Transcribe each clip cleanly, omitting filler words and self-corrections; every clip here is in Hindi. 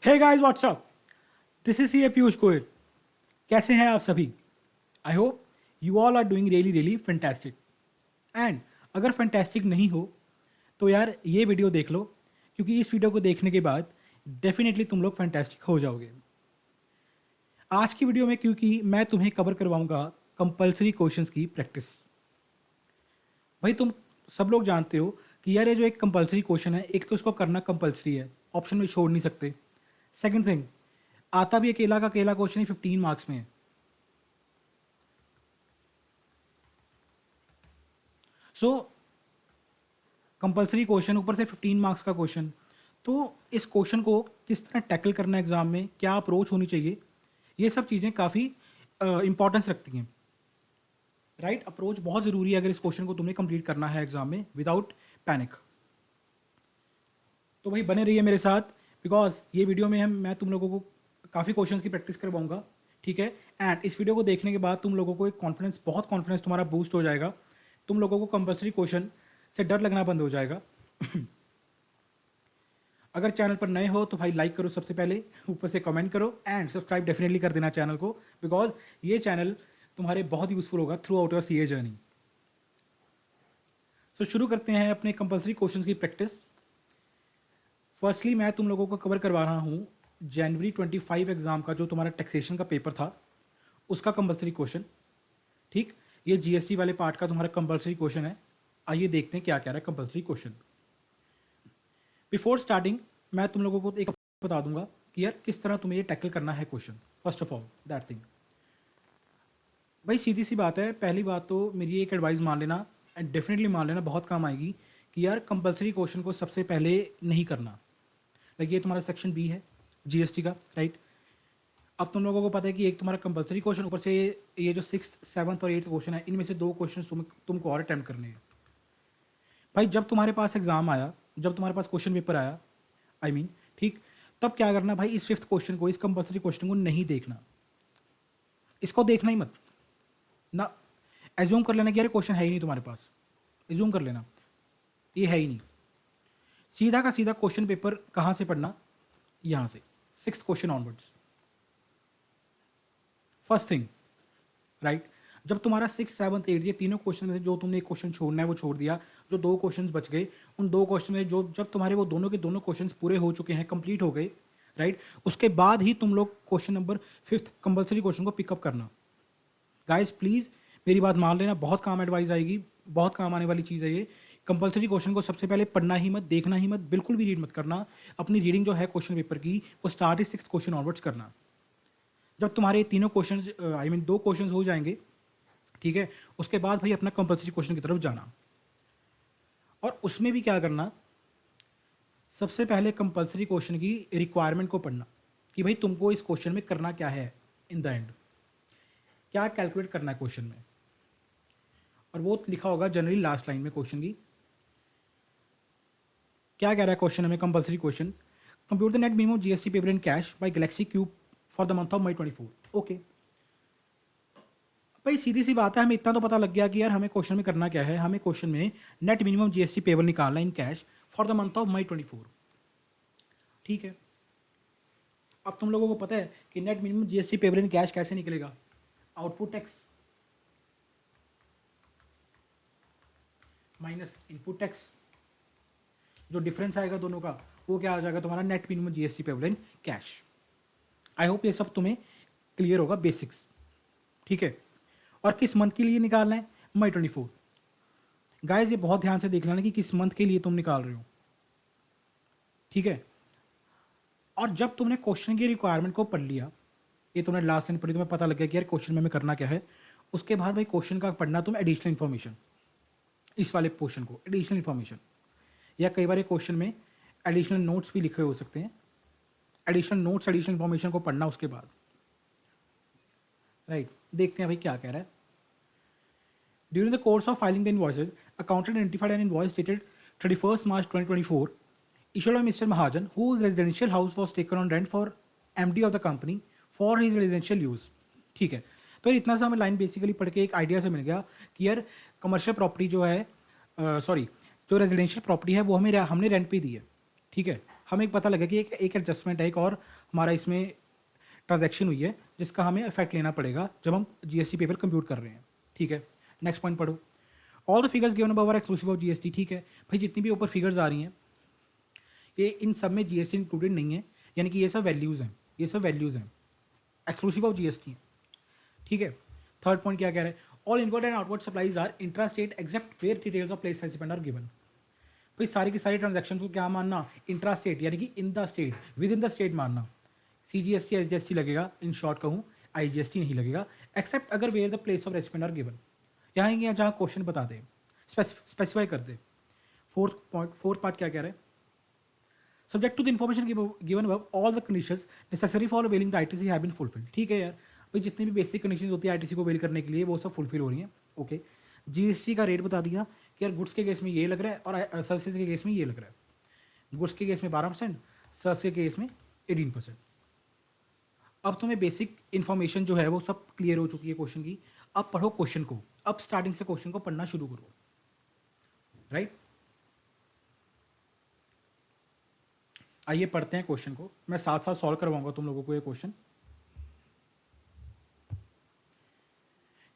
Hey guys what's up, this is C Piyush Goyal. कैसे हैं आप सभी? I hope you all are doing really really fantastic. And अगर फैंटास्टिक नहीं हो तो यार ये वीडियो देख लो, क्योंकि इस वीडियो को देखने के बाद डेफिनेटली तुम लोग फैंटास्टिक हो जाओगे। आज की वीडियो में क्योंकि मैं तुम्हें कवर करवाऊंगा कंपलसरी क्वेश्चंस की प्रैक्टिस। भाई तुम सब लोग जानते हो कि यार ये जो एक कंपलसरी क्वेश्चन है, एक तो इसको करना कंपलसरी है, ऑप्शन में छोड़ नहीं सकते। सेकंड थिंग, आता भी अकेला का अकेला क्वेश्चन ही 15 मार्क्स में है। सो कंपलसरी क्वेश्चन, ऊपर से 15 मार्क्स का क्वेश्चन। तो इस क्वेश्चन को किस तरह टैकल करना है एग्जाम में, क्या अप्रोच होनी चाहिए, ये सब चीज़ें काफ़ी इंपॉर्टेंस रखती हैं। राइट अप्रोच बहुत ज़रूरी है अगर इस क्वेश्चन को तुमने कंप्लीट करना है एग्जाम में विदाउट पैनिक। तो भाई बने रहिए मेरे साथ, बिकॉज ये वीडियो में मैं तुम लोगों को काफ़ी क्वेश्चंस की प्रैक्टिस करवाऊंगा। ठीक है, एंड इस वीडियो को देखने के बाद तुम लोगों को एक कॉन्फिडेंस, बहुत कॉन्फिडेंस तुम्हारा बूस्ट हो जाएगा। तुम लोगों को कंपलसरी क्वेश्चन से डर लगना बंद हो जाएगा। अगर चैनल पर नए हो तो भाई लाइक करो सबसे पहले, ऊपर से कमेंट करो एंड सब्सक्राइब डेफिनेटली कर देना चैनल को, बिकॉज ये चैनल तुम्हारे बहुत यूजफुल होगा throughout your CA journey. So शुरू करते हैं अपने कंपलसरी क्वेश्चंस की प्रैक्टिस। फर्स्टली मैं तुम लोगों को कवर करवा रहा हूँ जनवरी 25 एग्ज़ाम का जो तुम्हारा टैक्सेशन का पेपर था, उसका कंपलसरी क्वेश्चन। ठीक, ये जीएसटी वाले पार्ट का तुम्हारा कंपलसरी क्वेश्चन है। आइए देखते हैं क्या कह रहा है कंपलसरी क्वेश्चन। बिफोर स्टार्टिंग मैं तुम लोगों को एक बता दूंगा कि यार किस तरह तुम्हें ये टैकल करना है question. First of all that thing, भाई सीधी सी बात है, पहली बात तो मेरी एक एडवाइस मान लेना एंड डेफिनेटली मान लेना, बहुत काम आएगी, कि यार कंपलसरी क्वेश्चन को सबसे पहले नहीं करना। लाइक ये तुम्हारा सेक्शन बी है जीएसटी का, राइट। अब तुम लोगों को पता है कि एक तुम्हारा कंपलसरी क्वेश्चन, ऊपर से ये जो 6th 7th और 8th क्वेश्चन है, इनमें से 2 क्वेश्चन तुमको और अटैम्प्ट करने हैं। भाई जब तुम्हारे पास एग्जाम आया, जब तुम्हारे पास क्वेश्चन पेपर आया, आई मीन ठीक, तब क्या करना भाई, इस 5th क्वेश्चन को, इस कंपलसरी क्वेश्चन को नहीं देखना। इसको देखना ही मत ना। एज्यूम कर लेना कि यार क्वेश्चन है ही नहीं तुम्हारे पास, एज्यूम कर लेना ये है ही नहीं। सीधा का सीधा क्वेश्चन पेपर कहाँ से पढ़ना, यहाँ से 6th question onwards. First thing, right, जब तुम्हारा 6th 7th 8th ये तीनों क्वेश्चन में से जो तुमने एक क्वेश्चन छोड़ना है वो छोड़ दिया, जो 2 क्वेश्चन बच गए, उन 2 क्वेश्चन में जो जब तुम्हारे वो दोनों के दोनों क्वेश्चन पूरे हो चुके हैं, कंप्लीट हो गए, राइट, उसके बाद ही तुम लोग question number 5th compulsory question को पिकअप करना। गाइस प्लीज़ मेरी बात मान लेना, बहुत काम एडवाइस आएगी, बहुत काम आने वाली चीज़ है ये। कंपलसरी क्वेश्चन को सबसे पहले पढ़ना ही मत, देखना ही मत, बिल्कुल भी रीड मत करना। अपनी रीडिंग जो है क्वेश्चन पेपर की, वो स्टार्ट ही 6th क्वेश्चन ऑनवर्ड्स करना। जब तुम्हारे तीनों क्वेश्चन, आई मीन 2 क्वेश्चन हो जाएंगे, ठीक है, उसके बाद भाई अपना कंपलसरी क्वेश्चन की तरफ जाना। और उसमें भी क्या करना, सबसे पहले कंपलसरी क्वेश्चन की रिक्वायरमेंट को पढ़ना कि भाई तुमको इस क्वेश्चन में करना क्या है, इन द एंड क्या कैलकुलेट करना है क्वेश्चन में। और वो लिखा होगा जनरली लास्ट लाइन में क्वेश्चन की। क्या कह रहा है क्वेश्चन हमें, compulsory question, compute the net minimum GST payable in cash by galaxy cube for the month of May 24। Okay भाई सीधी सी बात है, हमें इतना तो पता लग गया कि यार हमें क्वेश्चन में करना क्या है। हमें क्वेश्चन में नेट मिनिमम जीएसटी पेबल निकालना in cash for the month of May 24। ठीक है, अब तुम लोगों को पता है कि net minimum GST payable in cash कैसे निकलेगा, output tax minus input tax, जो डिफरेंस आएगा दोनों का वो क्या आ जाएगा, तुम्हारा net minimum GST payable in cash. I hope ये सब तुम्हें क्लियर होगा, बेसिक्स। ठीक है, और किस मंथ के लिए निकालना है, मई 24। गाइस ये बहुत ध्यान से देख लेना कि किस मंथ के लिए तुम निकाल रहे हो। ठीक है, और जब तुमने क्वेश्चन की रिक्वायरमेंट को पढ़ लिया, ये तुमने लास्ट लाइन पढ़ी, तुम्हें पता लग गया कि यार क्वेश्चन में हमें करना क्या है, उसके बाद भाई क्वेश्चन का पढ़ना तुम एडिशनल इन्फॉर्मेशन, इस वाले पोर्शन को एडिशनल इन्फॉर्मेशन, या कई बार क्वेश्चन में एडिशनल नोट्स भी लिखे हो सकते हैं। एडिशनल नोट्स, एडिशनल इन्फॉर्मेशन को पढ़ना उसके बाद, राइट। देखते हैं भाई क्या कह रहा है। During the course of filing the invoices, accountant identified N invoice dated 31st March 2024 issued by Mr. Mahajan, whose residential house was taken on rent for MD of the company for his residential use। ठीक है, तो इतना सा हमें लाइन बेसिकली पढ़ के एक आइडिया से मिल गया कि यार कमर्शियल प्रॉपर्टी जो है, सॉरी जो रेजिडेंशियल प्रॉपर्टी है वो हमने रेंट पे दी है। ठीक है, हमें एक पता लगा कि एक एडजस्टमेंट है, एक और हमारा इसमें ट्रांजैक्शन हुई है जिसका हमें इफेक्ट लेना पड़ेगा जब हम जीएसटी पेपर कंप्यूट कर रहे हैं। ठीक है, नेक्स्ट पॉइंट पढ़ो। All the figures given above are exclusive of GST. ठीक है भाई, जितनी भी ऊपर फिगर्स आ रही हैं ये इन सब में जीएसटी इंक्लूडेड नहीं है, यानी कि ये सब वैल्यूज़ हैं, ये सब वैल्यूज़ हैं, एक्सक्लूसिव ऑफ जीएसटी। ठीक है, थर्ड पॉइंट क्या कह रहे हैं? All inward and outward supplies are intra state except where details of place recipient are given. भाई सारी की सारी ट्रांजैक्शन को क्या मानना? इंट्रा स्टेट, यानी कि इन the state, with in the state मानना। CGST SGST लगेगा, इन शॉर्ट कहूँ IGST नहीं लगेगा, एक्सेप्ट अगर where the place of recipient are given. यहाँ जहाँ क्वेश्चन बता दे, स्पेसिफाई कर दे। फोर्थ पार्ट क्या कह रहे हैं? Subject to the information given above all the conditions necessary for availing the ITC have been fulfilled. ठीक है यार, भाई जितनी भी बेसिक कंडीशंस होती है ITC को अवेल करने के लिए वो सब फुलफिल हो रही हैं। ओके, GST का रेट बता दिया कि यार गुड्स के केस में ये लग रहा है और सर्विसेज के केस में ये लग रहा है। गुड्स के केस में 12%, सर्विस के केस में 18%। अब तुम्हें बेसिक इन्फॉर्मेशन जो है वो सब क्लियर हो चुकी है क्वेश्चन की। अब पढ़ो क्वेश्चन को, अब स्टार्टिंग से क्वेश्चन को पढ़ना शुरू करो। राइट, आइए पढ़ते हैं क्वेश्चन को, मैं साथ साथ सॉल्व करवाऊंगा तुम लोगों को ये question.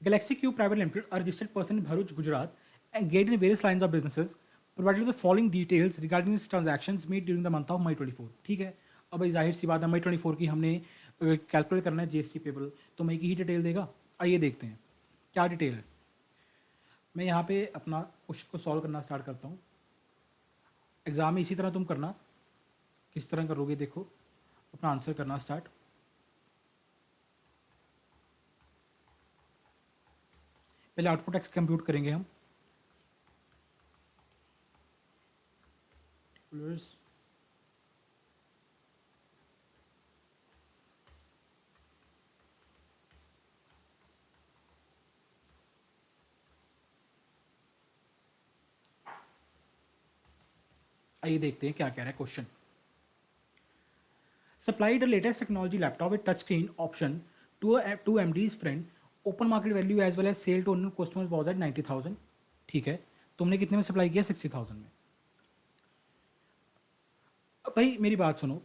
Galaxy Q Private Limited, a registered person in Bharuch, Gujarat, engaged in various lines of businesses, provided the following details regarding its transactions made during the month of May 24। ठीक है, अब भाई जाहिर सी बात है, May 24 की हमने कैलकुलेट करना है GST पेबल, तो मई की ही डिटेल देगा। आइए देखते हैं क्या डिटेल है। मैं यहाँ पे अपना क्वेश्चन को सॉल्व करना स्टार्ट करता हूँ। एग्जाम में इसी तरह तुम करना, किस तरह करोगे देखो, अपना आंसर करना स्टार्ट। पहले आउटपुट टैक्स कंप्यूट करेंगे हम। आइए देखते हैं क्या कह रहा है question. Supplied a latest technology laptop with touchscreen option to MD's friend. Open market value as well as sale to unknown customers was at 90,000। ठीक है, तुमने कितने में सप्लाई किया? 60,000 में। अब भाई मेरी बात सुनो,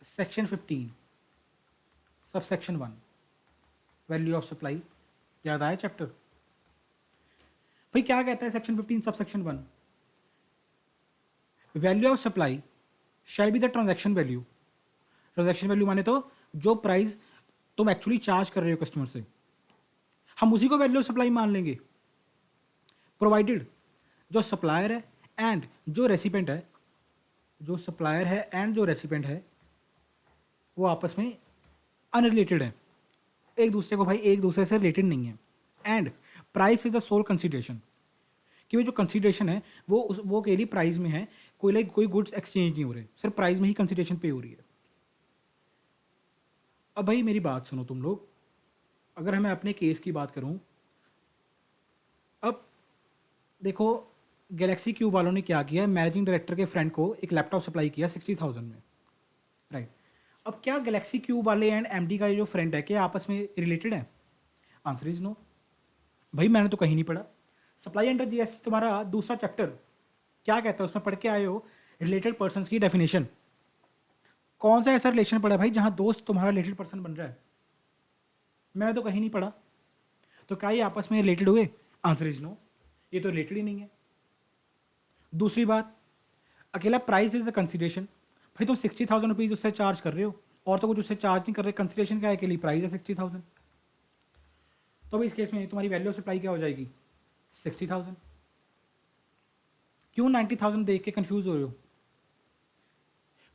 section 15 sub section 1 value of supply, याद आया चैप्टर? भाई क्या कहता है section 15 sub section 1? Value of supply shall be the transaction value. Transaction value माने तो जो प्राइस तुम एक्चुअली चार्ज कर रहे हो कस्टमर से, हम उसी को वैल्यू ऑफ सप्लाई मान लेंगे, प्रोवाइडेड जो सप्लायर है एंड जो रेसिपेंट है, जो सप्लायर है एंड जो रेसिपेंट है वो आपस में अनरिलेटेड है, एक दूसरे को भाई एक दूसरे से रिलेटेड नहीं है। And price is the sole consideration, कि वो जो कंसिडरेशन है वो के लिए प्राइस में है, कोई गुड्स एक्सचेंज नहीं हो रहे, सिर्फ प्राइस में ही कंसिडरेशन पे हो रही है। अब भाई मेरी बात सुनो तुम लोग, अगर मैं अपने केस की बात करूं, अब देखो गैलेक्सी क्यूब वालों ने क्या किया, मैनेजिंग डायरेक्टर के फ्रेंड को एक लैपटॉप सप्लाई किया 60,000 में। राइट, अब क्या गैलेक्सी क्यूब वाले एंड MD का जो फ्रेंड है क्या आपस में रिलेटेड है? Answer is no. भाई मैंने तो कहीं नहीं पढ़ा। सप्लाई अंडर GST तुम्हारा दूसरा चैप्टर क्या कहता है, उसमें पढ़ के आए हो रिलेटेड पर्सन्स की डेफिनेशन। कौन सा ऐसा रिलेशन पड़ा भाई जहां दोस्त तुम्हारा रिलेटेड पर्सन बन रहा है? मैंने तो कहीं नहीं पढ़ा। तो क्या ये आपस में रिलेटेड हुए? आंसर इज नो, ये तो रिलेटेड ही नहीं है। दूसरी बात, अकेला प्राइस इज द कंसिडरेशन। भाई तुम 60,000 रुपीज़ उससे चार्ज कर रहे हो और तो कुछ उससे चार्ज नहीं कर रहे, कंसिडरेशन क्या है? अकेली प्राइस है 60,000। तो अभी इस केस में तुम्हारी वैल्यू ऑफ सप्लाई क्या हो जाएगी? 60,000। क्यों 90,000 देख के कंफ्यूज हो रहे हो?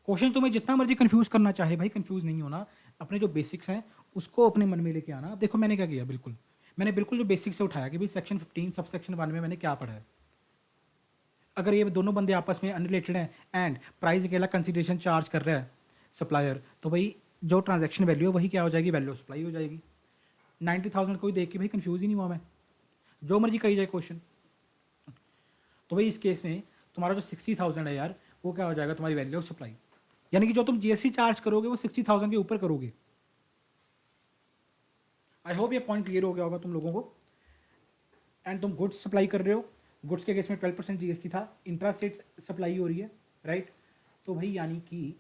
क्वेश्चन तुम्हें जितना मर्जी कंफ्यूज करना चाहे भाई, कंफ्यूज नहीं होना, अपने जो बेसिक्स हैं उसको अपने मन में लेके आना। देखो मैंने क्या किया, मैंने बिल्कुल जो बेसिक से उठाया कि भाई सेक्शन 15 सब सेक्शन 1 में मैंने क्या पढ़ा है। अगर ये दोनों बंदे आपस में अनरिलेटेड हैं एंड प्राइस अकेला कंसिडरेशन चार्ज कर रहा है सप्लायर, तो भाई जो ट्रांजैक्शन वैल्यू है वही क्या हो जाएगी? वैल्यू ऑफ सप्लाई हो जाएगी। 90,000 कोई देख के भाई कंफ्यूज ही नहीं हुआ मैं, जो मर्जी कही जाए क्वेश्चन। तो भाई इस केस में तुम्हारा जो 60,000 है यार, वो क्या हो जाएगा? तुम्हारी वैल्यू ऑफ सप्लाई, यानी कि जो तुम GST चार्ज करोगे वो 60,000 के ऊपर करोगे। आई होप ये पॉइंट क्लियर हो गया होगा तुम लोगों को। एंड तुम गुड्स सप्लाई कर रहे हो गुड्स के केस में 12% जीएसटी था, इंट्रा स्टेट सप्लाई हो रही है, राइट। तो भाई यानी कि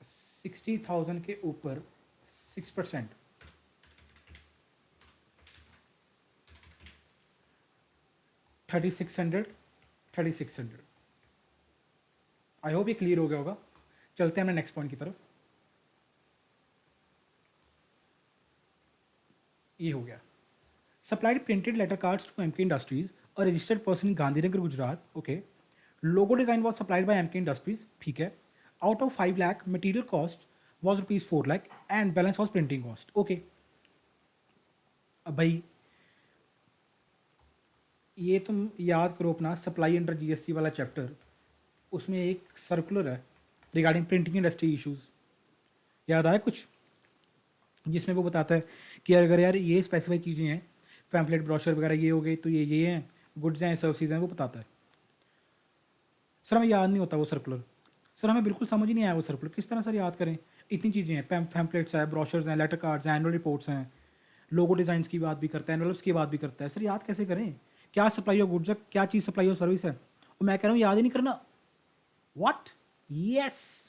60,000 के ऊपर 6%, 3600। आई होप ये क्लियर हो गया होगा। चलते हैं अपने नेक्स्ट पॉइंट की तरफ। ये हो गया, supplied printed letter cards to MK industries, a registered person in Gandhinagar Gujarat. Okay, logo design was supplied by MK industries, ठीक है। Out of 5 lakh material cost was ₹4 lakh and balance was printing cost. Okay, अब भाई ये तुम याद करो अपना सप्लाई अंडर जीएसटी वाला चैप्टर, उसमें एक सर्कुलर है रिगार्डिंग प्रिंटिंग इंडस्ट्री इश्यूज, याद आया कुछ, जिसमें वो बताता है कि अगर यार ये स्पेसिफाई चीज़ें हैं, पैम्फलेट ब्रोशर वगैरह ये हो गए तो ये हैं, गुड्स हैं, सर्विसेज हैं, वो बताता है। सर हमें याद नहीं होता वो सर्कुलर, सर हमें बिल्कुल समझ ही नहीं आया वो सर्कुलर, किस तरह सर याद करें, इतनी चीज़ें हैं, पैम्फलेट्स हैं, ब्रोशर्स हैं, लेटर कार्ड्स हैं, एनुअल रिपोर्ट्स हैं, लोगो डिज़ाइंस की बात भी करता है, एनवलप्स की बात भी करता है, सर याद कैसे करें, क्या सप्लाई ऑफ गुड्स है, क्या चीज़ सप्लाई ऑफ सर्विस है, और मैं कह रहा हूँ याद ही नहीं करना। व्हाट? यस,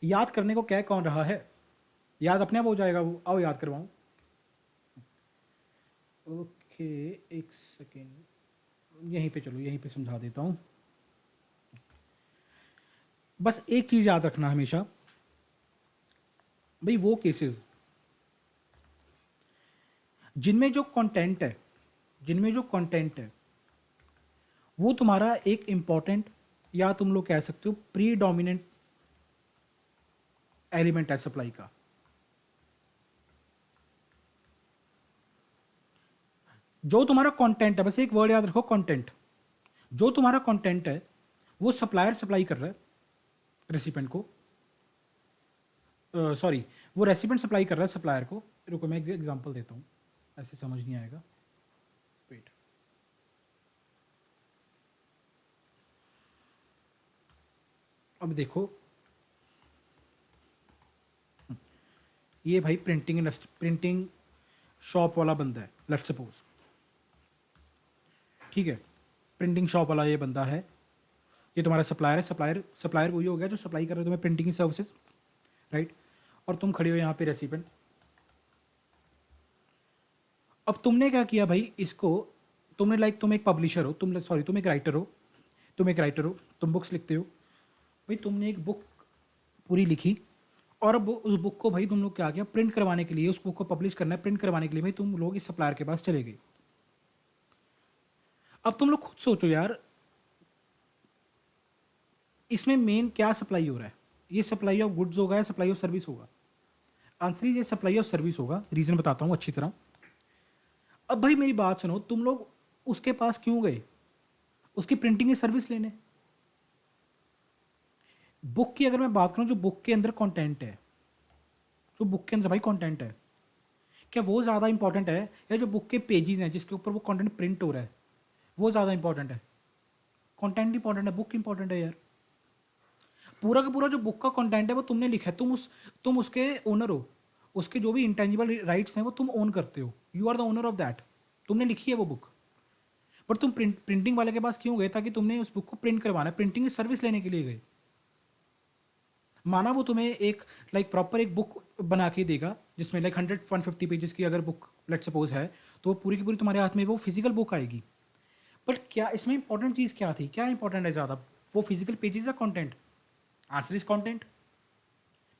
याद करने को कह कौन रहा है, याद अपने आप हो जाएगा वो, आओ याद करवाऊँ। ओके एक सेकेंड, यहीं पे चलो, यहीं पे समझा देता हूँ। बस एक चीज़ याद रखना हमेशा भाई, वो केसेस जिनमें जो कंटेंट है, जिनमें जो कंटेंट है वो तुम्हारा एक इंपॉर्टेंट, या तुम लोग कह सकते हो प्री डोमिनेंट एलिमेंट है सप्लाई का। जो तुम्हारा कंटेंट है, बस एक वर्ड याद रखो, कंटेंट। जो तुम्हारा कंटेंट है वो सप्लायर सप्लाई कर रहा है रेसिपेंट को, सॉरी वो रेसिपेंट सप्लाई कर रहा है सप्लायर को। रुको मैं एक एग्जांपल देता हूँ, ऐसे समझ नहीं आएगा, वेट। अब देखो ये भाई प्रिंटिंग शॉप वाला बंदा है, लेट्स सपोज, ठीक है, प्रिंटिंग शॉप वाला ये बंदा है, ये तुम्हारा सप्लायर है, सप्लायर वही हो गया जो सप्लाई कर रहे हो तुम्हें प्रिंटिंग की सर्विसेज, राइट। और तुम खड़े हो यहाँ पे रेसिपेंट। अब तुमने क्या किया भाई, इसको तुमने लाइक, तुम एक पब्लिशर हो, तुम एक राइटर हो, तुम बुक्स लिखते हो भाई, तुमने एक बुक पूरी लिखी, और अब उस बुक को भाई तुम लोग क्या किया, प्रिंट करवाने के लिए, उस बुक को पब्लिश करना है, प्रिंट करवाने के लिए भाई तुम लोग इस सप्लायर के पास चले गए। अब तुम लोग खुद सोचो यार, इसमें मेन क्या सप्लाई हो रहा है, ये सप्लाई ऑफ गुड्स होगा या सप्लाई ऑफ सर्विस होगा? आंसर ये सप्लाई ऑफ सर्विस होगा। रीजन बताता हूँ अच्छी तरह। अब भाई मेरी बात सुनो, तुम लोग उसके पास क्यों गए, उसकी प्रिंटिंग की सर्विस लेने। बुक की अगर मैं बात करूं, जो बुक के अंदर कंटेंट है, जो बुक के अंदर भाई कंटेंट है, क्या वो ज़्यादा इंपॉर्टेंट है, या जो बुक के पेजेस हैं जिसके ऊपर वो कंटेंट प्रिंट हो रहा है वो ज़्यादा इंपॉर्टेंट है? कंटेंट इंपॉर्टेंट है, बुक इंपॉर्टेंट है यार। पूरा का पूरा जो बुक का कंटेंट है वो तुमने लिखा है, तुम उसके ओनर हो, उसके जो भी इंटेंजिबल राइट्स हैं वो तुम ओन करते हो, you are the owner of that, तुमने लिखी है वो बुक। बट तुम प्रिंटिंग वाले के पास क्यों गए? ताकि तुमने उस बुक को प्रिंट करवाना है, प्रिंटिंग की सर्विस लेने के लिए गए। माना वो तुम्हें एक लाइक प्रॉपर एक बुक बना के देगा जिसमें लाइक 150 पेजेस की अगर बुक लेट सपोज है, तो वो पूरी की पूरी तुम्हारे हाथ में वो फिजिकल बुक आएगी। बट क्या इसमें इंपॉर्टेंट चीज़ क्या थी, क्या इंपॉर्टेंट है ज़्यादा, वो फिजिकल पेजेस या content? Answer is content.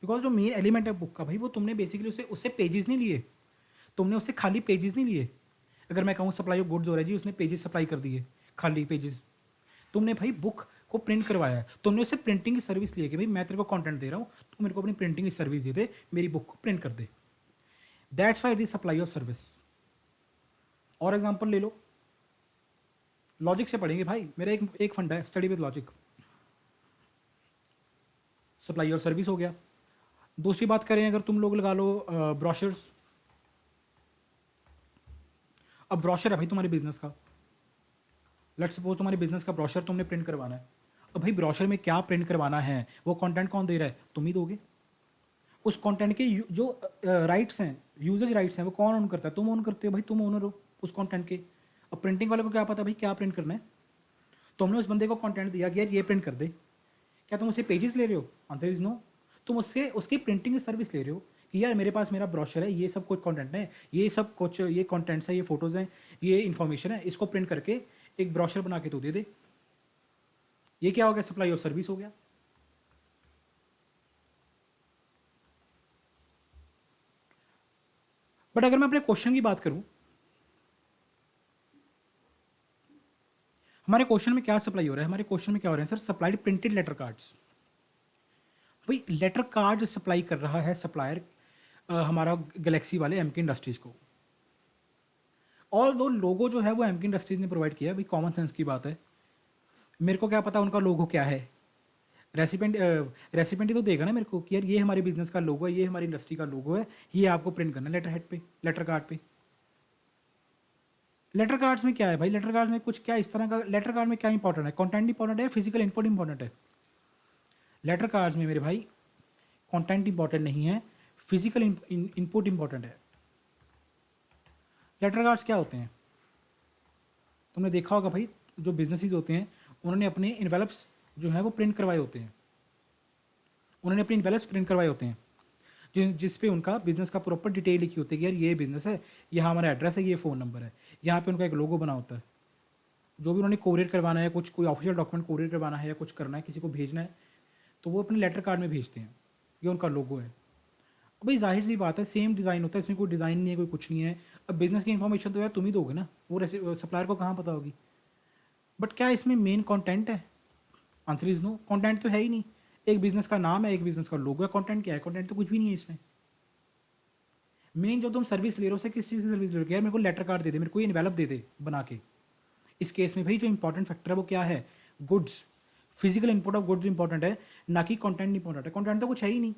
Because जो मेन एलिमेंट है बुक का भाई, वो तुमने बेसिकली उससे पेजेस नहीं लिए, तुमने उससे खाली पेजेस नहीं लिए। अगर मैं कहूँ सप्लाई ऑफ गुड्स हो रहा है जी, उसने पेजेस सप्लाई कर दिए, खाली पेजेस, तुमने भाई बुक को प्रिंट करवाया है, तुमने उससे प्रिंटिंग की सर्विस ली है कि भाई मैं तेरे को कंटेंट दे रहा हूँ, तू मेरे को अपनी प्रिंटिंग की सर्विस दे दे, मेरी बुक को प्रिंट कर दे। That's why it is supply of service. और एग्जांपल ले लो, लॉजिक से पढ़ेंगे भाई, मेरा एक फंडा है, स्टडी विद लॉजिक। सप्लाई और सर्विस हो गया। दूसरी बात करें अगर तुम लोग लगा लो ब्रोशर्स। अब ब्रोशर है भाई तुम्हारे बिजनेस का, लेट्स सपोज तुम्हारे बिजनेस का ब्रोशर तुमने प्रिंट करवाना है। अब भाई ब्रोशर में क्या प्रिंट करवाना है, वो कंटेंट कौन दे रहा है? तुम ही दोगे। उस कंटेंट के जो राइट्स हैं, यूजर्स राइट्स हैं, वो कौन ऑन करता है? तुम ऑन करते हो भाई, तुम ओनर हो उस कंटेंट के। अब प्रिंटिंग वाले को क्या पता भाई क्या प्रिंट करना है, तो हमने उस बंदे को कंटेंट दिया कि यार ये प्रिंट कर दे। क्या तुम उससे पेजेस ले रहे हो? Answer is no. तुम उससे उसकी प्रिंटिंग की सर्विस ले रहे हो कि यार मेरे पास मेरा ब्रोशर है, ये सब कुछ कंटेंट है, ये सब कुछ ये कंटेंट्स है, ये फोटोज़ हैं, ये इन्फॉर्मेशन है, इसको प्रिंट करके एक ब्रोशर बना के तो दे दे। ये क्या हो गया? सप्लाई और सर्विस हो गया। बट अगर मैं अपने क्वेश्चन की बात करूं, हमारे क्वेश्चन में क्या सप्लाई हो रहा है? हमारे क्वेश्चन में क्या हो रहा है sir? Supplied printed letter cards. भाई लेटर कार्ड सप्लाई कर रहा है सप्लायर हमारा गैलेक्सी वाले एमके इंडस्ट्रीज को। और दो लोगो जो है वो एमके इंडस्ट्रीज ने प्रोवाइड किया है। भाई कॉमन सेंस की बात है, मेरे को क्या पता उनका लोगो क्या है? रेसिपेंट रेसिपेंट ही तो देगा ना मेरे को कि यार ये हमारे बिजनेस का लोगो है, ये हमारी इंडस्ट्री का लोगो है, ये आपको प्रिंट करना है लेटर हेड पे, लेटर कार्ड पे। लेटर कार्ड्स में क्या है भाई? लेटर कार्ड में कुछ क्या इस तरह का? लेटर कार्ड में क्या इंपॉर्टेंट है? कंटेंट इंपॉर्टेंट है, फिजिकल इनपुट इंपॉर्टेंट है? लेटर कार्ड्स में मेरे भाई कंटेंट इंपॉर्टेंट नहीं है, फिजिकल इनपुट इंपॉर्टेंट है। लेटर कार्ड्स क्या होते हैं? तुमने देखा होगा भाई, जो बिजनेसेस होते हैं उन्होंने अपने इन्वेलप्स जो है वो प्रिंट करवाए होते हैं, उन्होंने अपने इन्वेलप्स प्रिंट करवाए होते हैं जिस पे उनका बिजनेस का प्रॉपर डिटेल लिखी होती है कि यार ये बिजनेस है, यहाँ हमारा एड्रेस है, ये फ़ोन नंबर है, यहाँ पे उनका एक लोगो बना होता है। जो भी उन्होंने कोरियर करवाना है, कुछ कोई ऑफिशियल डॉक्यूमेंट कोरियर करवाना है या कुछ करना है, किसी को भेजना है, तो वो अपने लेटर कार्ड में भेजते हैं, ये उनका लोगो है। अब भाई जाहिर सी बात है, सेम डिज़ाइन होता है, इसमें कोई डिज़ाइन नहीं है, कोई कुछ नहीं है। अब बिजनेस की इन्फॉर्मेशन तो यार तुम ही दोगे ना, वो सप्लायर को कहाँ पता होगी? बट क्या इसमें मेन कंटेंट है? आंसर इज नो, कंटेंट तो है ही नहीं। एक बिजनेस का नाम है, एक बिजनेस का लोगो है, कंटेंट क्या है? कंटेंट तो कुछ भी नहीं है इसमें। मेन जो तुम सर्विस ले रहे हो उसे किस चीज़ की सर्विस ले रहे हो? यार मेरे को लेटर कार्ड दे दे, मेरे को ये एनवेलप दे दे बना के। इस केस में भाई जो इंपॉर्टेंट फैक्टर है वो क्या है? Goods, physical input of goods important है, ना कि कंटेंट इंपॉर्टेंट है। कंटेंट तो कुछ है ही नहीं।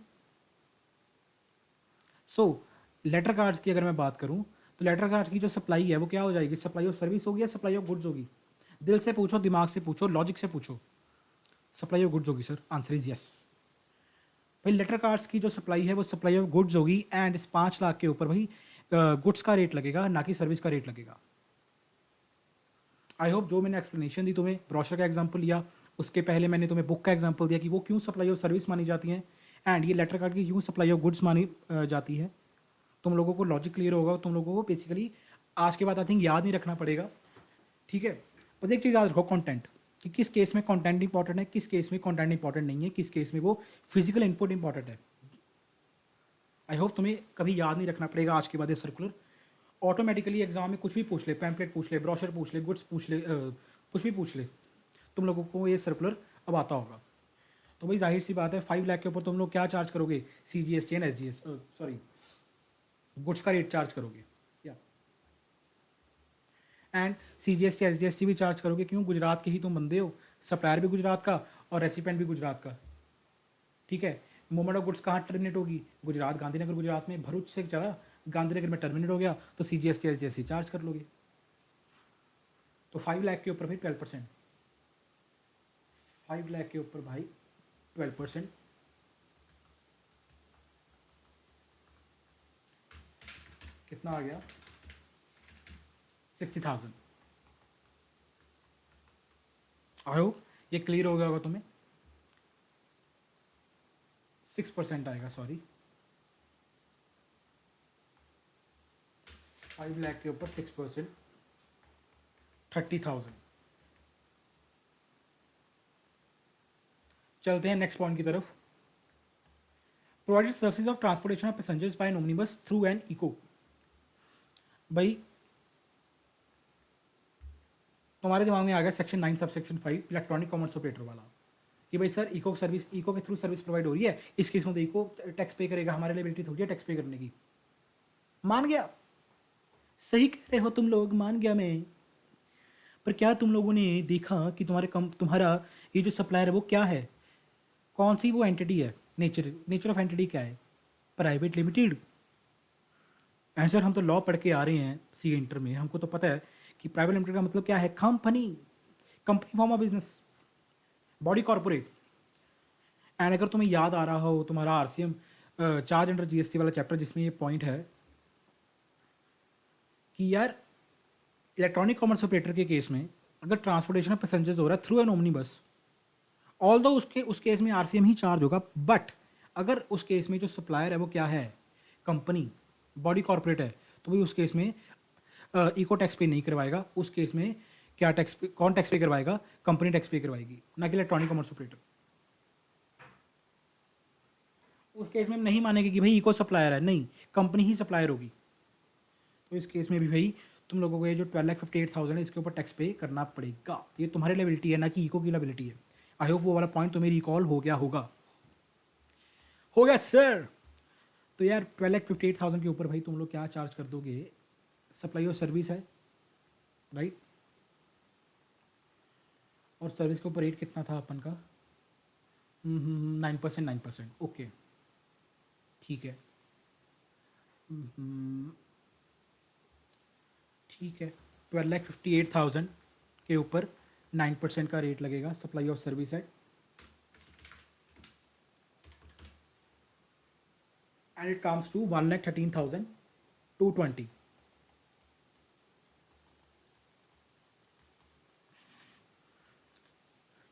सो लेटर कार्ड्स की अगर मैं बात करूं, तो लेटर कार्ड की जो सप्लाई है वो क्या हो जाएगी? सप्लाई ऑफ सर्विस होगी या सप्लाई ऑफ गुड्स होगी? दिल से पूछो, दिमाग से पूछो, लॉजिक से पूछो, सप्लाई ऑफ गुड्स होगी सर। Answer is yes. भाई लेटर कार्ड्स की जो सप्लाई है वो सप्लाई ऑफ गुड्स होगी, एंड इस 5 लाख के ऊपर भाई गुड्स का रेट लगेगा, ना कि सर्विस का रेट लगेगा। आई होप जो मैंने एक्सप्लेनेशन दी तुम्हें, ब्रोशर का एग्जाम्पल लिया, उसके पहले मैंने तुम्हें बुक का एग्जाम्पल दिया कि वो क्यों सप्लाई ऑफ सर्विस मानी जाती है, एंड ये लेटर कार्ड की क्यों सप्लाई ऑफ गुड्स मानी जाती है। तुम लोगों को लॉजिक क्लियर होगा, तुम लोगों को बेसिकली आज के बाद आई थिंक याद नहीं रखना पड़ेगा, ठीक है? बस एक चीज़ याद रखो, कंटेंट, कि किस केस में कंटेंट इंपॉर्टेंट है, किस केस में कंटेंट इंपॉर्टेंट नहीं है, किस केस में वो फिजिकल इनपुट इंपॉर्टेंट है। आई होप तुम्हें कभी याद नहीं रखना पड़ेगा आज के बाद ये सर्कुलर। ऑटोमेटिकली एग्जाम में कुछ भी पूछ ले, पैम्पलेट पूछ ले, ब्रोशर पूछ ले, गुड्स पूछ ले, कुछ भी पूछ ले, तुम लोगों को ये सर्कुलर अब आता होगा। तो भाई जाहिर सी बात है, 5 लाख के ऊपर तुम लोग क्या चार्ज करोगे? CGST and SGS, sorry, goods का रेट चार्ज करोगे, या एंड CGST SGST भी चार्ज करोगे। क्यों? गुजरात के ही तुम बंदे हो, सप्लायर भी गुजरात का और रेसिपेंट भी गुजरात का, ठीक है? मूवमेंट ऑफ गुड्स कहाँ टर्मिनेट होगी? गुजरात, गांधीनगर गुजरात में, भरूच से चला गांधीनगर में टर्मिनेट हो गया, तो CGST SGST चार्ज कर लोगे। तो 5 लाख के ऊपर भाई 12%, 5 लाख के ऊपर भाई 12%, कितना आ गया? 60,000। आई होप ये क्लियर हो गया होगा तुम्हें। 6% आएगा, सॉरी, 5 लाख के ऊपर 6%, 30,000। चलते हैं नेक्स्ट पॉइंट की तरफ। Provided services of transportation of passengers by an omnibus through an eco. भाई तुम्हारे दिमाग में आ गया section 9 subsection 5 electronic commerce operator वाला, कि भाई सर इको सर्विस, इको के थ्रू सर्विस प्रोवाइड हो रही है, इस केस में तो इको टैक्स पे करेगा, हमारे एबिलिटी थोड़ी है टैक्स पे करने की। मान गया, सही कह रहे हो तुम लोग, मान गया मैं। पर क्या तुम लोगों ने देखा कि तुम्हारा ये जो सप्लायर है वो क्या है? कौन सी वो एंटिटी है? नेचर ऑफ एंटिटी क्या है? Private limited. एंड सर हम तो लॉ पढ़ के आ रहे हैं सी इंटर में, हमको तो पता है कि प्राइवेट लिमिटेड का मतलब क्या है? Company, company form of business, body corporate. And अगर तुम्हें याद आ रहा हो तुम्हारा RCM चार्ज अंडर GST वाला चैप्टर, जिसमें ये पॉइंट है कि यार इलेक्ट्रॉनिक कॉमर्स ऑपरेटर के केस में अगर ट्रांसपोर्टेशन ऑफ पैसेंजर्स हो रहा है थ्रू एन ओमनी बस, ऑल दो उस केस में आरसीएम ही चार्ज होगा, बट अगर उस केस में जो सप्लायर है वो क्या है, कंपनी, बॉडी कॉर्पोरेट है, तो भाई उस केस में इको टैक्स पे नहीं करवाएगा। उस केस में क्या टैक्स पे, कौन टैक्स पे करवाएगा, कंपनी टैक्स पे करवाएगी, ना कि इलेक्ट्रॉनिक कॉमर्स ऑपरेटर। उस केस में हम नहीं मानेंगे कि भाई इको सप्लायर है, नहीं, कंपनी ही सप्लायर होगी। तो इस केस में भी भाई तुम लोगों को ये जो 12,58,000 है इसके ऊपर टैक्स पे करना पड़ेगा। ये तुम्हारी लायबिलिटी है, ना कि इको की लायबिलिटी है। आई होप वो वाला पॉइंट तुम्हें रिकॉल हो गया होगा। हो गया सर। तो यार 12,58,000 के ऊपर भाई तुम लोग क्या चार्ज कर दोगे, सप्लाई और सर्विस है, राइट। और सर्विस के ऊपर रेट कितना था अपन का, 9%, 9%, ओके ठीक है। ठीक है, 12,58,000 के ऊपर 9% का रेट लगेगा सप्लाई ऑफ सर्विस है, एंड इट कम्स टू 1,13,220।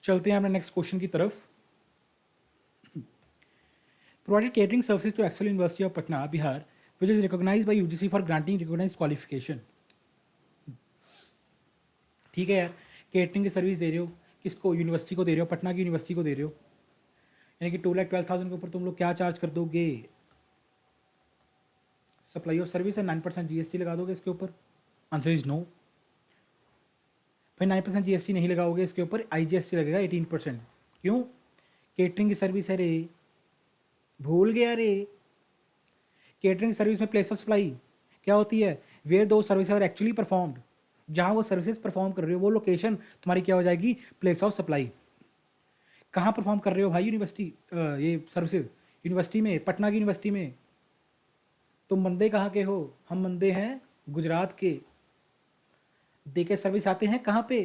चलते हैं अपने नेक्स्ट क्वेश्चन की तरफ। Provided catering services to Excel university of Patna Bihar which is recognised by UGC for granting recognised qualification. ठीक है यार, केटरिंग की सर्विस दे रहे हो, किसको, यूनिवर्सिटी को दे रहे हो, पटना की यूनिवर्सिटी को दे रहे हो, यानी कि 2,12,000 के ऊपर तुम लोग क्या चार्ज कर दोगे, सप्लाई ऑफ सर्विस है, 9% जीएसटी लगा दोगे इसके ऊपर। Answer is no. फिर 9% जीएसटी नहीं लगाओगे इसके ऊपर, आईजीएसटी लगेगा 18%। क्यों, केटरिंग की सर्विस है रे, भूल गया रे। केटरिंग सर्विस में प्लेस ऑफ सप्लाई क्या होती है, वेयर दो सर्विस आर एक्चुअली परफॉर्म्ड, जहाँ वो सर्विसेज परफॉर्म कर रहे हो वो लोकेशन तुम्हारी क्या हो जाएगी, प्लेस ऑफ सप्लाई। कहाँ परफॉर्म कर रहे हो भाई यूनिवर्सिटी, ये सर्विसेज यूनिवर्सिटी में, पटना की यूनिवर्सिटी में। तुम बंदे कहाँ के हो, हम बंदे हैं गुजरात के, दे के सर्विस आते हैं कहाँ पे,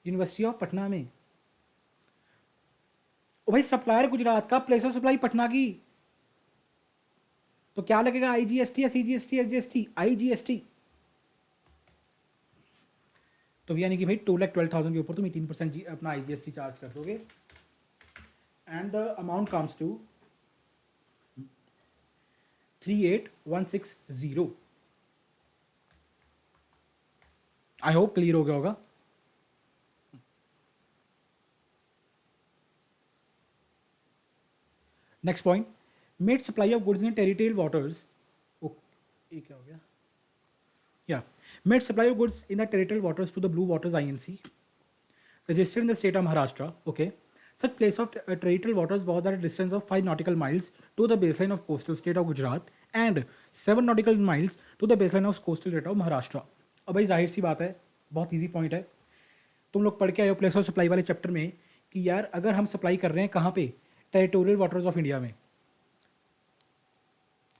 यूनिवर्सिटी ऑफ पटना में। ओ भाई सप्लायर गुजरात का, प्लेस ऑफ सप्लाई पटना की, तो क्या लगेगा, आईजीएसटी या सीजीएसटी, एसजीएसटी, आईजीएसटी। तो यानी कि भाई 2,12,000 के ऊपर तुम 18% अपना आईजीएसटी चार्ज कर दोगे, and the amount comes to 38,160। I hope clear हो गया होगा। Next point, made supply of goods in territorial waters, ये क्या हो गया, या made supply of goods in the territorial waters to the blue waters INC registered in the state of Maharashtra, okay. Such place of territorial waters was at a distance of 5 nautical miles to the baseline of coastal state of Gujarat and 7 nautical miles to the baseline of coastal state of Maharashtra. अब भाई जाहिर सी बात है, बहुत इजी पॉइंट है, तुम लोग पढ़ के आए हो प्लेस ऑफ सप्लाई वाले चैप्टर में कि यार अगर हम सप्लाई कर रहे हैं कहाँ पे, टेरिटोरियल वाटर्स ऑफ इंडिया में,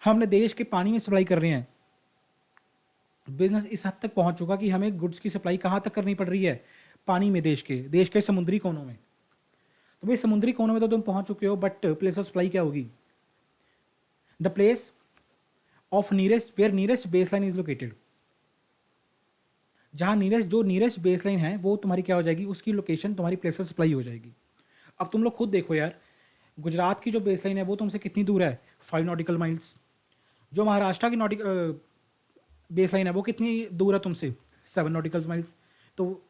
हमने देश के पानी में सप्लाई कर रहे हैं, बिजनेस इस हद तक पहुंच चुका कि हमें गुड्स की सप्लाई कहाँ तक करनी पड़ रही है, पानी में, देश के समुद्री कोनों में। तो भाई समुद्री कोनों में तो तुम पहुंच चुके हो, बट प्लेस ऑफ सप्लाई क्या होगी, the place of nearest where nearest base line is located, जहां जो नीरेस्ट बेस लाइन है वो तुम्हारी क्या हो जाएगी, उसकी लोकेशन तुम्हारी प्लेस ऑफ सप्लाई हो जाएगी। अब तुम लोग खुद देखो यार, गुजरात की जो बेस लाइन है वो तुमसे कितनी दूर है, 5 नॉटिकल माइल्स। जो महाराष्ट्र की बेस लाइन है वो कितनी दूर है तुमसे, 7 नॉटिकल माइल्स। तो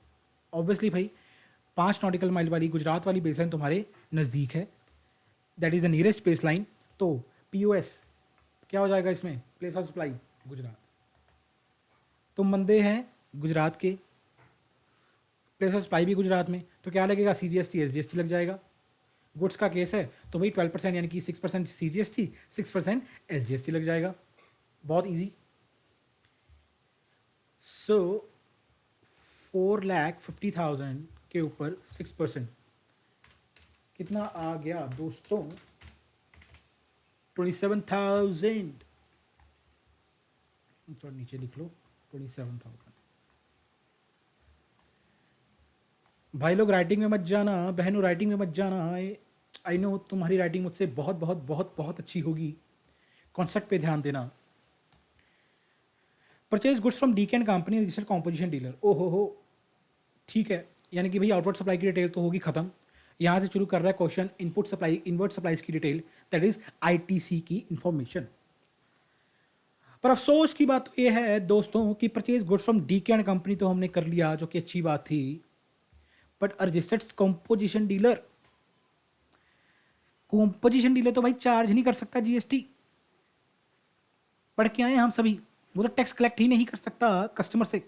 ऑब्वियसली भाई 5 नॉटिकल माइल वाली गुजरात वाली बेस लाइन तुम्हारे नज़दीक है, that is the nearest base line. तो पीओएस क्या हो जाएगा इसमें, प्लेस ऑफ सप्लाई गुजरात। तुम बंदे हैं गुजरात के, प्लेस ऑफ सप्लाई भी गुजरात में, तो क्या लगेगा, सीजीएसटी एसजीएसटी लग जाएगा। गुड्स का केस है तो भाई 12% यानी कि 6% सीजीएसटी, 6% एसजीएसटी लग जाएगा, बहुत ईजी। सो 4,50,000 के ऊपर 6% कितना आ गया दोस्तों, 27,000। थोड़ा नीचे लिख लो, 27,000। भाई लोग राइटिंग में मत जाना, बहनों राइटिंग में मत जाना, आई नो तुम्हारी राइटिंग मुझसे बहुत बहुत बहुत बहुत अच्छी होगी, कॉन्सेप्ट पे ध्यान देना। Purchase goods from DK and company registered composition dealer. ओ हो, ठीक है, यानी कि भाई आउटवर्ड सप्लाई की डिटेल तो होगी खत्म। यहाँ से शुरू कर रहा है question input supply inward supplies की डिटेल, दैट इज आईटीसी की इंफॉर्मेशन। पर अफसोस की बात तो ये है दोस्तों कि purchase goods from DK and company तो हमने कर लिया, जो कि अच्छी बात थी, but registered composition dealer, composition dealer तो भाई चार्ज नहीं कर सकता जीएसटी। पढ़ के आए हम सभी, वो तो टैक्स कलेक्ट ही नहीं कर सकता कस्टमर से।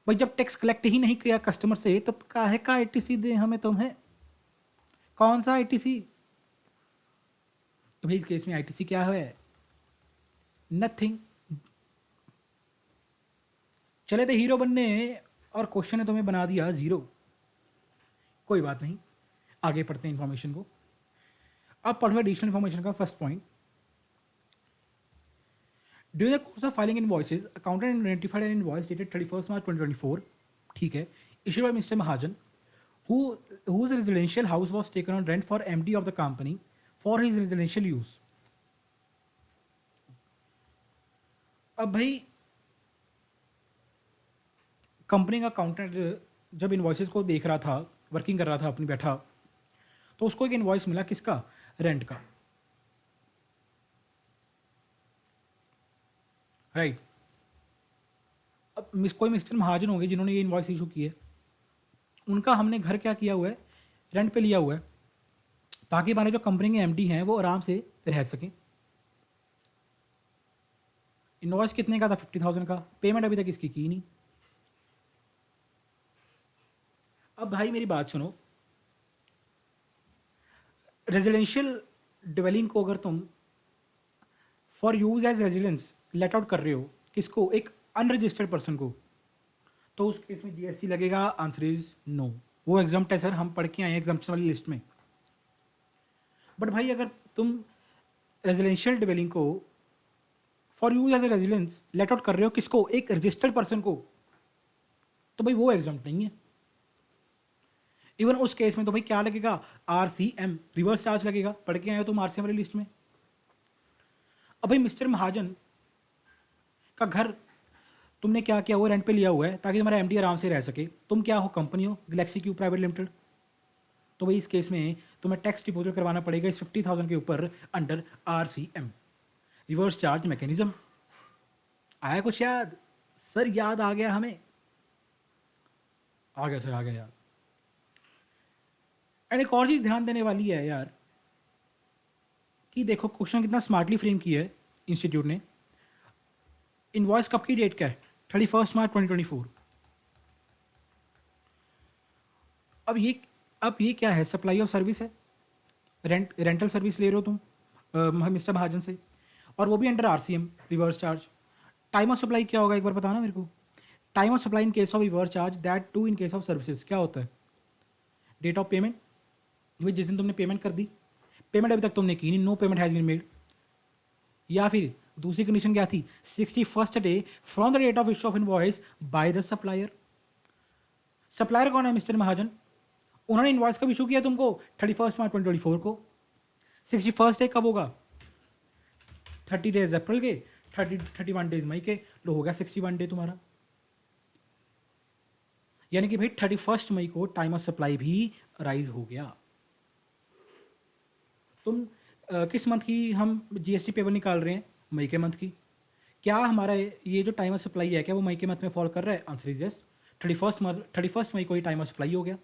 भाई जब टैक्स कलेक्ट ही नहीं किया कस्टमर से, तब काहे का आईटीसी दे हमें तुम्हें? कौन सा आईटीसी? तो भाई इस केस में आईटीसी क्या है? नथिंग। चले थे हीरो बनने और क्वेश्चन ने तुम्हें बना दिया जीरो। कोई बात नहीं, आगे पढ़ते हैं इंफॉर्मेशन को। अब पढ़ो एडिशनल इंफॉर्मेशन का first point. During the course of filing invoices accountant identified N invoice dated 31 मार्च 2024, ठीक है, issued by mister Mahajan whose residential house was taken on rent for MD of the company for his residential use। अब भाई कंपनी का अकाउंटेंट जब इन्वॉइसेस को देख रहा था, वर्किंग कर रहा था अपनी बैठा, तो उसको एक इन्वॉइस मिला किसका? रेंट का, राइट। अब कोई मिस्टर महाजन होंगे जिन्होंने ये इन्वॉइस इशू की है, उनका हमने घर क्या किया हुआ है? रेंट पे लिया हुआ है, ताकि हमारे जो कंपनी के एमडी हैं वो आराम से रह सकें। इन्वॉइस कितने का था? 50,000 का। पेमेंट अभी तक इसकी की नहीं। अब भाई मेरी बात सुनो, रेजिडेंशियल डिवेलिंग को अगर तुम for use as residence let out कर रहे हो, किसको? एक अनरजिस्टर्ड पर्सन को, तो उस केस में जीएसटी लगेगा? Answer is no. वो एग्जाम्प्ट है सर, हम पढ़ के आए हैं एग्जाम्पशन वाली लिस्ट में। बट भाई अगर तुम रेजिडेंशियल डिवेलिंग को for use as a residence let out कर रहे हो, किसको? एक रजिस्टर्ड पर्सन को, तो भाई वो एग्जाम्प्ट नहीं है। इवन उस केस में तो भाई क्या लगेगा? आरसीएम, रिवर्स चार्ज लगेगा। पढ़ के आए हो तुम आरसीएम वाली लिस्ट में। अब भाई मिस्टर महाजन का घर तुमने क्या किया हुआ? रेंट पे लिया हुआ है ताकि तुम्हारा एमडी आराम से रह सके। तुम क्या हो? कंपनी हो गैलेक्सी क्यूब प्राइवेट लिमिटेड। तो भाई इस केस में तुम्हें टैक्स डिपोजल करवाना पड़ेगा इस 50,000 के ऊपर under RCM, reverse charge mechanism. आया कुछ याद? सर याद आ गया हमें? आ गया सर, आ गया यार। एंड एक और चीज़ ध्यान देने वाली है यार, कि देखो क्वेश्चन कितना स्मार्टली फ्रेम किया है इंस्टीट्यूट ने। इनवॉइस कब की डेट क्या है? 31 मार्च 2024। अब ये क्या है? सप्लाई ऑफ सर्विस है, रेंटल सर्विस ले रहे हो तुम मिस्टर महाजन से, और वो भी under RCM, reverse charge. Time of supply क्या होगा एक बार बताना मेरे को? Time of supply in case of reverse charge, that too in case of services क्या होता है? डेट ऑफ पेमेंट, भाई जिस दिन तुमने पेमेंट कर दी, पेमेंट अभी तक तुमने की नहीं, no payment has been made. या फिर दूसरी कंडीशन क्या थी? 61st day from the date of issue of invoice by the supplier. Supplier कौन है? मिस्टर महाजन। उन्होंने इनवॉइस कब इशू किया तुमको? 31 मार्च 2024 को। 61st डे कब होगा? 30 डेज अप्रैल के, 31 डेज मई के, लो हो गया 61 डे तुम्हारा। यानी कि भाई 31 मई को टाइम ऑफ सप्लाई भी राइज हो गया। तुम किस मंथ की हम जीएसटी पेबल निकाल रहे हैं? मई के मंथ की। क्या हमारा ये जो टाइम ऑफ सप्लाई है क्या वो मई के मंथ में फॉल कर रहा है? Answer is yes. 31 मई को ही टाइम ऑफ सप्लाई हो गया।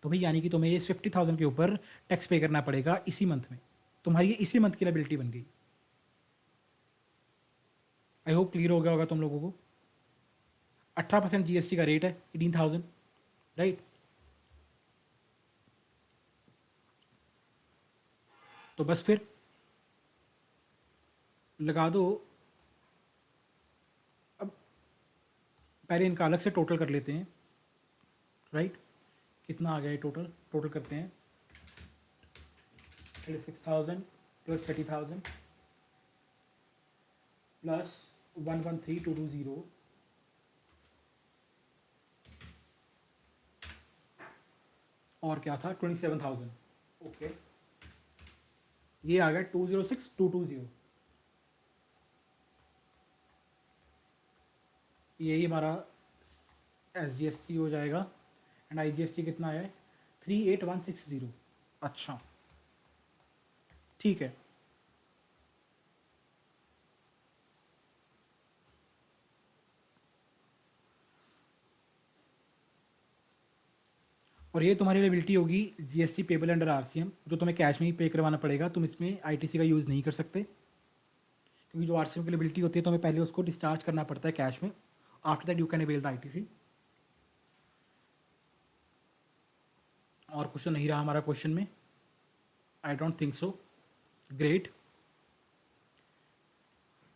तो भाई यानी कि तुम्हें इस 50,000 के ऊपर टैक्स पे करना पड़ेगा इसी मंथ में। तुम्हारी ये इसी मंथ की लायबिलिटी बन गई। आई होप क्लियर हो गया होगा तुम लोगों को। 18% जीएसटी का रेट है, 18,000, राइट। तो बस फिर लगा दो। अब पहले इनका अलग से टोटल कर लेते हैं, राइट। कितना आ गया ये टोटल? टोटल करते हैं। 36,000 प्लस 30,000 प्लस 113,220 और क्या था? 27,000। ओके, ये आ गया 206,220। यही हमारा SGST हो जाएगा। एंड IGST कितना है? 38160। अच्छा, ठीक है। और ये तुम्हारी लायबिलिटी होगी GST पेबल अंडर RCM, जो तुम्हें कैश में ही पे करवाना पड़ेगा। तुम इसमें ITC का यूज़ नहीं कर सकते, क्योंकि जो RCM की लायबिलिटी होती है तुम्हें पहले उसको डिस्चार्ज करना पड़ता है कैश में। After that you can avail the ITC। और क्वेश्चन नहीं रहा हमारा क्वेश्चन में? I don't think so. Great.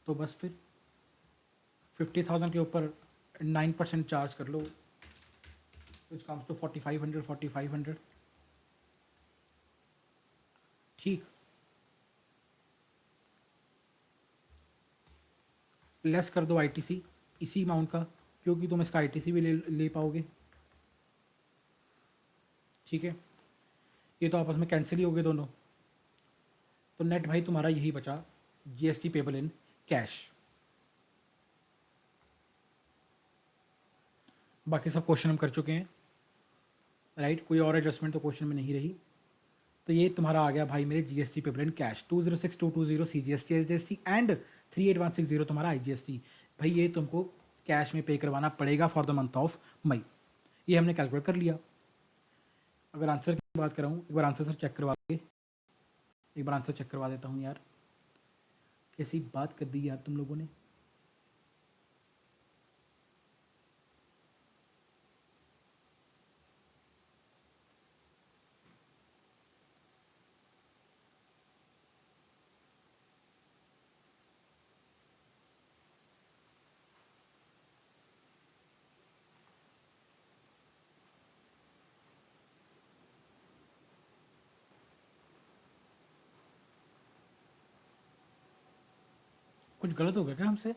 तो बस फिर 50,000 के ऊपर 9% चार्ज कर लो, विच कम्स टू 4,500। ठीक, लेस कर दो ITC इसी अमाउंट का, क्योंकि तुम इसका ITC भी ले पाओगे। ठीक है, ये तो आपस में कैंसिल ही हो गए दोनों। तो नेट भाई तुम्हारा यही बचा, GST पेबल इन कैश। बाकी सब क्वेश्चन हम कर चुके हैं, राइट। कोई और एडजस्टमेंट तो क्वेश्चन में नहीं रही। तो ये तुम्हारा आ गया भाई मेरे GST payable in cash. 206,220 CGST SGST and 38160 तुम्हारा IGST। भाई ये तुमको कैश में पे करवाना पड़ेगा for the month of May. ये हमने कैलकुलेट कर लिया। अगर आंसर की बात कराऊँ, एक बार आंसर सर चेक करवा के, एक बार आंसर चेक करवा देता हूँ यार। कैसी बात कर दी यार तुम लोगों ने। कुछ गलत हो गया क्या हमसे?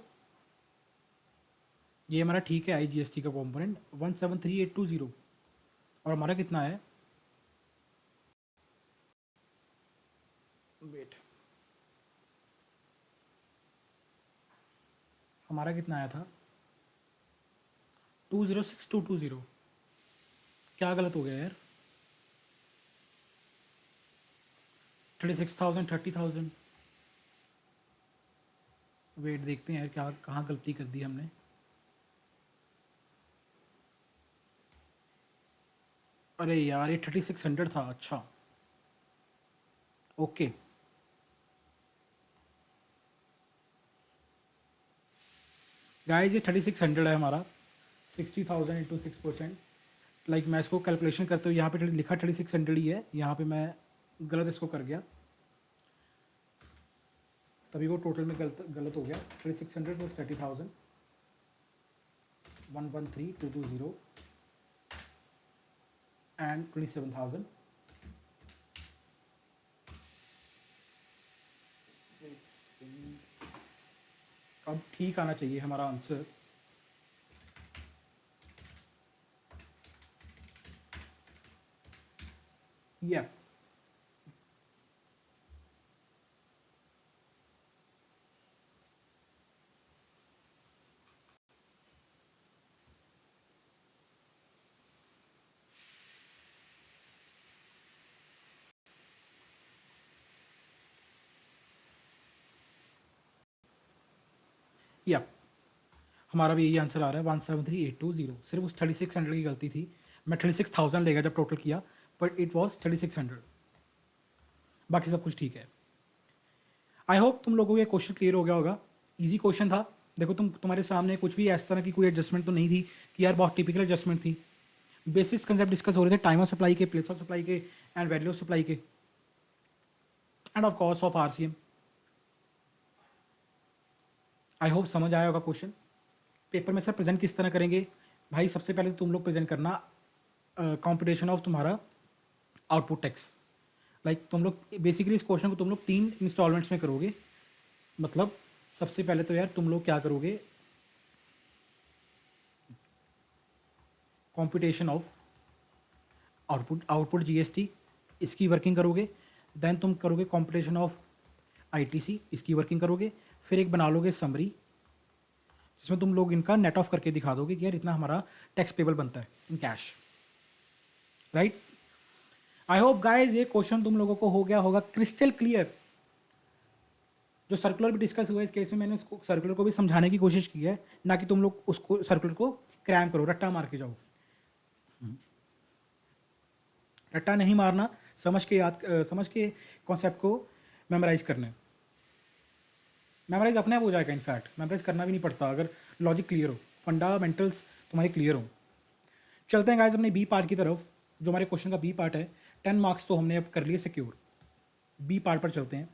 ये हमारा ठीक है IGST का कॉम्पोनेंट 173820। और हमारा कितना है? वेट, हमारा कितना आया था? 206,220। क्या गलत हो गया यार? 36,000 30,000। वेट देखते हैं यार, क्या कहाँ गलती कर दी हमने। अरे यार ये 3600 था। अच्छा, ओके। गाइस ये 3600 है हमारा। 60,000 इंटू 6%। लाइक मैं इसको कैलकुलेशन करते हुए यहाँ पे लिखा 3600 ही है, यहाँ पे मैं गलत इसको कर गया, तभी वो टोटल में गलत हो गया। 3600 प्लस 30,000 113,220 एंड 27,000। अब ठीक आना चाहिए हमारा आंसर। या या हमारा भी यही आंसर आ रहा है 173820। सिर्फ उस 3600 की गलती थी। मैं 36,000 लेगा जब टोटल किया, बट इट वॉज 3600। बाकी सब कुछ ठीक है। आई होप तुम लोगों को ये क्वेश्चन क्लियर हो गया होगा। इजी क्वेश्चन था। देखो तुम्हारे सामने कुछ भी इस तरह की कोई एडजस्टमेंट तो नहीं थी कि यार बहुत टिपिकल एडजस्टमेंट थी। बेसिस कंसेप्ट डिस्कस हो रहे थे, टाइम ऑफ सप्लाई के, प्लेस ऑफ सप्लाई के एंड वैल्यू ऑफ सप्लाई के, end of course of RCM। I hope समझ आया होगा क्वेश्चन। पेपर में सर प्रेजेंट किस तरह करेंगे? भाई सबसे पहले तो तुम लोग प्रेजेंट करना कॉम्पिटिशन ऑफ तुम्हारा आउटपुट टैक्स। लाइक तुम लोग बेसिकली इस क्वेश्चन को तुम लोग 3 इंस्टॉलमेंट्स में करोगे। मतलब सबसे पहले तो यार तुम लोग क्या करोगे, कॉम्पिटिशन ऑफ आउटपुट GST, इसकी वर्किंग करोगे। देन तुम करोगे कॉम्पिटिशन ऑफ ITC, इसकी वर्किंग करोगे। फिर एक बना लोगे समरी। जिसमें तुम लोग इनका नेट ऑफ करके दिखा दोगे कि यार इतना हमारा टैक्स पेबल बनता है in cash, right. I hope guys ये क्वेश्चन तुम लोगों को हो गया होगा क्रिस्टल क्लियर। जो सर्कुलर भी डिस्कस हुआ है इस केस में, मैंने उसको सर्कुलर को भी समझाने की कोशिश की है, ना कि तुम लोग उसको सर्कुलर को क्रैम करो, रट्टा मार के जाओ। रट्टा नहीं मारना, समझ के कॉन्सेप्ट को मेमोराइज करना है। मेमोराइज अपने आप हो जाएगा, इनफैक्ट मेमोराइज करना भी नहीं पड़ता अगर लॉजिक क्लियर हो, फंडामेंटल्स तुम्हारे क्लियर हो। चलते हैं गाइस अपने बी पार्ट की तरफ। जो हमारे क्वेश्चन का बी पार्ट है, 10 मार्क्स तो हमने अब कर लिए सिक्योर। बी पार्ट पर चलते हैं।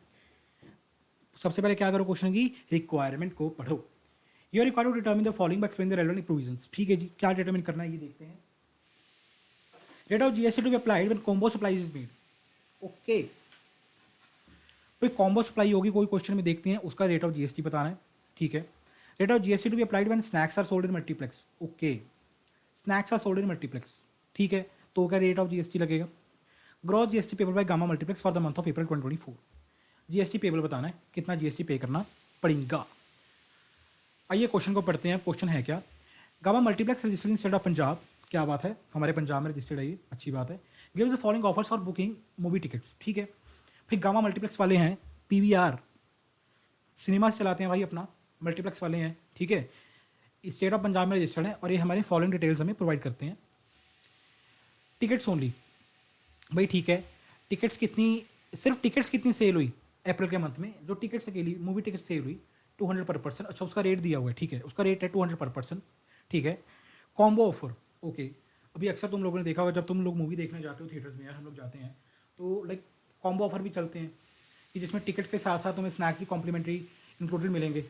सबसे पहले क्या करो, क्वेश्चन की रिक्वायरमेंट को पढ़ो। You are required to determine the following by explain the relevant provisions. ठीक है जी, क्या डिटरमिन करना है ये देखते हैं। Rate of GST to be applied when combo supply is made. Okay, कोई कॉम्बो सप्लाई होगी कोई क्वेश्चन में, देखते हैं उसका रेट ऑफ जीएसटी बताना है। ठीक है, rate of GST to be applied when snacks are sold in multiplex. Okay, snacks are sold in multiplex, ठीक है, तो क्या रेट ऑफ जीएसटी लगेगा। Gross GST payable by Gamma multiplex for the month of April 2024। GST payable बताना है, कितना जीएसटी पे करना पड़ेगा। आइए क्वेश्चन को पढ़ते हैं। क्वेश्चन है क्या, gamma multiplex registered in state of Punjab. क्या बात है, हमारे पंजाब में रजिस्टर्ड है ये, अच्छी बात है। Gives the following offers for booking movie tickets. ठीक है, फिर गामा मल्टीप्लेक्स वाले हैं, पीवीआर सिनेमा से चलाते हैं भाई अपना, मल्टीप्लेक्स वाले हैं, ठीक है, स्टेट ऑफ पंजाब में रजिस्टर्ड है और ये हमारे फॉलोइंग डिटेल्स हमें प्रोवाइड करते हैं। टिकट्स ओनली, भाई ठीक है, टिकट्स कितनी, सिर्फ टिकट्स कितनी सेल हुई अप्रैल के मंथ में, जो टिकट्स अकेली मूवी टिकट सेल हुई 200 पर पर्सन। अच्छा, उसका रेट दिया हुआ है, ठीक है, उसका रेट है 200 पर पर्सन, ठीक है। कॉम्बो ऑफर, ओके, अभी अक्सर तुम लोगों ने देखा होगा जब तुम लोग मूवी देखने जाते हो थिएटर्स में, यार हम लोग जाते हैं तो लाइक कॉम्बो ऑफर भी चलते हैं कि जिसमें टिकट के साथ साथ तुम्हें स्नैक्स भी कॉम्प्लीमेंट्री इंक्लूडेड मिलेंगे।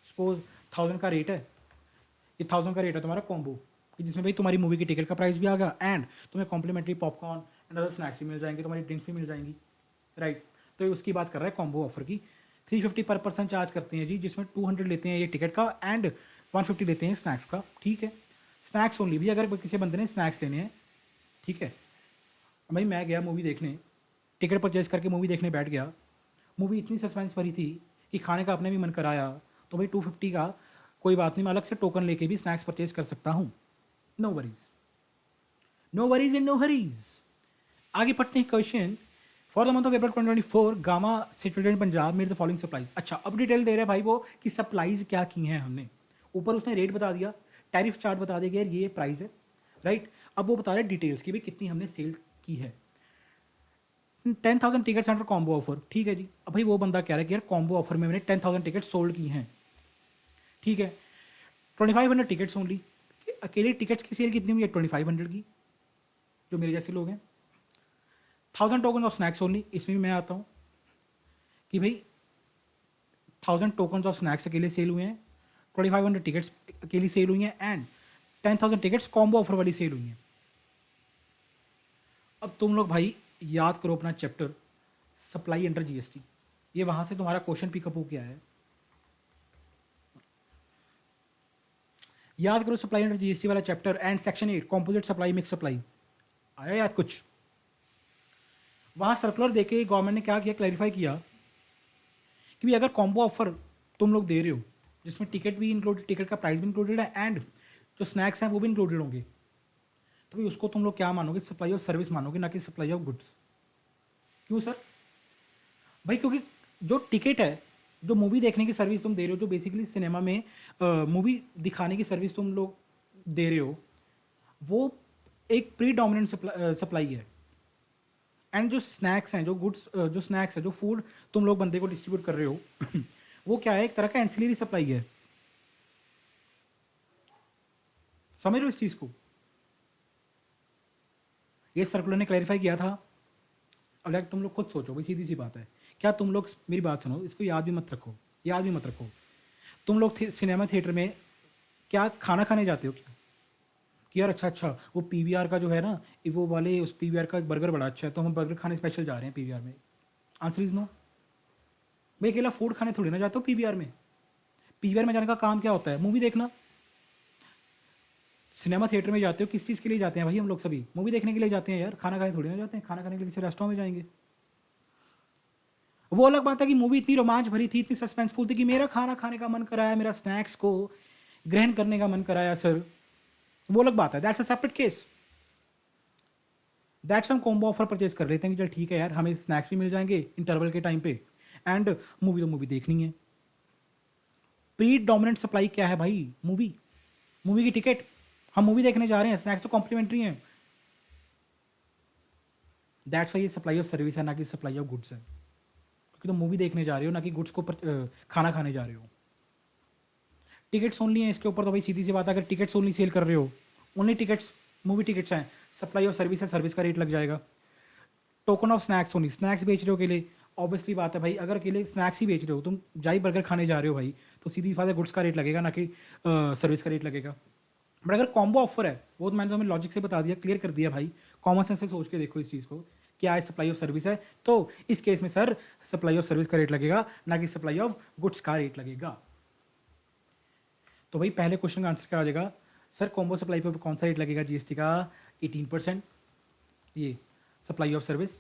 सपोज 1000 का रेट है, ये 1000 का रेट है तुम्हारा कॉम्बो, कि जिसमें भाई तुम्हारी मूवी की टिकट का प्राइस भी आ गया एंड तुम्हें complimentary popcorn and other snacks भी मिल जाएंगे, तुम्हारी ड्रिंक्स भी मिल जाएंगी, राइट। तो ये उसकी बात कर रहा है कॉम्बो ऑफर की। 350 पर पर्सन चार्ज करते हैं जी, जिसमें 200 लेते हैं ये टिकट का एंड 150 लेते हैं स्नैक्स का, ठीक है। स्नैक्स ओनली भी, अगर किसी बंदे ने स्नैक्स लेने हैं, ठीक है, भाई मैं गया मूवी देखने, टिकट परचेज करके मूवी देखने बैठ गया, मूवी इतनी सस्पेंस भरी थी कि खाने का अपने भी मन कराया, तो भाई 250 का कोई बात नहीं, मैं अलग से टोकन लेके भी स्नैक्स परचेज कर सकता हूँ। No worries, no worries and no hurries. आगे पढ़ते हैं question. For the month of April 2024 Gamma situated in Punjab made the following supplies. अच्छा, अब डिटेल दे रहे हैं भाई वो कि सप्लाईज क्या की हैं हमने। ऊपर उसने रेट बता दिया, टैरिफ चार्ट बता देगा यार ये प्राइस है, राइट। अब वो बता रहे डिटेल्स की भी कितनी हमने सेल की है। 10,000 टिकट्स अंडर कॉम्बो ऑफर, ठीक है जी। अब भाई वो बंदा कह रहा है कि यार कॉम्बो ऑफर में मैंने 10,000 टिकट सोल्ड की हैं, ठीक है। 2500 टिकट्स ओनली, अकेले टिकट्स की सेल कितनी हुई है 2500 की, जो मेरे जैसे लोग हैं। 1000 टोकन ऑफ स्नैक्स ओनली, इसमें भी मैं आता हूँ कि भाई 1000 टोकन ऑफ स्नैक्स अकेले सेल हुए हैं, 2500 टिकट्स अकेली सेल हुई हैं एंड 10,000 टिकट्स कॉम्बो ऑफर वाली सेल हुई हैं। अब तुम लोग भाई याद करो अपना चैप्टर सप्लाई अंडर जीएसटी, ये वहाँ से तुम्हारा क्वेश्चन पिकअप हो गया है। याद करो सप्लाई अंडर जीएसटी वाला chapter and section 8 composite supply mix supply, आया याद कुछ। वहाँ सर्कुलर देके गवर्नमेंट ने क्या किया, क्लैरिफाई किया कि भाई अगर कॉम्बो ऑफर तुम लोग दे रहे हो जिसमें टिकट भी इंक्लूडेड, टिकट का प्राइस भी इंक्लूडेड है एंड जो स्नैक्स हैं वो भी इंक्लूडेड होंगे, तो भाई उसको तुम लोग क्या मानोगे, सप्लाई ऑफ सर्विस मानोगे, ना कि सप्लाई ऑफ गुड्स। क्यों सर? भाई क्योंकि जो टिकट है, जो मूवी देखने की सर्विस तुम दे रहे हो, जो बेसिकली सिनेमा में मूवी दिखाने की सर्विस तुम लोग दे रहे हो, वो एक प्री डोमिनेंट सप्लाई है। एंड जो स्नैक्स हैं, जो गुड्स, जो स्नैक्स है, जो फूड तुम लोग बंदे को डिस्ट्रीब्यूट कर रहे हो वो क्या है, एक तरह का एंसिलरी सप्लाई है। समझ रहे हो इस चीज़ को? ये सर्कुलर ने क्लैरिफाई किया था। अब लाइक तुम लोग खुद सोचो भाई, सीधी सी बात है, क्या तुम लोग, मेरी बात सुनो, इसको याद भी मत रखो, याद भी मत रखो, तुम लोग सिनेमा थिएटर में क्या खाना खाने जाते हो क्या कि यार अच्छा वो पीवीआर का जो है ना, वो वाले उस पीवीआर का बर्गर बड़ा अच्छा है तो हम बर्गर खाने स्पेशल जा रहे हैं पीवीआर में? Answer is no. भाई अकेला फूड खाने थोड़ी ना जाते हो पीवीआर में। पीवीआर में जाने का काम क्या होता है, मूवी देखना। सिनेमा थिएटर में जाते हो किस चीज़ के लिए जाते हैं भाई? हम लोग सभी मूवी देखने के लिए जाते हैं यार, खाना खाने थोड़ी ना जाते हैं, खाना खाने के लिए किसी रेस्टोरेंट में जाएंगे। वो अलग बात है कि मूवी इतनी रोमांच भरी थी, इतनी सस्पेंसफुल थी कि मेरा खाना खाने का मन कराया, मेरा स्नैक्स को ग्रहण करने का मन कराया सर, वो अलग बात है, that's a separate case. That's हम कॉम्बो ऑफर परचेज कर लेते हैं कि चल ठीक है यार, हमें स्नैक्स भी मिल जाएंगे इंटरवल के टाइम पे, एंड मूवी तो मूवी देखनी है। प्री डोमिनेंट सप्लाई क्या है भाई? मूवी, मूवी की टिकट, हम मूवी देखने जा रहे हैं, स्नैक्स तो कॉम्प्लीमेंट्री हैं। दैट्स वाई ये सप्लाई ऑफ सर्विस है, ना कि सप्लाई ऑफ गुड्स है, क्योंकि तुम मूवी देखने जा रहे हो, ना कि गुड्स को खाना खाने जा रहे हो। टिकट्स ओनली हैं इसके ऊपर, तो भाई सीधी सी बात है, अगर टिकट्स ओनली सेल कर रहे हो, ओनली टिकट्स मूवी टिकट्स हैं, सप्लाई ऑफ सर्विस है, सर्विस का रेट लग जाएगा। Token of snacks only, snacks बेच रहे हो अकेले, ऑब्वियसली बात है भाई, अगर अकेले स्नैक्स ही बेच रहे हो, तुम जाई बर्गर खाने जा रहे हो भाई, तो सीधी बात है गुड्स का रेट लगेगा, ना कि सर्विस का रेट लगेगा। बट अगर कॉम्बो ऑफर है, वो तो मैंने तुम्हें लॉजिक से बता दिया, क्लियर कर दिया भाई, कॉमन सेंस से सोच के देखो इस चीज़ को, क्या है सप्लाई ऑफ सर्विस है, तो इस केस में सर सप्लाई ऑफ सर्विस का रेट लगेगा, ना कि सप्लाई ऑफ गुड्स का रेट लगेगा। तो भाई पहले क्वेश्चन का आंसर क्या हो जाएगा? सर कॉम्बो सप्लाई पे कौन सा रेट लगेगा जीएसटी का? 18%। ये सप्लाई ऑफ सर्विस।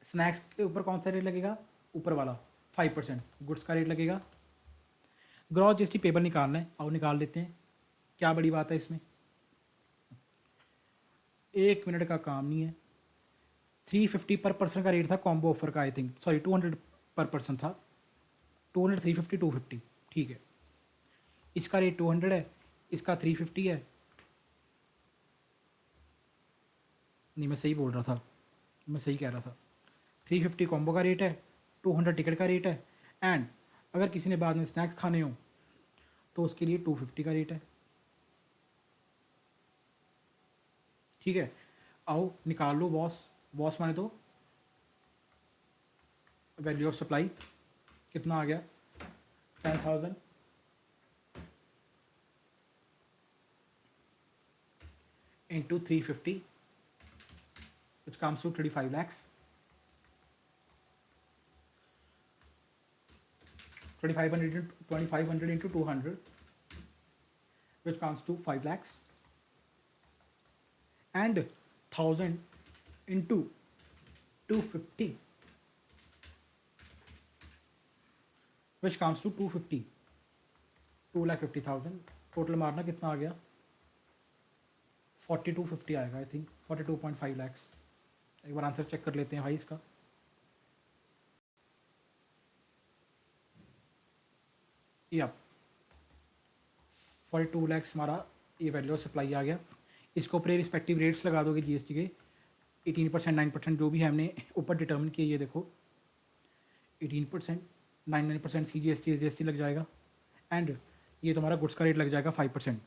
स्नैक्स के ऊपर कौन सा रेट लगेगा? ऊपर वाला 5%। गुड्स का रेट लगेगा। ग्रॉस जीएसटी पेबल निकालना है, आओ निकाल लेते हैं, क्या बड़ी बात है इसमें, 1 मिनट का काम नहीं है। 350 पर पर्सन का रेट था कॉम्बो ऑफर का, आई थिंक, सॉरी 200 पर पर्सन था, 200, 350, 250, ठीक है। इसका रेट 200 है, इसका 350 है, नहीं मैं सही बोल रहा था, मैं सही कह रहा था, 350 कॉम्बो का रेट है, 200 टिकट का रेट है, एंड अगर किसी ने बाद में स्नैक्स खाने हो तो उसके लिए 250 का रेट है, ठीक है। आओ निकाल लो वॉस, वॉस माने तो वैल्यू ऑफ सप्लाई, कितना आ गया? 10,000 into 350, which comes to 35 lakhs. 2500 into 200, which comes to 5 lakhs. And 1000 into 250, which comes to 250, 2,50,000। Total मारना कितना आ गया? 4250 आएगा, आई थिंक 42.5 लैक्स। एक बार आंसर चेक कर लेते हैं भाई इसका। या 42 लैक्स हमारा ये वैल्यू ऑफ सप्लाई आ गया। इसको ऊपर रिस्पेक्टिव रेट्स लगा दोगे जीएसटी के, 18%, 9% जो भी है हमने ऊपर डिटर्मिन किया, ये देखो 18%, 9% सी जी एस टी लग जाएगा, एंड ये तुम्हारा गुड्स का रेट लग जाएगा 5%,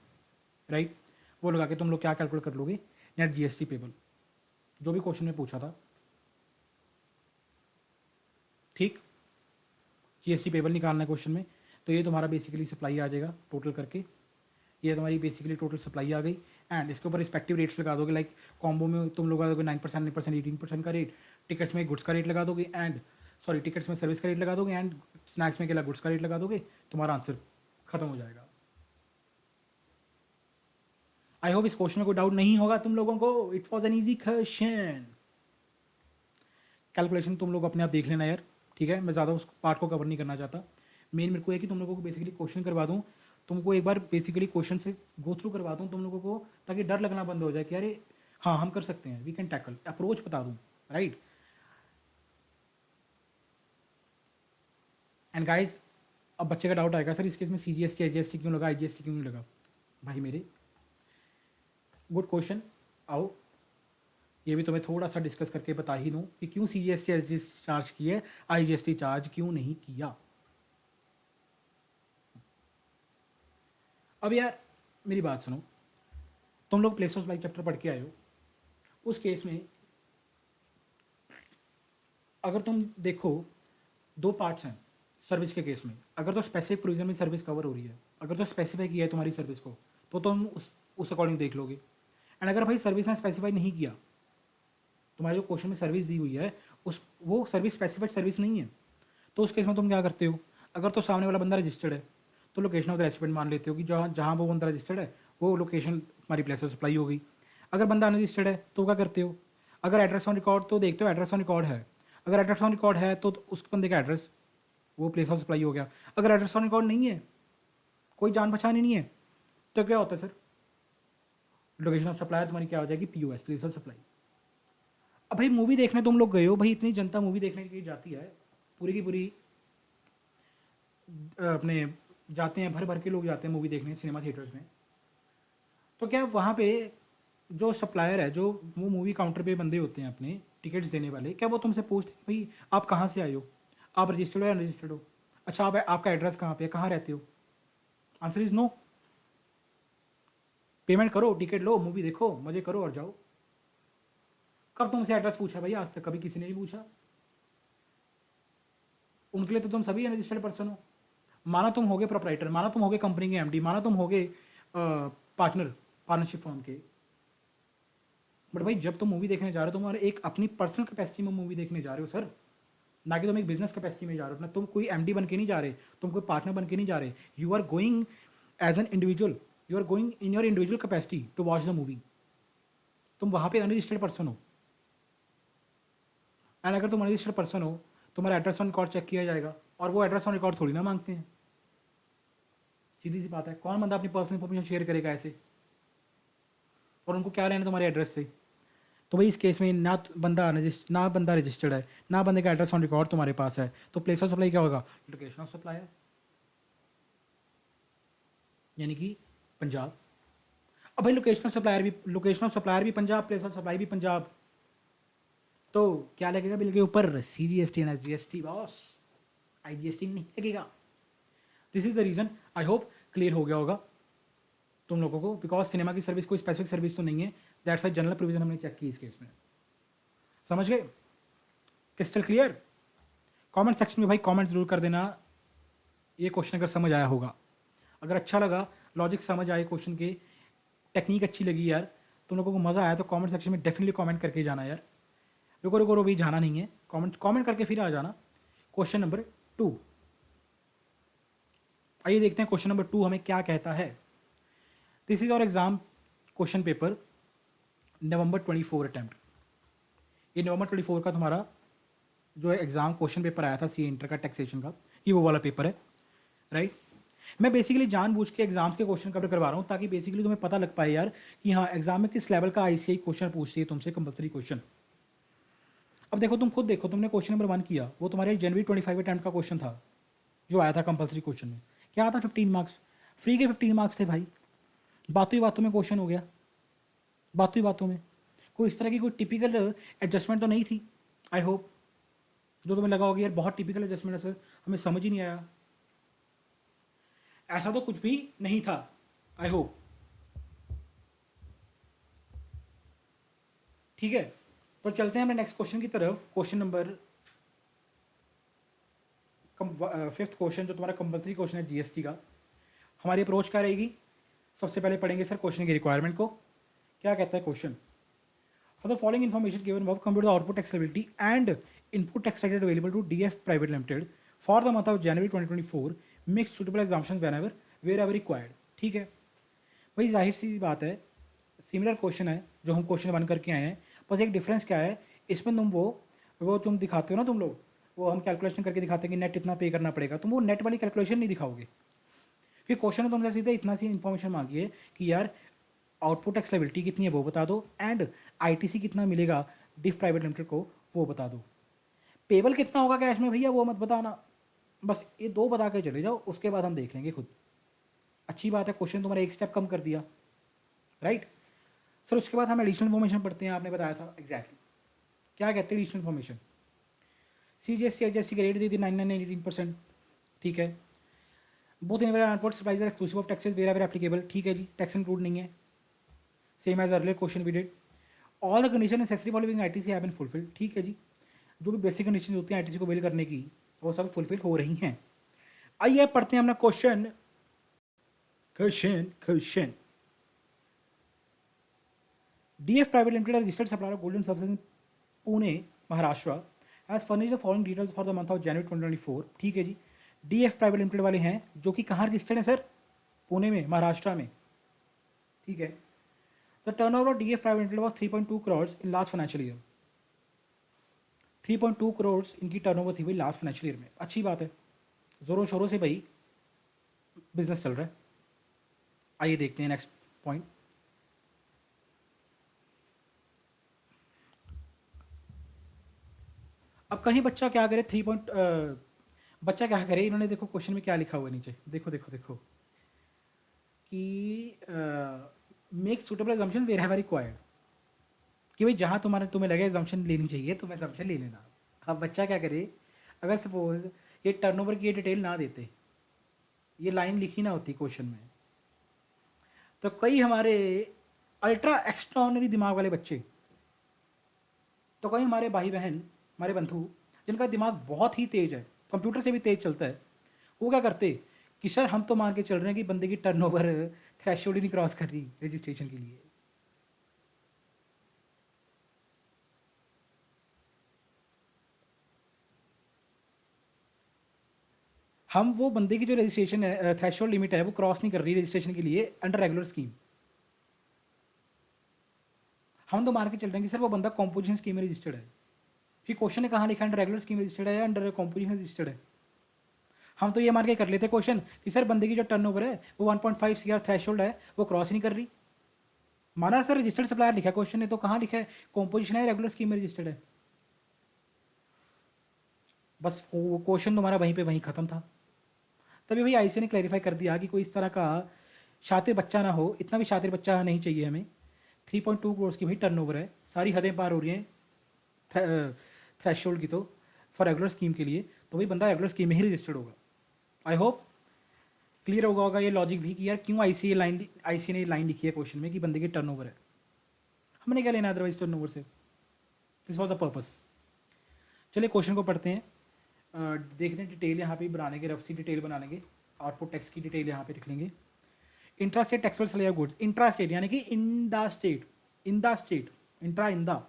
राइट। वो लगा के तुम लोग क्या कैलकुलेट कर लोगे? नेट जीएसटी पेबल, जो भी क्वेश्चन में पूछा था, ठीक। जीएसटी पेबल निकालना है क्वेश्चन में, तो ये तुम्हारा बेसिकली सप्लाई आ जाएगा टोटल करके, ये तुम्हारी बेसिकली टोटल सप्लाई आ गई, एंड इसके ऊपर रिस्पेक्टिव रेट्स लगा दोगे, लाइक कॉम्बो में तुम लोग लगा दोगे 9%, 9%, 18% का रेट, टिकट्स में गुड्स का रेट लगा दोगे, एंड सॉरी टिकट्स में सर्विस का रेट लगा दोगे, एंड स्नैक्स में अकेला गुड्स का रेट लगा दोगे, तुम्हारा आंसर खत्म हो जाएगा। आई होप इस क्वेश्चन में कोई डाउट नहीं होगा तुम लोगों को, it was an easy question. Calculation तुम लोग अपने आप देख लेना यार, ठीक है, मैं ज़्यादा उस पार्ट को कवर नहीं करना चाहता। मेन मेरे को है कि तुम लोगों को बेसिकली क्वेश्चन करवा दूँ, तुमको एक बार बेसिकली क्वेश्चन से गो थ्रू करवा दूँ तुम लोगों को, ताकि डर लगना बंद हो जाए कि अरे हाँ हम कर सकते हैं, वी कैन टैकल, अप्रोच बता दूँ, राइट। एंड गाइज, अब बच्चे का डाउट आएगा सर इस केस में CGST IGST क्यों लगा, IGST क्यों नहीं लगा? भाई मेरे, गुड क्वेश्चन। आओ ये भी तुम्हें थोड़ा सा डिस्कस करके बता ही दूँ कि क्यों CGST IGST चार्ज किया, IGST चार्ज क्यों नहीं किया। अब यार मेरी बात सुनो, तुम लोग प्लेस ऑफ लाइक चैप्टर पढ़ के आए हो, उस केस में अगर तुम देखो दो पार्ट्स हैं सर्विस के केस में, अगर तो स्पेसिफिक प्रोविजन में सर्विस कवर हो रही है, अगर तो स्पेसिफाई किया है तुम्हारी सर्विस को, तो तुम उस अकॉर्डिंग देख लोगे। एंड अगर भाई सर्विस ने स्पेसिफाई नहीं किया, तुम्हारे जो क्वेश्चन में सर्विस दी हुई है उस वो सर्विस स्पेसिफाइड सर्विस नहीं है, तो उस केस में तुम क्या करते हो? अगर तो सामने वाला बंदा रजिस्टर्ड है तो लोकेशन ऑफ द रेसिडेंट मान लेते हो कि जहाँ जहाँ वो बंदा रजिस्टर्ड है वो लोकेशन हमारी प्लेस ऑफ सप्लाई हो गई। अगर बंदा अनरजिस्टर्ड है तो क्या करते हो? अगर एड्रेस ऑन रिकॉर्ड तो देखते हो एड्रेस ऑन रिकॉर्ड है, अगर एड्रेस ऑन रिकॉर्ड है तो उस बंदे का एड्रेस वो प्लेस ऑफ सप्लाई हो गया। अगर एड्रेस ऑन रिकॉर्ड नहीं है, कोई जान पहचान ही नहीं है, तो क्या होता है सर? लोकेशन ऑफ सप्लायर तुम्हारी क्या हो जाएगी? POS, place of supply. अब भाई मूवी देखने तुम लोग गए हो, भाई इतनी जनता मूवी देखने के लिए जाती है, पूरी की पूरी अपने जाते हैं, भर भर के लोग जाते हैं मूवी देखने सिनेमा थिएटर्स में। तो क्या वहाँ पे जो सप्लायर है, जो वो मूवी काउंटर पे बंदे होते हैं अपने टिकट्स देने वाले, क्या वो तुमसे पूछते हैं भाई आप कहाँ से आए हो, आप रजिस्टर्ड हो या अनरजिस्टर्ड हो, अच्छा आप आपका एड्रेस कहाँ पे है, कहाँ रहते हो? Answer is no. पेमेंट करो, टिकट लो, मूवी देखो, मज़े करो और जाओ। कब तुमसे एड्रेस पूछा भाई? आज तक कभी किसी ने नहीं पूछा। उनके लिए तो तुम सभी अनरजिस्टर्ड पर्सन हो। माना तुम होगे प्रोपराइटर, माना तुम होगे कंपनी के MD, माना तुम होगे पार्टनर पार्टनरशिप फॉर्म के, बट भाई जब तुम मूवी देखने जा रहे हो तुम्हारे एक अपनी पर्सनल कैपेसिटी में मूवी देखने जा रहे हो सर, ना कि तुम एक बिजनेस कैपेसिटी में जा रहे हो। ना तुम कोई MD बन के नहीं जा रहे, तुम कोई पार्टनर बन के नहीं जा रहे। You are going as an individual, you are going in your individual capacity to watch the movie. तुम वहाँ पे अनरजिस्टर्ड पर्सन हो, एंड अगर तुम अनरजिस्टर्ड पर्सन हो, तुम्हारा एड्रेस ऑन रिकॉर्ड चेक किया जाएगा, और वो एड्रेस ऑन रिकॉर्ड थोड़ी ना मांगते हैं। सीधी सी बात है, कौन बंदा अपनी पर्सनल इन्फॉर्मेशन शेयर करेगा ऐसे? और उनको क्या लेना तुम्हारे एड्रेस से? तो भाई इस केस में ना ना बंदा रजिस्टर्ड है, ना बंदे का एड्रेस ऑन रिकॉर्ड तुम्हारे पास है, तो प्लेस ऑफ सप्लाई क्या होगा? लोकेशन ऑफ सप्लाई है, यानी कि पंजाब। अब भाई लोकेशन ऑफ सप्लायर भी पंजाब, प्लेस ऑफ सप्लाई भी पंजाब, तो क्या लगेगा बिल के ऊपर? CGST and SGST boss, IGST नहीं लगेगा। This is the reason. I hope clear हो गया होगा तुम लोगों को, बिकॉज सिनेमा की सर्विस कोई स्पेसिफिक सर्विस तो नहीं है, दैट्स वाई जनरल प्रोविजन हमने चेक की इस केस में। समझ गए? Crystal clear? कमेंट सेक्शन में भाई कमेंट जरूर कर देना ये क्वेश्चन अगर समझ आया होगा। अगर अच्छा लगा, लॉजिक समझ आए क्वेश्चन के, टेक्निक अच्छी लगी यार, तुम लोगों को मज़ा आया, तो कमेंट सेक्शन में डेफिनेटली कमेंट करके जाना यार। रुको रुको रुको, भी जाना नहीं है, कमेंट करके फिर आ जाना। क्वेश्चन नंबर 2, आइए देखते हैं क्वेश्चन नंबर 2 हमें क्या कहता है। दिस इज और exam question paper November 24 attempt. ये November 24 का तुम्हारा जो एग्ज़ाम क्वेश्चन पेपर आया था CA इंटर का टैक्सेशन का, ये वो वाला पेपर है, राइट। मैं बेसिकली जानबूझ के एग्जाम्स के क्वेश्चन कवर करवा रहा हूँ, ताकि बेसिकली तुम्हें पता लग पाए यार कि हाँ एग्जाम में किस लेवल का ICAI क्वेश्चन पूछती है तुमसे, कंपलसरी क्वेश्चन। अब देखो, तुम खुद देखो, तुमने क्वेश्चन नंबर 1 किया, वो तुम्हारे January 25 अटैम्प्ट का क्वेश्चन था जो आया था कंपलसरी क्वेश्चन में। क्या आता? 15 मार्क्स, फ्री के 15 मार्क्स थे भाई। बातों ही बातों में क्वेश्चन हो गया, बातों ही बातों में। कोई इस तरह की कोई टिपिकल एडजस्टमेंट तो नहीं थी, आई होप, जो तुम्हें लगा होगा यार बहुत टिपिकल एडजस्टमेंट है सर, हमें समझ ही नहीं आया। ऐसा तो कुछ भी नहीं था, आई होप। ठीक है, तो चलते हैं अपने नेक्स्ट क्वेश्चन की तरफ। क्वेश्चन नंबर 5th क्वेश्चन जो तुम्हारा कंपलसरी क्वेश्चन है GST का। हमारी अप्रोच क्या रहेगी? सबसे पहले पढ़ेंगे सर क्वेश्चन की रिक्वायरमेंट को। क्या कहता है question? For the following information given above, compute the output tax liability and input tax credit available to DF private limited for the month of January 2024, make suitable exemptions whenever wherever required. ठीक है भाई, जाहिर सी बात है, सिमिलर क्वेश्चन है जो हम क्वेश्चन 1 करके आए हैं, बस एक डिफरेंस क्या है, इसमें तुम वो तुम दिखाते हो ना, तुम लोग वो हम कैलकुलेशन करके दिखाते हैं कि नेट इतना पे करना पड़ेगा, तुम वो नेट वाली कैलकुलेशन नहीं दिखाओगे। फिर क्वेश्चन में तुमसे सीधे इतना सी इन्फॉर्मेशन मांगी है कि यार आउटपुट टैक्स लायबिलिटी कितनी है वो बता दो, एंड ITC कितना मिलेगा डिफ प्राइवेट लिमिटेड को वो बता दो। पेबल कितना होगा कैश में भैया वो मत बताना, बस ये 2 बता के चले जाओ, उसके बाद हम देख लेंगे खुद। अच्छी बात है, क्वेश्चन तुम्हारा एक स्टेप कम कर दिया, राइट सर। उसके बाद हम एडिशनल इन्फॉर्मेशन पढ़ते हैं, आपने बताया था एग्जैक्टली क्या कहते हैं एडिशनल इन्फॉर्मेशन। CGST HST की रेट दी थी 9.18%, ठीक है। Both in transport supplies are exclusive of taxes wherever applicable, ठीक है जी, टैक्स इंक्लूड नहीं है, same as earlier question we did. All the condition necessary following ITC have been fulfilled, ठीक है जी, जो भी बेसिक कंडीशन होती हैं ITC को बिल करने की वो सब फुलफिल हो रही हैं। आइए पढ़ते हैं अपना question. Question DF private limited registered supplier of golden services in Pune Maharashtra as furnish the following details for the month of January 2024, ठीक है जी। DF प्राइवेट लिमिटेड वाले हैं जो कि कहाँ रजिस्टर्ड हैं सर? पुणे में, महाराष्ट्र में, ठीक है। The turnover of DF private limited was 3.2 crores in last financial year. 3.2 crore इनकी टर्नओवर थी भाई लास्ट फाइनेंशियल ईयर में। अच्छी बात है, ज़ोरों शोरों से भाई बिजनेस चल रहा है। आइए देखते हैं नेक्स्ट पॉइंट। अब कहीं बच्चा क्या करे, बच्चा क्या करे, इन्होंने देखो क्वेश्चन में क्या लिखा हुआ है नीचे, देखो देखो देखो कि make suitable assumption where have required, कि भाई जहाँ तुम्हें लगे एजम्पशन लेनी चाहिए तुम एजम्पशन ले लेना। अब बच्चा क्या करे, अगर सपोज ये टर्नओवर की डिटेल ना देते, ये लाइन लिखी ना होती क्वेश्चन में, तो कई हमारे अल्ट्रा एक्स्ट्राऑर्डिनरी दिमाग वाले बच्चे, तो कई हमारे भाई बहन, हमारे बंधु जिनका दिमाग बहुत ही तेज है, कंप्यूटर से भी तेज चलता है, वो क्या करते कि सर हम तो मान के चल रहे हैं कि बंदे की टर्नओवर थ्रेशोल्ड ही नहीं क्रॉस कर रही रजिस्ट्रेशन के लिए। हम वो बंदे की जो रजिस्ट्रेशन है, थ्रेशोल्ड लिमिट है, वो क्रॉस नहीं कर रही रजिस्ट्रेशन के लिए अंडर रेगुलर स्कीम। हम तो मान के चल रहे हैं कि सर वो बंदा कॉम्पोजिशन स्कीम में रजिस्टर्ड है। फिर क्वेश्चन ने कहाँ लिखा, अंडर रेगुलर स्कीम रजिस्टर्ड है या अंडर कॉम्पोजिशन रजिस्टर्ड है। हम तो ये मान के कर लेते क्वेश्चन कि सर बंदे की जो टर्नओवर है वो 1.5 CR थ्रेशोल्ड है, वो क्रॉस नहीं कर रही। माना सर रजिस्टर्ड सप्लायर लिखा क्वेश्चन ने, तो कहाँ लिखा है कॉम्पोजिशन है रेगुलर स्कीम में रजिस्टर्ड है। बस वो क्वेश्चन तुम्हारा वहीं पे वहीं ख़त्म था। तभी भाई आईसी ने क्लैरिफाई कर दिया कि कोई इस तरह का शातिर बच्चा ना हो, इतना भी शातिर बच्चा नहीं चाहिए हमें। 3.2 करोड़ की भाई टर्नओवर है, सारी हदें पार हो रही हैं थ्रेशोल्ड की, तो फॉर रेगुलर स्कीम के लिए तो भाई बंदा रेगुलर स्कीम में ही रजिस्टर्ड होगा। आई होप क्लियर होगा ये लॉजिक भी कि यार क्यों आईसी ने लाइन लिखी है क्वेश्चन में कि बंदे की टर्नओवर है। हमने क्या लेना अदरवाइज टर्नओवर से, दिस वॉज द पर्पस। चलिए क्वेश्चन को पढ़ते हैं, देखते हैं डिटेल यहाँ पे बनाने के, रफ सी डिटेल बना लेंगे, आउटपुट टैक्स की डिटेल यहाँ पे लिख लेंगे। Intra state taxable supply of goods, intra state यानी कि इन the state, intra in the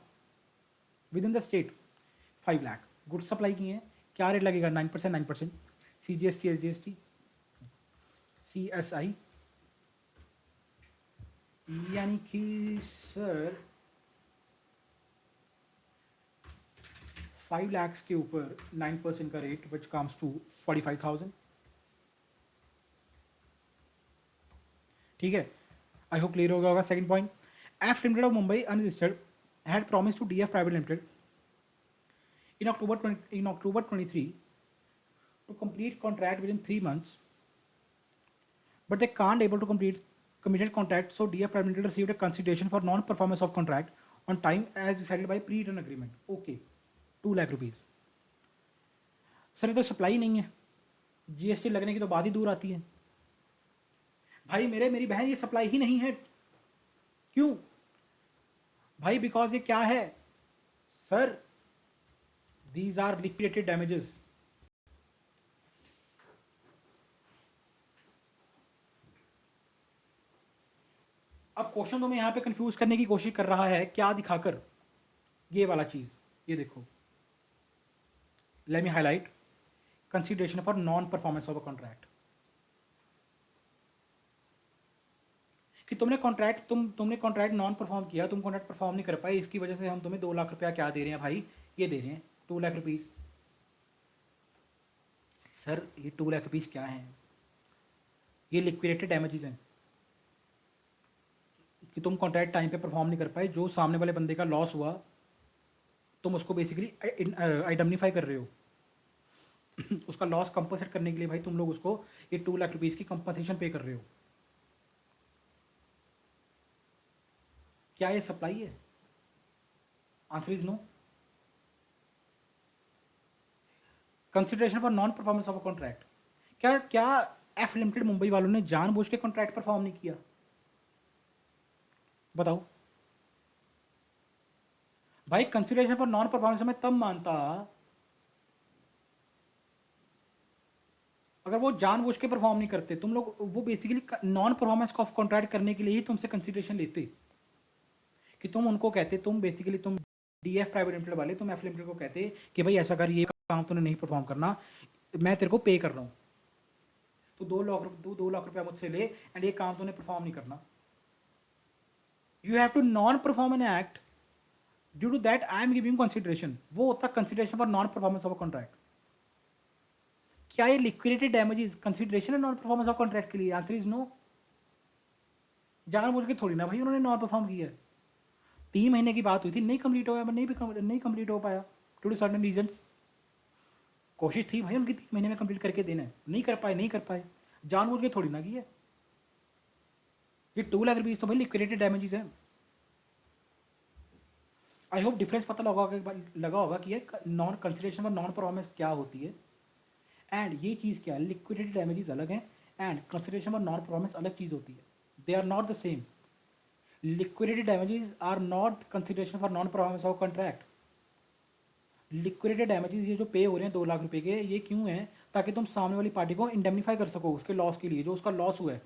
with in the state 5 lakh goods supply किए हैं। क्या रेट लगेगा, 9%, 9%। CGST, SGST, CSI, यानी कि सर 5 lakhs के ऊपर 9% का रेट विच कम्स टू 45,000। ठीक है, आई होप क्लियर हो गया होगा। Second point, F limited of Mumbai unregistered had promise to DF private limited in October 23 to complete contract within 3 months, but they can't able to complete committed contract, so DF Private Limited received a consideration for non-performance of contract on time as decided by pre-written agreement. Okay, 2 lakh rupees. Sir ये तो सप्लाई नहीं है, GST लगने की तो बात ही दूर आती है। भाई मेरी बहन ये सप्लाई ही नहीं है। क्यों भाई, बिकॉज ये क्या है sir, these are liquidated damages. अब क्वेश्चन तुम्हें यहाँ पे कंफ्यूज करने की कोशिश कर रहा है, क्या दिखाकर, ये वाला चीज, ये देखो, let me highlight, consideration for non performance of a contract, कि तुमने कॉन्ट्रैक्ट नॉन परफॉर्म किया, तुम कॉन्ट्रैक्ट परफॉर्म नहीं कर पाए, इसकी वजह से हम तुम्हें 2 लाख रुपया क्या दे रहे हैं भाई, ये दे रहे हैं 2 लाख रुपीज़। सर ये 2 लाख रुपीज़ क्या है, ये लिक्विडेटेड डैमेजेस हैं कि तुम कॉन्ट्रैक्ट टाइम पे परफॉर्म नहीं कर पाए, जो सामने वाले बंदे का लॉस हुआ तुम उसको बेसिकली आइडमनीफाई कर रहे हो। उसका लॉस कंपनसेट करने के लिए भाई तुम लोग उसको ये 2 लाख रुपीज़ की कंपनसेशन पे कर रहे हो। क्या ये सप्लाई है? Answer is no. Consideration for non performance of a contract, क्या क्या एफ लिमिटेड मुंबई वालों ने जानबूझ के कॉन्ट्रैक्ट परफॉर्म नहीं किया? बताओ भाई, कंसिडरेशन फॉर नॉन परफॉर्मेंस में तब मानता अगर वो जानबूझ के परफॉर्म नहीं करते, तुम लोग वो basically non performance of contract करने के लिए ही तुमसे कंसिडरेशन लेते, कि तुम उनको कहते, तुम DF प्राइवेट लिमिटेड वाले तुम एफ लिमिटेड को कहते कि भाई ऐसा कर, ये काम तूने नहीं परफॉर्म करना, मैं तेरे को पे कर रहा हूँ, तो 2 लाख रुपया मुझसे ले एंड ये काम तूने परफॉर्म नहीं करना। You have to non perform an act due to that I am giving consideration, वो होता है consideration for non performance of a contract. क्या ये लिक्विडेटेड डैमेजेस कंसिडरेशन है नॉन परफॉर्मेंस ऑफ कॉन्ट्रैक्ट के लिए? Answer is no. जानबूझ के थोड़ी ना भाई उन्होंने नॉन परफॉर्म किया है। 3 महीने की बात हुई थी, नहीं कंप्लीट हो गया, नहीं कंप्लीट हो पाया ड्यू टू सर्टन रीजंस। कोशिश थी भाई उनकी 3 महीने में कंप्लीट करके देना है, नहीं कर पाए, जानबूझ के थोड़ी ना की है। ये 2 लाख रुपीज़ तो भाई लिक्विडेटेड डैमेजेस है। आई होप डिफरेंस पता लगा होगा कि ये नॉन कंसिडरेशन और नॉन परफॉर्मेंस क्या होती है एंड ये चीज़ क्या है। लिक्विडेटेड डैमेजेस अलग हैं एंड कंसिडरेशन और नॉन परफॉर्मेंस अलग चीज़ होती है। They are not the same. Liquidated damages are not consideration for non performance of contract. Liquidated damages ये जो पे हो रहे हैं 2 लाख रुपए के, ये क्यों हैं? ताकि तुम सामने वाली पार्टी को इंडेमनीफाई कर सको उसके लॉस के लिए, जो उसका लॉस हुआ है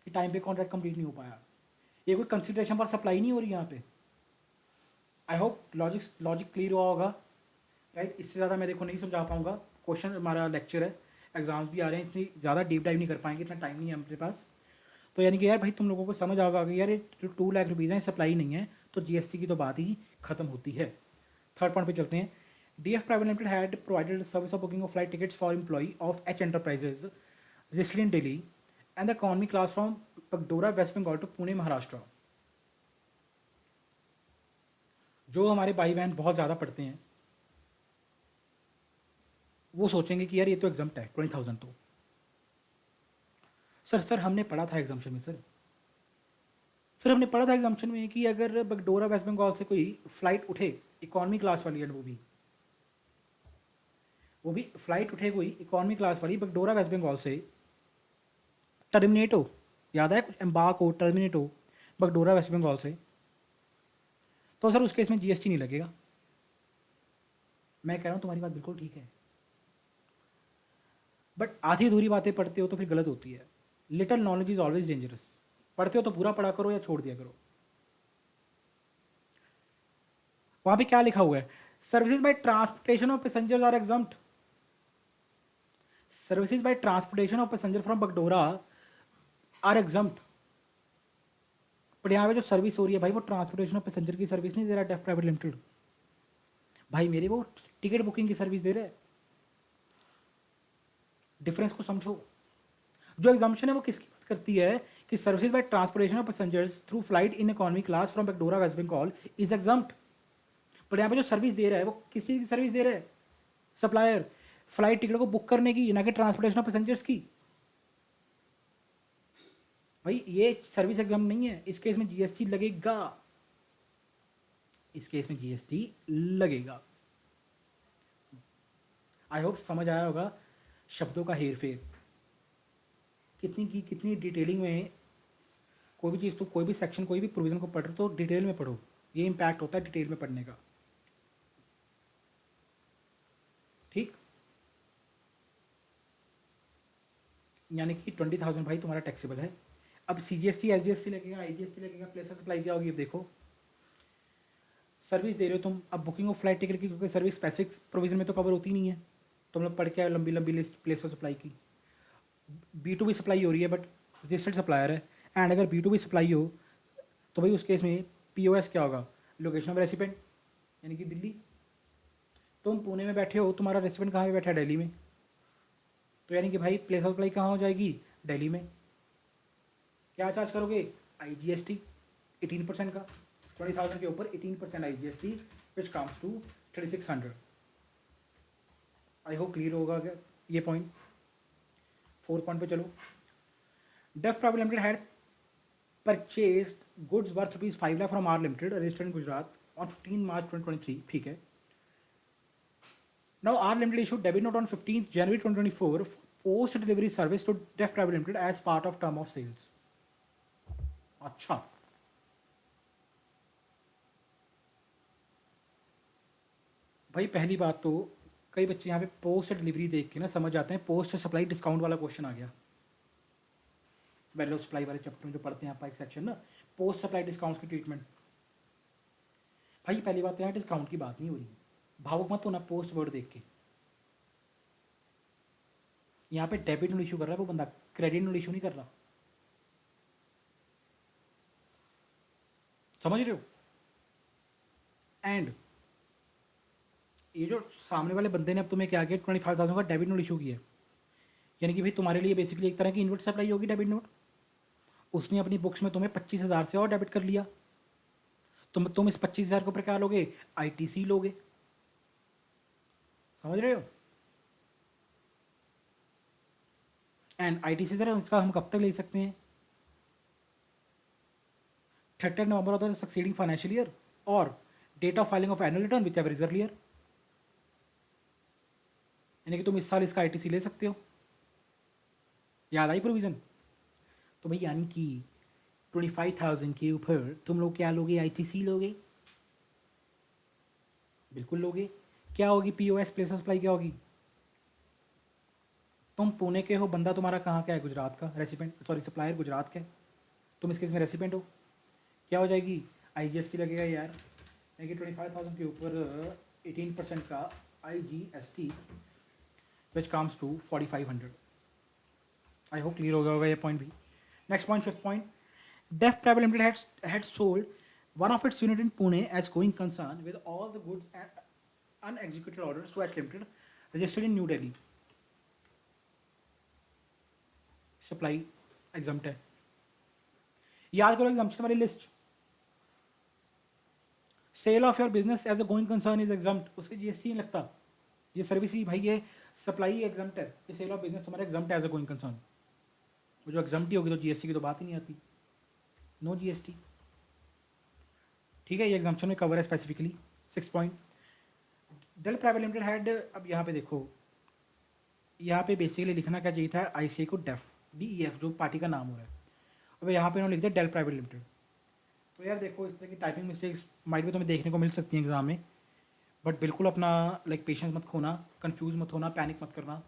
कि टाइम पे कॉन्ट्रैक्ट कंप्लीट नहीं हो पाया। ये कोई कंसिडरेशन पर सप्लाई नहीं हो रही यहाँ पे। आई होप लॉजिक क्लियर हुआ होगा, राइट। इससे ज़्यादा मैं देखो नहीं समझा पाऊँगा। क्वेश्चन हमारा लेक्चर है, एग्जाम्स भी आ रहे हैं, इतनी ज़्यादा डीप डाइव नहीं कर पाएंगे, इतना टाइम नहीं है हमारे पास। तो यानी कि यार भाई तुम लोगों को समझ आएगा कि यार ये जो 2 लाख रुपीज़ हैं सप्लाई नहीं है, तो जीएसटी की तो बात ही खत्म होती है। थर्ड पॉइंट पे चलते हैं। DF private limited had provided service of booking of flight tickets for employee of H enterprises registered in Delhi and the economy class from Bagdogra West Bengal to Pune Maharashtra. जो हमारे भाई बहन बहुत ज़्यादा पढ़ते हैं वो सोचेंगे कि यार ये तो एग्जाम्प्ट है 20,000 तो। सर हमने पढ़ा था एग्जाम्शन में, सर हमने पढ़ा था एग्जाम्शन में कि अगर बगडोरा वेस्ट बंगाल से कोई फ्लाइट उठे इकॉनमी क्लास वाली, एंड वो भी फ्लाइट उठे कोई इकॉनमी क्लास वाली बगडोरा वेस्ट बंगाल से, टर्मिनेट हो, याद है कुछ, एम्बार्क हो, टर्मिनेट हो बगडोरा वेस्ट बंगाल से, तो सर उस केस में जीएसटी नहीं लगेगा। मैं कह रहा हूँ तुम्हारी बात बिल्कुल ठीक है, बट आधी अधूरी बातें पढ़ते हो तो फिर गलत होती है। Little knowledge is always dangerous. पढ़ते हो तो पूरा पढ़ा करो या छोड़ दिया करो। वहां पे क्या लिखा हुआ है? Services by transportation of passengers are exempt. Services by transportation of passenger from Bagdogra are exempt. But यहाँ पे जो सर्विस हो रही है भाई वो ट्रांसपोर्टेशन ऑफ पैसेंजर की सर्विस नहीं दे रहा डेफ प्राइवेट लिमिटेड, भाई मेरे वो टिकट बुकिंग की सर्विस दे रहे हैं। डिफरेंस को समझो। जो एग्जाम्पशन है वो किसकी बात करती है कि services by transportation of passengers through flight in economy class from Bagdogra West Bengal is exempt. But यहाँ पे जो सर्विस दे रहा है वो किस चीज़ की सर्विस दे रहा है? सप्लायर, फ्लाइट टिकट को बुक करने की, ना कि ट्रांसपोर्टेशन ऑफ पैसेंजर्स की। भाई ये सर्विस एग्जाम नहीं है, इस केस में जीएसटी लगेगा, इस केस में जीएसटी लगेगा। आई होप समझ आया होगा शब्दों का हेर फेर कितनी डिटेलिंग में। कोई भी चीज़ तो, कोई भी सेक्शन, कोई भी प्रोविजन को पढ़ रहे तो डिटेल में पढ़ो, ये इम्पैक्ट होता है डिटेल में पढ़ने का, ठीक। यानी कि 20,000 भाई तुम्हारा टैक्सेबल है। अब CGST SGST लगेगा, IGST लगेगा, प्लेस ऑफ सप्लाई क्या होगी? अब देखो सर्विस दे रहे हो तुम, अब बुकिंग ऑफ फ्लाइट टिकट की क्योंकि सर्विस स्पेसिफिक प्रोविजन में तो कवर होती नहीं है, तुम लोग पढ़ के आए लंबी लंबी लिस्ट प्लेस ऑफ सप्लाई की। B2B सप्लाई हो रही है बट रजिस्टर्ड सप्लायर है, एंड अगर B2B सप्लाई हो तो भाई उस केस में POS क्या होगा? लोकेशन ऑफ रेसिपेंट, यानी कि दिल्ली। तुम पुणे में बैठे हो, तुम्हारा रेसिडेंट कहाँ पे बैठा है? दिल्ली में। तो यानी कि भाई प्लेस ऑफ सप्लाई कहाँ हो जाएगी? दिल्ली में। क्या चार्ज करोगे? IGST 18% का, 20,000 के ऊपर 18% IGST which comes to 3,600। I hope clear होगा क्या ये पॉइंट। 4 पॉइंट पे चलो। DF private limited had purchased goods worth ₹5 lakh from R limited registered in Gujarat on 15 March 2023, ठीक है। Now R Limited issued debit note on 15th January 2024 for post delivery service to Def Private Limited as part of term of sales। अच्छा, भाई पहली बात तो कई बच्चे यहाँ पे पोस्ट डिलीवरी देख के ना समझ जाते हैं पोस्ट सप्लाई डिस्काउंट वाला क्वेश्चन आ गया। वैल्यू ऑफ सप्लाई वाले चैप्टर में जो पढ़ते हैं आप एक सेक्शन ना, पोस्ट सप्लाई डिस्काउंट की ट्रीटमेंट। भाई पहली बात तो यहाँ डिस्काउंट की बात नहीं हो रही, भावुक मत होना पोस्ट वर्ड देख के। यहाँ पे डेबिट नोट इशू कर रहा है वो बंदा, क्रेडिट नोट इशू नहीं कर रहा, समझ रहे हो? एंड ये जो सामने वाले बंदे ने अब तुम्हें क्या किया, 25,000 का डेबिट नोट इशू किया, यानी कि भाई तुम्हारे लिए बेसिकली एक तरह की इनवर्ट सप्लाई होगी डेबिट नोट। उसने अपनी बुक्स में तुम्हें 25,000 से और डेबिट कर लिया। तुम इस 25,000 के ऊपर क्या लोगे, आईटीसी लोगे। समझ रहे हो? एंड आईटीसी सर इसका हम कब तक ले सकते हैं, 30 November of the succeeding financial year और date of filing of annual return whichever is earlier. यानी कि तुम इस साल इसका आईटीसी ले सकते हो। याद आई प्रोविजन? तो भाई यानी कि 25,000 के ऊपर तुम लोग क्या लोगे, आईटीसी लोगे। बिल्कुल लोगे। क्या होगी पीओएस, प्लेस ऑफ सप्लाई क्या होगी। तुम पुणे के हो, बंदा तुम्हारा कहाँ का है, गुजरात का, रेसिपेंट सॉरी सप्लायर गुजरात का है, तुम इसके इसमें रेसिपेंट हो, क्या हो जाएगी, आईजीएसटी लगेगा यार। यानी कि 25,000 के ऊपर 18% का IGST which comes to 4,500। I hope clear हो गया होगा ये पॉइंट भी। Next point, fifth point, DF private limited had sold one of its unit in Pune as going concern with all the goods and unexecuted orders to H Limited registered in New Delhi. Supply exempt है, याद करो एग्जाम्पशन वाली list. Sale of your business as a going concern is exempt, उसके जीएसटी नहीं लगता। ये सर्विस ही भाई, ये सप्लाई एग्जाम्प्ट है, ये सेल ऑफ बिजनेस तुम्हारा एग्जाम्प्ट है एज अ गोइंग कंसर्न। वो जो एग्जाम्प्ट ही होगी तो जीएसटी की तो बात ही नहीं आती, नो जीएसटी। ठीक है, ये एग्जाम्पशन में कवर है specifically. 6 point, Dell private limited had, अब यहाँ पे देखो, यहाँ पे बेसिकली लिखना क्या चाहिए था, आईसीआई को डेफ, डीईएफ जो पार्टी का नाम हो रहा है, अब यहाँ पे उन्होंने लिख दिया डेल प्राइवेट लिमिटेड। तो यार देखो, इस तरह की टाइपिंग मिस्टेक्स माइट भी तुम्हें देखने को मिल सकती हैं एग्जाम में, बट बिल्कुल अपना लाइक पेशेंस मत खोना, कंफ्यूज मत होना, पैनिक मत करना,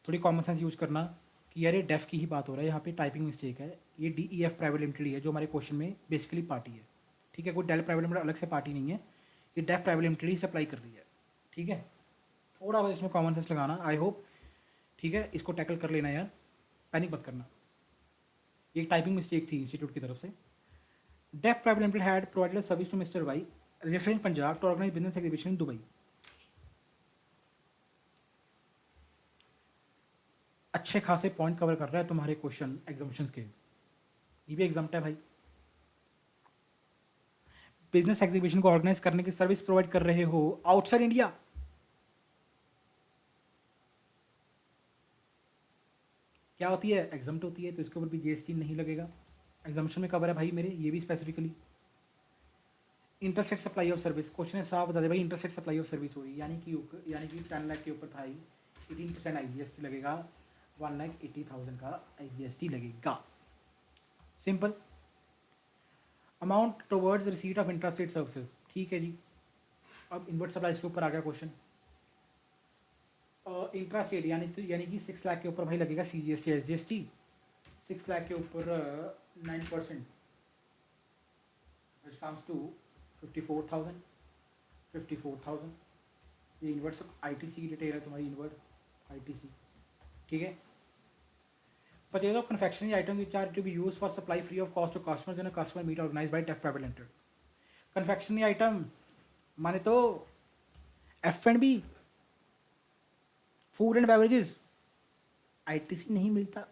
थोड़ी कॉमन सेंस यूज़ करना कि यार ये डेफ की ही बात हो रहा है, यहाँ पे टाइपिंग मिस्टेक है, ये डीईएफ प्राइवेट लिमिटेड ही है जो हमारे क्वेश्चन में बेसिकली पार्टी है। ठीक है, कोई डेल प्राइवेट लिमिटेड अलग से पार्टी नहीं है, ये डेफ प्राइवेट लिमिटेड ही सप्लाई कर रही है। ठीक है, थोड़ा बहुत इसमें कॉमन सेंस लगाना, आई होप। ठीक है, इसको टैकल कर लेना यार, पैनिक मत करना। ये टाइपिंग मिस्टेक थी इंस्टीट्यूट की तरफ से। DF private limited had provided service to mister Y, registered in Punjab, to organise business exhibition in Dubai. अच्छे खासे पॉइंट कवर कर रहा है तुम्हारे क्वेश्चन एग्जामिशंस के, ये भी एग्जाम्प्ट है भाई। बिजनेस एग्जीबिशन को ऑर्गेनाइज करने की सर्विस प्रोवाइड कर रहे हो आउटसाइड इंडिया, क्या होती है, एग्जाम्प्ट होती है, तो इसके ऊपर भी जीएसटी नहीं लगेगा। एग्जामिशन में कवर है भाई मेरे, ये भी specifically. Interstate supply of service, question है साफ बता दे भाई, इंटरसेट सप्लाई ऑफ सर्विस हो रही है, यानी कि 10 लाख के ऊपर भाई 18% आईजीएसटी लगेगा, 1,80,000 का आईजीएसटी लगेगा। Simple. Amount towards receipt of interstate services, ठीक है जी। अब इनवर्ट सप्लाईज के ऊपर आ गया क्वेश्चन। इंट्रास्टेट यानी कि 6 लाख के ऊपर भाई लगेगा सीजीएसटी एसजीएसटी, 6 लाख के ऊपर 9%, विच कम्स टू 54,000। ये इनवर्ट सब आईटीसी की डिटेल है तुम्हारी, इनवर्ट आईटीसी। ठीक है, purchase of confectionery item which are to be use for supply free of cost to customers in a customer meet organise by DF private limited. Confectionery item माने तो F&B, food and beverages, ITC नहीं मिलता,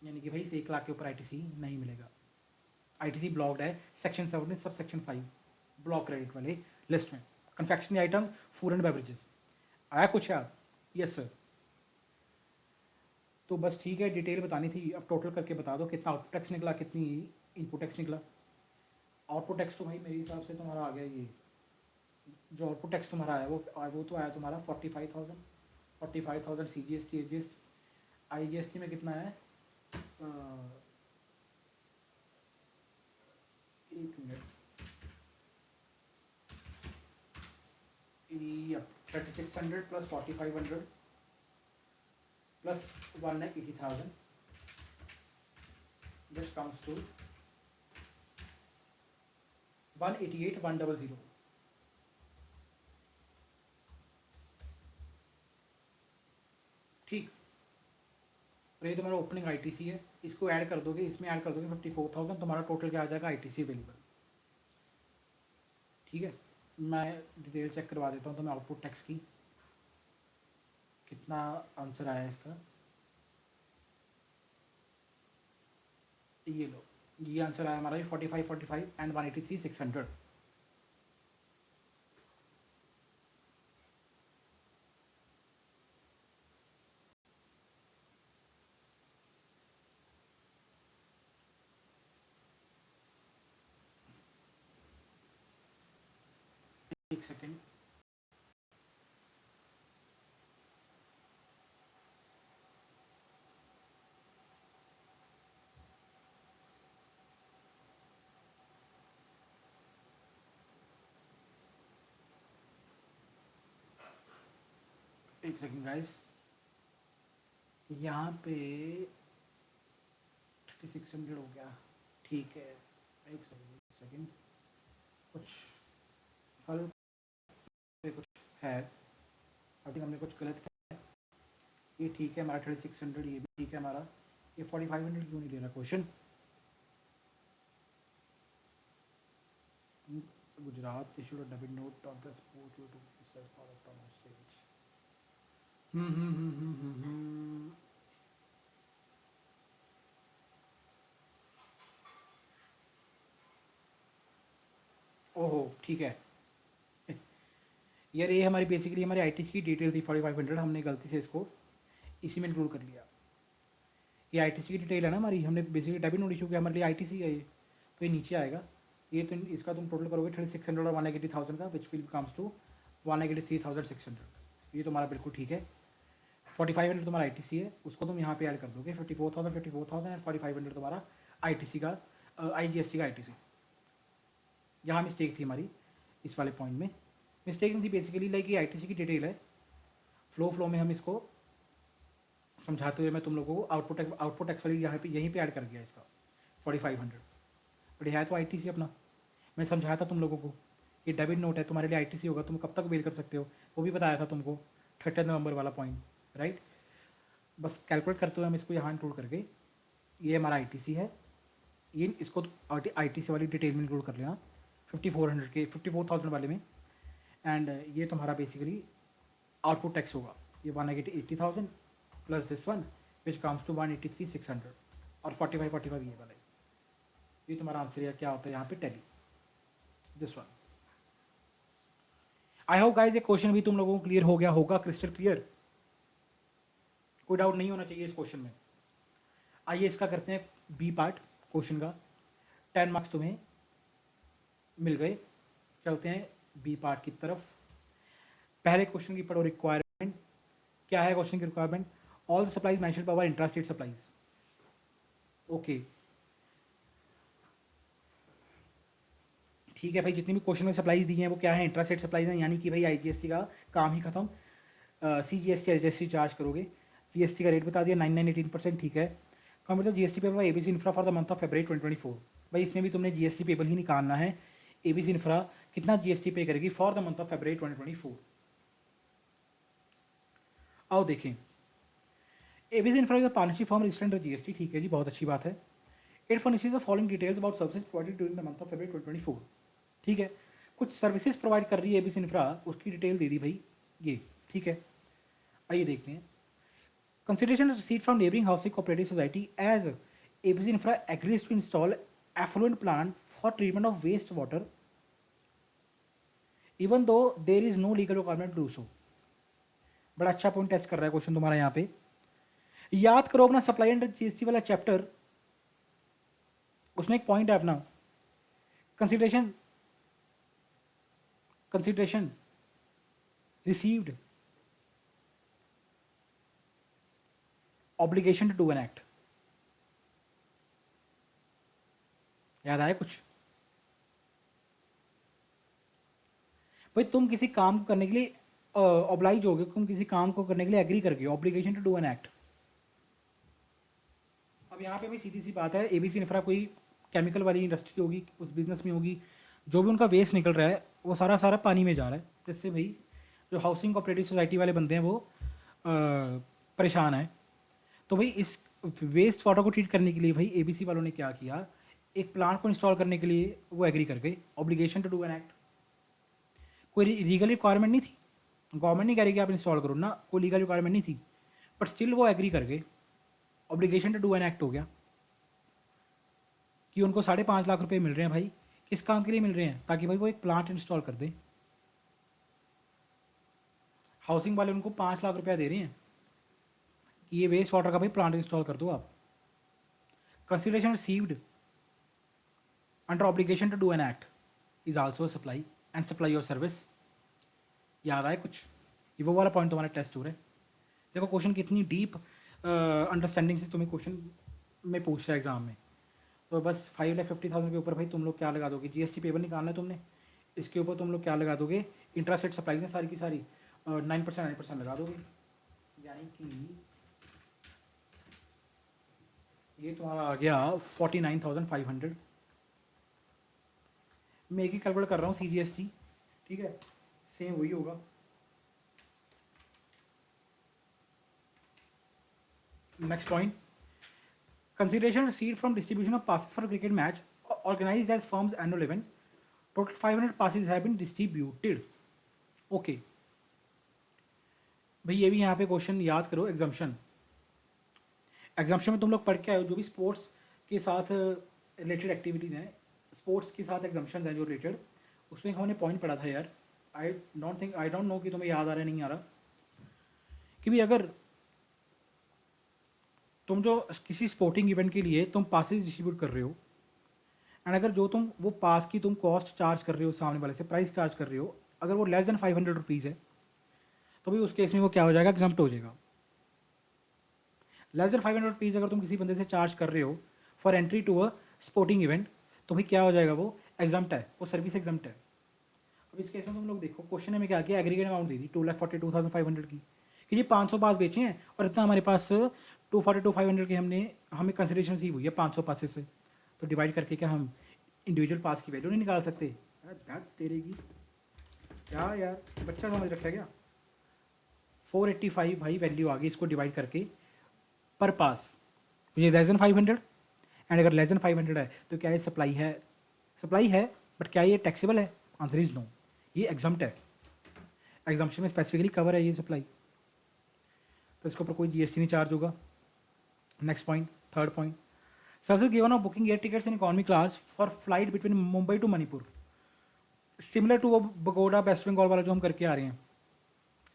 यानी कि भाई 1 लाख के ऊपर आईटीसी नहीं मिलेगा। आईटीसी ब्लॉक्ड है सेक्शन 7 में, सब सेक्शन 5 ब्लॉक क्रेडिट वाले लिस्ट में। Confectionery items, food and beverages, आया कुछ यार? Yes sir. तो बस ठीक है, डिटेल बतानी थी, अब टोटल करके बता दो कितना आउटपुट टैक्स निकला, कितनी इनपुट टैक्स निकला। आउटपुट टैक्स तो भाई मेरे हिसाब से तुम्हारा आ गया, ये जो आउटपुट टैक्स तुम्हारा आया वो तो आया तुम्हारा 45,000 C G S T I G S T में कितना है, एक minute, 3600 plus 4500 plus 1,80,000 this comes to 188,100। ठीक, और ये तुम्हारा ओपनिंग आईटीसी है, इसको ऐड कर दोगे, इसमें ऐड कर दोगे 54,000, तुम्हारा टोटल क्या आ जाएगा आईटीसी अवेलेबल। ठीक है, मैं डिटेल चेक करवा देता हूँ तो मैं आउटपुट टैक्स की कितना आंसर आया है इसका। ये लो, ये आंसर आया हमारा 45 एंड 183 600। एक सेकेंड, एक सेकेंड गाइस, यहाँ पे 3600 हो गया। ठीक है, एक सेकेंड, कुछ हल पे कुछ है, अभी हमने कुछ गलत किया है। ये ठीक है हमारा 3600, ये भी ठीक है हमारा। ये 4500 क्यों नहीं दे रहा question? Gujarat issued a debit note of the support due to research for autonomous sales. ओहो ठीक है यार, ये हमारी बेसिकली हमारी आईटीसी की डिटेल थी 4500, हमने गलती से इसको इसी में इंक्लूड कर लिया। ये आईटीसी की डिटेल है ना हमारी, हमने बेसिकली डेबिट नोट इशू किया, हमारे लिए आईटीसी है ये, तो ये नीचे आएगा। ये तो इसका तुम टोटल करोगे 3600 और 180,000 का, विच विल कम्स टू 183,600। ये तुम्हारा बिल्कुल ठीक है। 4500 तुम्हारा आईटीसी है, उसको तुम यहाँ पे ऐड कर दोगे। 54,000 एंड 4500 तुम्हारा आईटीसी का आईजीएसटी का आईटीसी। यहाँ मिस्टेक थी हमारी इस वाले पॉइंट में, मिस्टेक नहीं थी बेसिकली, लाइक ये आईटीसी की डिटेल है। फ्लो में हम इसको समझाते हुए मैं तुम लोगों को आउटपुट टैक्स वाली यहाँ पे यहीं पे ऐड कर दिया इसका 4500। बट है तो आईटीसी अपना, मैं समझाया था तुम लोगों को, ये डेबिट नोट है तुम्हारे लिए आईटीसी होगा, तुम कब तक बेल कर सकते हो, वो भी बताया था तुमको 30 नवंबर वाला पॉइंट, राइट। बस कैलकुलेट करते हुए हम इसको यहाँ इंक्लूड करके, ये हमारा आईटीसी है, ये इसको आईटीसी वाली डिटेल में इंक्लूड कर लेना 5400 के 54,000 वाले में। एंड ये तुम्हारा बेसिकली आउटपुट टैक्स होगा, ये 180,000 plus this one which comes to 183,600 और 45 ये वाला। ये तुम्हारा आंसर है, क्या होता है यहाँ पे tally, this one. I hope guys ये क्वेश्चन भी तुम लोगों को क्लियर हो गया होगा, क्रिस्टल क्लियर, कोई डाउट नहीं होना चाहिए इस क्वेश्चन में। आइए इसका करते हैं बी पार्ट क्वेश्चन का, 10 मार्क्स तुम्हें मिल गए। चलते हैं बी पार्ट की तरफ। पहले क्वेश्चन की पढ़ो रिक्वायरमेंट। क्या है क्वेश्चन की requirement? All the supplies mentioned by intrastate supplies. Okay ठीक है भाई, जितनी भी क्वेश्चन में सप्लाईज दी हैं वो क्या है? इंट्रास्टेट सप्लाईज हैं, यानी कि भाई आईजीएसटी का काम ही खत्म। सीजीएसटी एचजीएसटी चार्ज करोगे। जीएसटी का रेट बता दिया 9.18%, ठीक है। Computer GST payable ABC infra for the month of February 2024। भाई इसमें भी तुमने जीएसटी पेबल ही निकालना है। एबीसी इंफ्रा कितना जीएसटी पे करेगी for the month of February 2024? आओ देखें। ABC infra is a partnership form registered under GST, ठीक है जी, बहुत अच्छी बात है। It furnishes the following details about services provided during the month of February 2024, ठीक है। कुछ सर्विसेज प्रोवाइड कर रही है एबीसी इंफ्रा, उसकी डिटेल दे दी भाई ये, ठीक है। आइए देखते हैं। Consideration receipt from neighbouring housing cooperative society as ABC infra agrees to install effluent plant for treatment of waste water even though there is no legal requirement to do so. बड़ा अच्छा पॉइंट टेस्ट कर रहा है क्वेश्चन तुम्हारा यहाँ पे। याद करो अपना सप्लाई अंडर जीएसटी वाला चैप्टर, उसमें एक पॉइंट है अपना consideration received obligation to do an act. याद आया कुछ? भाई तुम किसी काम को करने के लिए ऑब्लाइज हो गए, तुम किसी काम को करने के लिए एग्री कर गए, obligation to do an act. अब यहाँ पे भाई सीधी सी बात है, एबीसी इंफ्रा कोई केमिकल वाली इंडस्ट्री होगी, उस बिजनेस में होगी, जो भी उनका वेस्ट निकल रहा है वो सारा सारा पानी में जा रहा है, जिससे भाई जो हाउसिंग कोऑपरेटिव सोसाइटी वाले बंदे हैं वो परेशान है। तो भाई इस वेस्ट वाटर को ट्रीट करने के लिए भाई एबीसी वालों ने क्या किया, एक प्लांट को इंस्टॉल करने के लिए वो एग्री कर गए, obligation to do an act. कोई लीगल रिक्वायरमेंट नहीं थी, गवर्नमेंट नहीं कह रही कि आप इंस्टॉल करो ना, कोई लीगल रिक्वायरमेंट नहीं थी, बट स्टिल वो एग्री कर गए, obligation to do an act हो गया कि उनको 5.5 लाख रुपए मिल रहे हैं भाई। किस काम के लिए मिल रहे हैं? ताकि भाई वो एक प्लांट इंस्टॉल कर दें। हाउसिंग वाले उनको 5 लाख रुपया दे रहे हैं कि ये वेस्ट वाटर का भाई प्लांट इंस्टॉल कर दो आप। Consideration received under obligation to do an act is also supply and supply of service. याद आए कुछ? ये वो वाला पॉइंट तुम्हारा टेस्ट हो रहा है। देखो क्वेश्चन कितनी डीप अंडरस्टैंडिंग से तुम्हें क्वेश्चन में पूछ रहा है एग्जाम में। तो बस 5,50,000 के ऊपर भाई तुम लोग क्या लगा दोगे? जीएसटी पेपर निकालना है तुमने, इसके ऊपर तुम लोग क्या लगा दोगे? इंट्रास्टेट सप्लाईज हैं सारी की सारी, 9% लगा दोगे, यानी कि ये तुम्हारा आ गया 49,500। मैं एक ही कैलकुलेट कर रहा हूँ CGST, ठीक है, सेम वही होगा। Next point, consideration received from distribution of passes for a cricket match organized as firm's annual event. Total 500 passes have been distributed. Okay. भाई ये भी यहाँ पे क्वेश्चन याद करो। एग्जाम्पशन में तुम लोग पढ़ के आए हो जो भी स्पोर्ट्स के साथ रिलेटेड एक्टिविटीज़ हैं, स्पोर्ट्स के साथ एग्जाम्पशन हैं जो रिलेटेड, उसमें हमने पॉइंट पढ़ा था यार। आई डोंट नो कि तुम्हें याद आ रहा है नहीं आ रहा, कि भी अगर तुम जो किसी स्पोर्टिंग इवेंट के लिए तुम पासेस डिस्ट्रीब्यूट कर रहे हो, एंड अगर जो तुम वो पास की तुम कॉस्ट चार्ज कर रहे हो सामने वाले से, प्राइस चार्ज कर रहे हो, अगर वो लेस देन 500 रुपीज़ है, तो भाई उस केस में वो क्या हो जाएगा? एग्जम्प्ट हो जाएगा। लेस देन 500 रुपीज़ अगर तुम किसी बंदे से चार्ज कर रहे हो for entry to a sporting event, तो भाई क्या हो जाएगा? वो एग्जम्प्ट है, वो सर्विस एग्जम्प्ट है। अब इस केस में तुम लोग देखो क्वेश्चन में क्या किया, एग्रीगेट अमाउंट दी थी 2,42,500 की, कि जी 500 पास बेचे हैं और इतना हमारे पास 242,500 के हमें कंसिडरेशन सी हुई है 500 पासेस से, तो डिवाइड करके क्या हम इंडिविजुअल पास की वैल्यू नहीं निकाल सकते? तेरे की क्या यार, बच्चा समझ रखा है क्या? 485 भाई वैल्यू आ गई, इसको डिवाइड करके पर पास, ये लेस देन 500, एंड अगर लेस देन 500 है तो क्या ये सप्लाई है? सप्लाई है, बट क्या ये टैक्सेबल है? आंसर इज नो, ये एग्जम्प्ट है। एग्जाम्पशन में स्पेसिफिकली कवर है ये सप्लाई, तो इसके ऊपर कोई जीएसटी नहीं चार्ज होगा। Next point, third point, service given of booking air tickets in economy class for flight between Mumbai to Manipur, similar to वो बगोड़ा वेस्ट बंगाल वाला जो हम करके आ रहे हैं,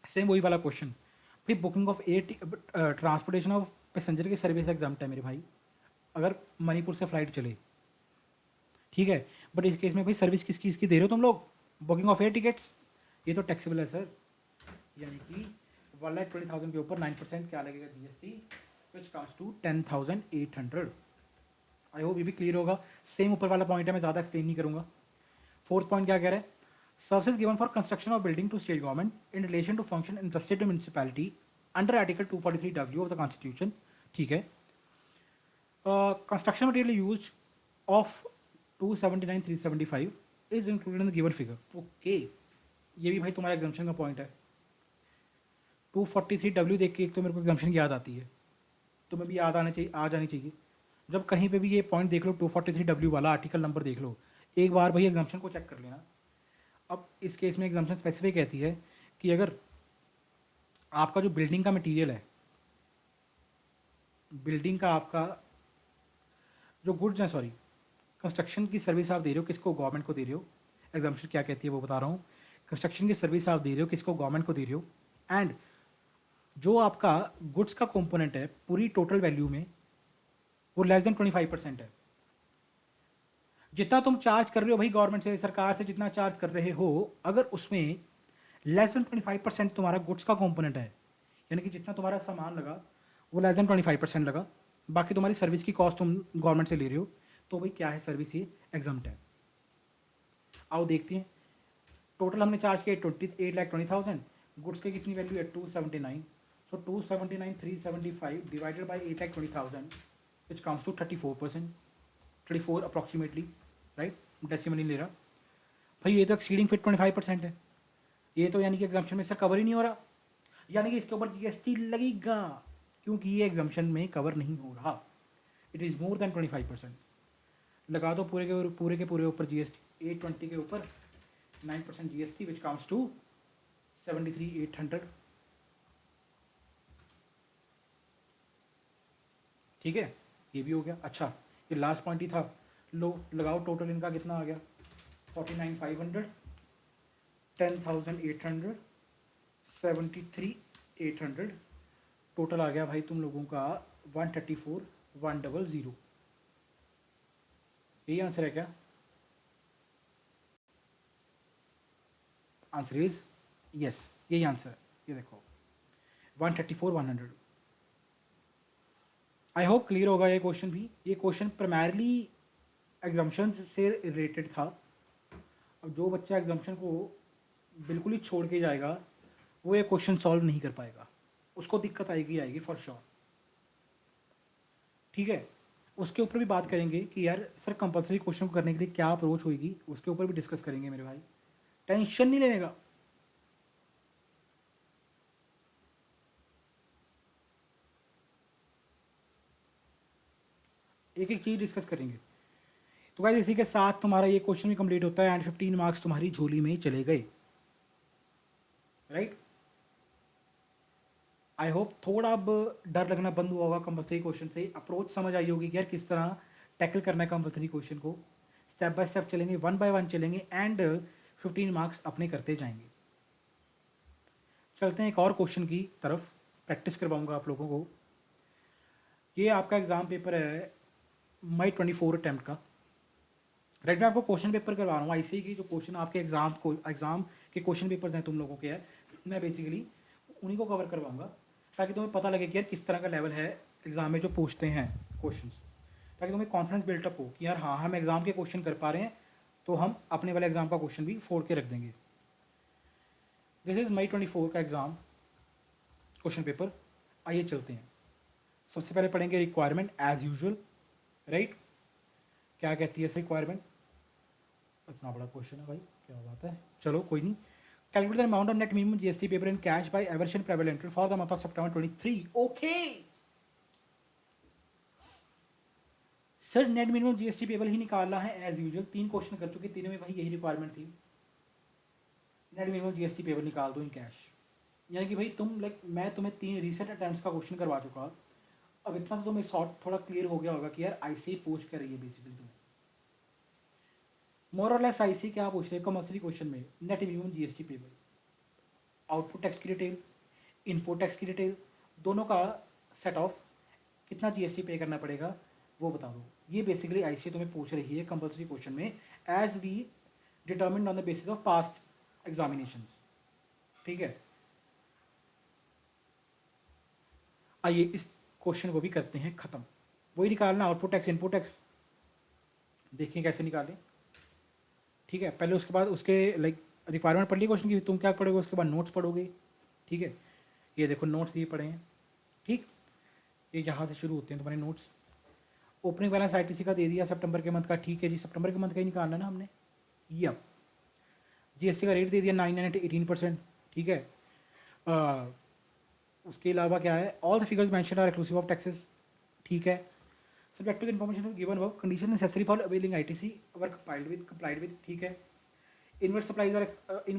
सेम वही वाला क्वेश्चन। भाई booking of air transportation of passenger की सर्विस एग्जाम्प्ट है मेरे भाई, अगर मणिपुर से फ्लाइट चले, ठीक है, बट इस केस में भाई सर्विस किस चीज़ की दे रहे हो तुम लोग? बुकिंग ऑफ एयर टिकट्स, ये तो टैक्सेबल है सर, यानी कि 1,20,000 के ऊपर 9% क्या लगेगा? GST, which comes to 10,800। I hope ये भी क्लियर होगा। सेम ऊपर वाला पॉइंट है, मैं ज़्यादा एक्सप्लेन नहीं करूँगा। फोर्थ पॉइंट क्या कह रहा है? Services given for construction of building to state government in relation to function interested to municipality under article 243W of the constitution, ठीक है। Construction material use of 279,375 is included in the given figure. Okay, ये भी भाई तुम्हारा एग्जाम्पशन का पॉइंट है। 243W देख के एक तो मेरे को एग्जाम्पशन याद आती है, तुम्हें भी याद आ जानी चाहिए। जब कहीं पे भी ये पॉइंट देख लो 243W वाला आर्टिकल नंबर देख लो, एक बार भाई एग्जाम्पशन को चेक कर लेना। अब इस केस में एग्जाम्पशन स्पेसिफिक कहती है कि अगर आपका जो बिल्डिंग का मटेरियल है, बिल्डिंग का आपका जो गुड्स हैं, सॉरी, कंस्ट्रक्शन की सर्विस आप दे रहे हो किसको? गवर्नमेंट को दे रहे हो। एग्जाम्पशन क्या कहती है वो बता रहा हूँ। कंस्ट्रक्शन की सर्विस आप दे रहे हो किसको? गवर्नमेंट को दे रहे हो, एंड जो आपका गुड्स का कंपोनेंट है पूरी टोटल वैल्यू में वो लेस देन 25% है। जितना तुम चार्ज कर रहे हो भाई गवर्नमेंट से, सरकार से जितना चार्ज कर रहे हो, अगर उसमें लेस देन 25% तुम्हारा गुड्स का कंपोनेंट है, यानी कि जितना तुम्हारा सामान लगा वो लेस देन 25% लगा, बाकी तुम्हारी सर्विस की कॉस्ट तुम गवर्नमेंट से ले रहे हो, तो भाई क्या है? सर्विस, ये एग्जम्प्ट है। आओ देखते हैं, टोटल हमने चार्ज किया 8,20,000, गुड्स की कितनी वैल्यू है? 279, so 279,375 divided by 8,20,000 which comes to 34%, 34 approximately, right, decimal नहीं ले रहा भाई। ये तो एक्सीडिंग फिट 25% है, ये तो यानी कि एग्जाम्पशन में सर कवर ही नहीं हो रहा, यानी कि इसके ऊपर जीएसटी लगेगा, क्योंकि ये एग्जाम्पशन में कवर नहीं हो रहा। It is more than 25%। लगा दो पूरे के पूरे ऊपर जीएसटी, 820 के ऊपर 9% GST which comes to 73,800. ठीक है, ये भी हो गया. अच्छा, ये लास्ट पॉइंट ही था. लो लगाओ टोटल इनका कितना आ गया. 49,500, 10,800, 73,800. टोटल आ गया भाई तुम लोगों का 134,100. यही आंसर है क्या? आंसर इज यस, यही आंसर है. ये देखो 134,100. आई होप क्लियर होगा ये क्वेश्चन भी. ये क्वेश्चन प्राइमरली एग्जाम्पशन से रिलेटेड था. अब जो बच्चा एग्जाम्पशन को बिल्कुल ही छोड़ के जाएगा वो ये क्वेश्चन सॉल्व नहीं कर पाएगा. उसको दिक्कत आएगी फॉर श्योर. ठीक है, उसके ऊपर भी बात करेंगे कि यार सर कंपलसरी क्वेश्चन को करने के लिए क्या अप्रोच होगी, उसके ऊपर भी डिस्कस करेंगे मेरे भाई. टेंशन नहीं लेने का. एक एक चीज़ डिस्कस करेंगे. तो गाइस इसी के साथ तुम्हारा ये क्वेश्चन भी कंप्लीट होता है एंड 15 मार्क्स तुम्हारी झोली में ही चले गए. राइट. आई होप थोड़ा अब डर लगना बंद हुआ होगा कंपलसरी क्वेश्चन से. अप्रोच समझ आई होगी कि यार किस तरह टैकल करना है कंपलसरी क्वेश्चन को. स्टेप बाय स्टेप चलेंगे, 1 बाय 1 चलेंगे एंड 15 मार्क्स अपने करते जाएंगे. चलते हैं एक और क्वेश्चन की तरफ. प्रैक्टिस करवाऊंगा आप लोगों को. ये आपका एग्ज़ाम पेपर है मई 24 अटैम्प्ट का. राइट, मैं आपको क्वेश्चन पेपर करवा रहा हूँ. आईसीए की जो क्वेश्चन आपके एग्ज़ाम के क्वेश्चन पेपर्स हैं तुम लोगों के है, मैं बेसिकली उन्हीं को कवर करवाऊंगा ताकि तुम्हें पता लगे कि यार किस तरह का लेवल है एग्ज़ाम में जो पूछते हैं क्वेश्चंस. ताकि तुम्हें कॉन्फिडेंस बिल्टअप हो कि यार हाँ हम एग्ज़ाम के क्वेश्चन कर पा रहे हैं तो हम अपने वाले एग्ज़ाम का क्वेश्चन भी फोड़ के रख देंगे. दिस इज़ मई 24 का एग्ज़ाम क्वेश्चन पेपर. आइए चलते हैं. सबसे पहले पढ़ेंगे रिक्वायरमेंट एज यूजुअल. राइट, क्या कहती है रिक्वायरमेंट. इतना बड़ा क्वेश्चन है भाई, क्या बात है. चलो कोई नहीं. Calculate the amount of net minimum GST payable in cash by average and prevalent for the month of September 23. Okay sir, net minimum GST payable ही निकालना है एज यूजुअल. 3 क्वेश्चन कर चुके, तीनों में भाई यही रिक्वायरमेंट थी. नेट मिनिमम जीएसटी पेपर निकाल दो इन कैश. यानी कि भाई तुम मैं तुम्हें 3 रीसेंट अटेम्प्ट्स का क्वेश्चन करवा चुका. अब इतना तो तुम्हें शॉर्ट थोड़ा क्लियर हो गया होगा कि यार आईसी पूछ कर रही है बेसिकली तुम्हें. मोर और लेस आईसी क्या पूछ रहे हैं कंपल्सरी क्वेश्चन में. Net minimum GST paper, output tax की डिटेल, इनपुट टैक्स की डिटेल, दोनों का सेट ऑफ कितना जीएसटी पे करना पड़ेगा वो बता दो. ये बेसिकली आईसी तुम्हें पूछ रही है कंपल्सरी क्वेश्चन में as we determined on the basis of past examinations. ठीक है, आइए इस क्वेश्चन को भी करते हैं खत्म. वही निकालना आउटपुट टैक्स इनपुट टैक्स. देखें कैसे निकालें. ठीक है, पहले उसके बाद उसके रिक्वायरमेंट पढ़ ली क्वेश्चन की. तुम क्या पढ़ोगे उसके बाद नोट्स पढ़ोगे. ठीक है, ये देखो नोट्स ये पढ़े हैं. ठीक, ये यहाँ से शुरू होते हैं तुम्हारे नोट्स. ओपनिंग बैलेंस आईटीसी का दे दिया सितंबर के मंथ का. ठीक है जी, सितंबर के मंथ का ही निकालना ना हमने. यप, जीएसटी का रेट दे दिया 9 एंड 18%. ठीक है, उसके अलावा क्या है, all the figures mention are exclusive of taxes. ठीक है, subject to information given were condition necessary for availing ITC were complied with. ठीक है, inward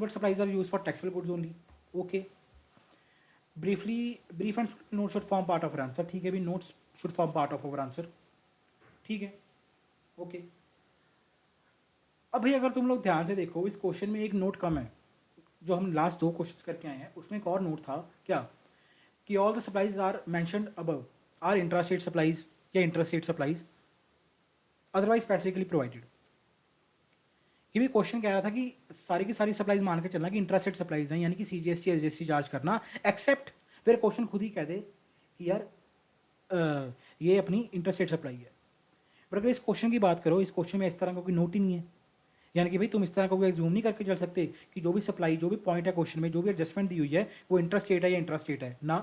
supplies are used for taxable goods only. Okay, brief and note should form part of our answer. ठीक है भी, notes should form part of our answer. ठीक है, ओके. अब भाई अगर तुम लोग ध्यान से देखो इस क्वेश्चन में एक नोट कम है. जो हम लास्ट 2 क्वेश्चंस करके आए हैं उसमें एक और नोट था क्या कि all the supplies are mentioned above are intrastate supplies या intrastate supplies otherwise specifically provided. ये भी क्वेश्चन कह रहा था कि सारी की सारी सप्लाईज मान के चलना कि इंट्रास्टेट सप्लाईज हैं, यानी कि सीजीएसटी एसजीएसटी चार्ज करना, एक्सेप्ट फिर क्वेश्चन खुद ही कह दे कि यार ये अपनी इंट्रास्टेट सप्लाई है. बट अगर इस क्वेश्चन की बात करो, इस क्वेश्चन में इस तरह का कोई नोट ही नहीं है. यानी कि भाई तुम इस तरह का कोई जूम नहीं करके चल सकते कि जो भी सप्लाई, जो भी पॉइंट है क्वेश्चन में, जो भी एडजस्टमेंट दी हुई है वो इंट्रास्टेट है या इंट्रास्टेट है ना.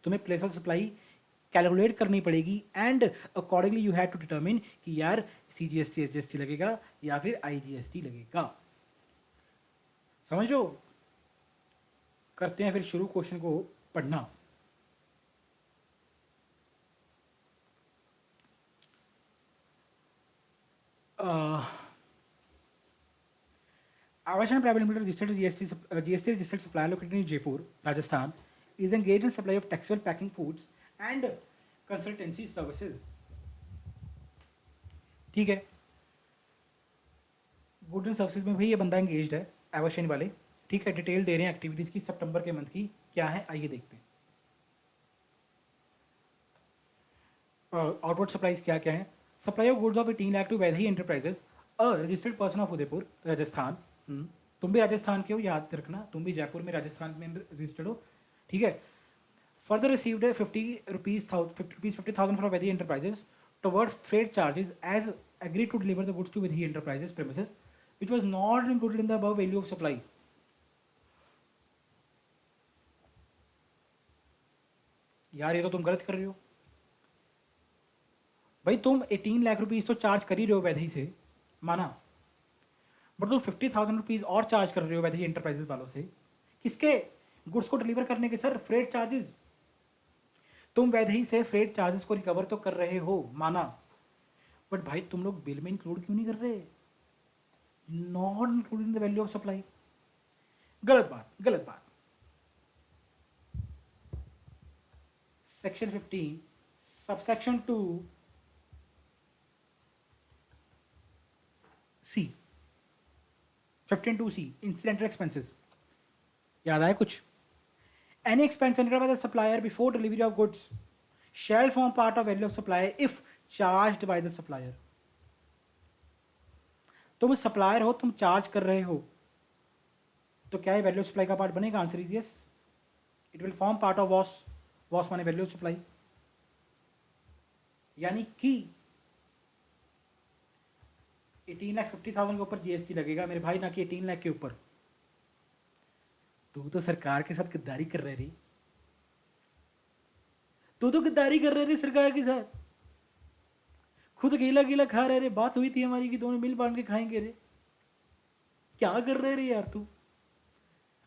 तुम्हें प्लेस ऑफ सप्लाई कैलकुलेट करनी पड़ेगी and accordingly you have to determine कि यार सीजीएसटी एसजीएसटी लगेगा या फिर आईजीएसटी लगेगा. समझ लो. करते हैं फिर शुरू क्वेश्चन को पढ़ना. Avashan Private Limited registered GST registered supplier located in Jaipur, Rajasthan, is engaged in supply of textile packing foods and consultancy services. ठीक है, गुड एंड सर्विसेज में भाई ये बंदा एंगेज्ड है, एवरशन वाले. ठीक है, डिटेल दे रहे हैं एक्टिविटीज़ की सितंबर के मंथ की क्या है, आइए देखते हैं. आउटवर्ड सप्लाईज क्या क्या है. Supply of goods of 18 lakh to Vaidehi enterprises, a registered person of Udaipur, Rajasthan. तुम भी राजस्थान के हो, याद रखना, तुम भी जयपुर में राजस्थान में रजिस्टर्ड हो. ठीक है. Further received 50,000 from Vaidehi enterprises toward freight charges as agreed to deliver the goods to Vidhi Enterprises premises, which was not included in the above value of supply. यार ये तो तुम गलत कर रहे हो भाई. तुम 18 लाख रुपीज तो चार्ज कर ही रहे हो वैदही से, माना, बट तुम 50,000 रुपीज और चार्ज कर रहे हो वैदही एंटरप्राइजेस वालों से. किसके? गुड्स को डिलीवर करने के. Sir, freight charges. तुम वैदही से फ्रेट चार्जेस को रिकवर तो कर रहे हो, माना, बट भाई तुम लोग बिल में इंक्लूड क्यों नहीं कर रहे? Not including the value of supply. गलत बात, गलत बात. सेक्शन 15 सबसेक्शन 2 सी, 15(2)(c) incidental expenses. याद आया कुछ? Any expense incurred by the supplier before delivery of goods shall form part of value of supply if charged by the supplier. तुम सप्लायर हो, तुम चार्ज कर रहे हो, तो क्या है, वैल्यू ऑफ सप्लाई का पार्ट बनेगा? Answer is yes. It will form part of VOS. VOS माने वैल्यू ऑफ सप्लाई. यानी कि 18,50,000 के ऊपर जीएसटी लगेगा मेरे भाई, ना कि 18 लाख के ऊपर. तू तो सरकार के साथ गद्दारी कर रहे रे. तू तो गद्दारी कर रहे रे सरकार के साथ. खुद अकेला अकेला खा रहे रे. बात हुई थी हमारी कि दोनों मिल बांट के खाएंगे रे. क्या कर रहे रे यार तू?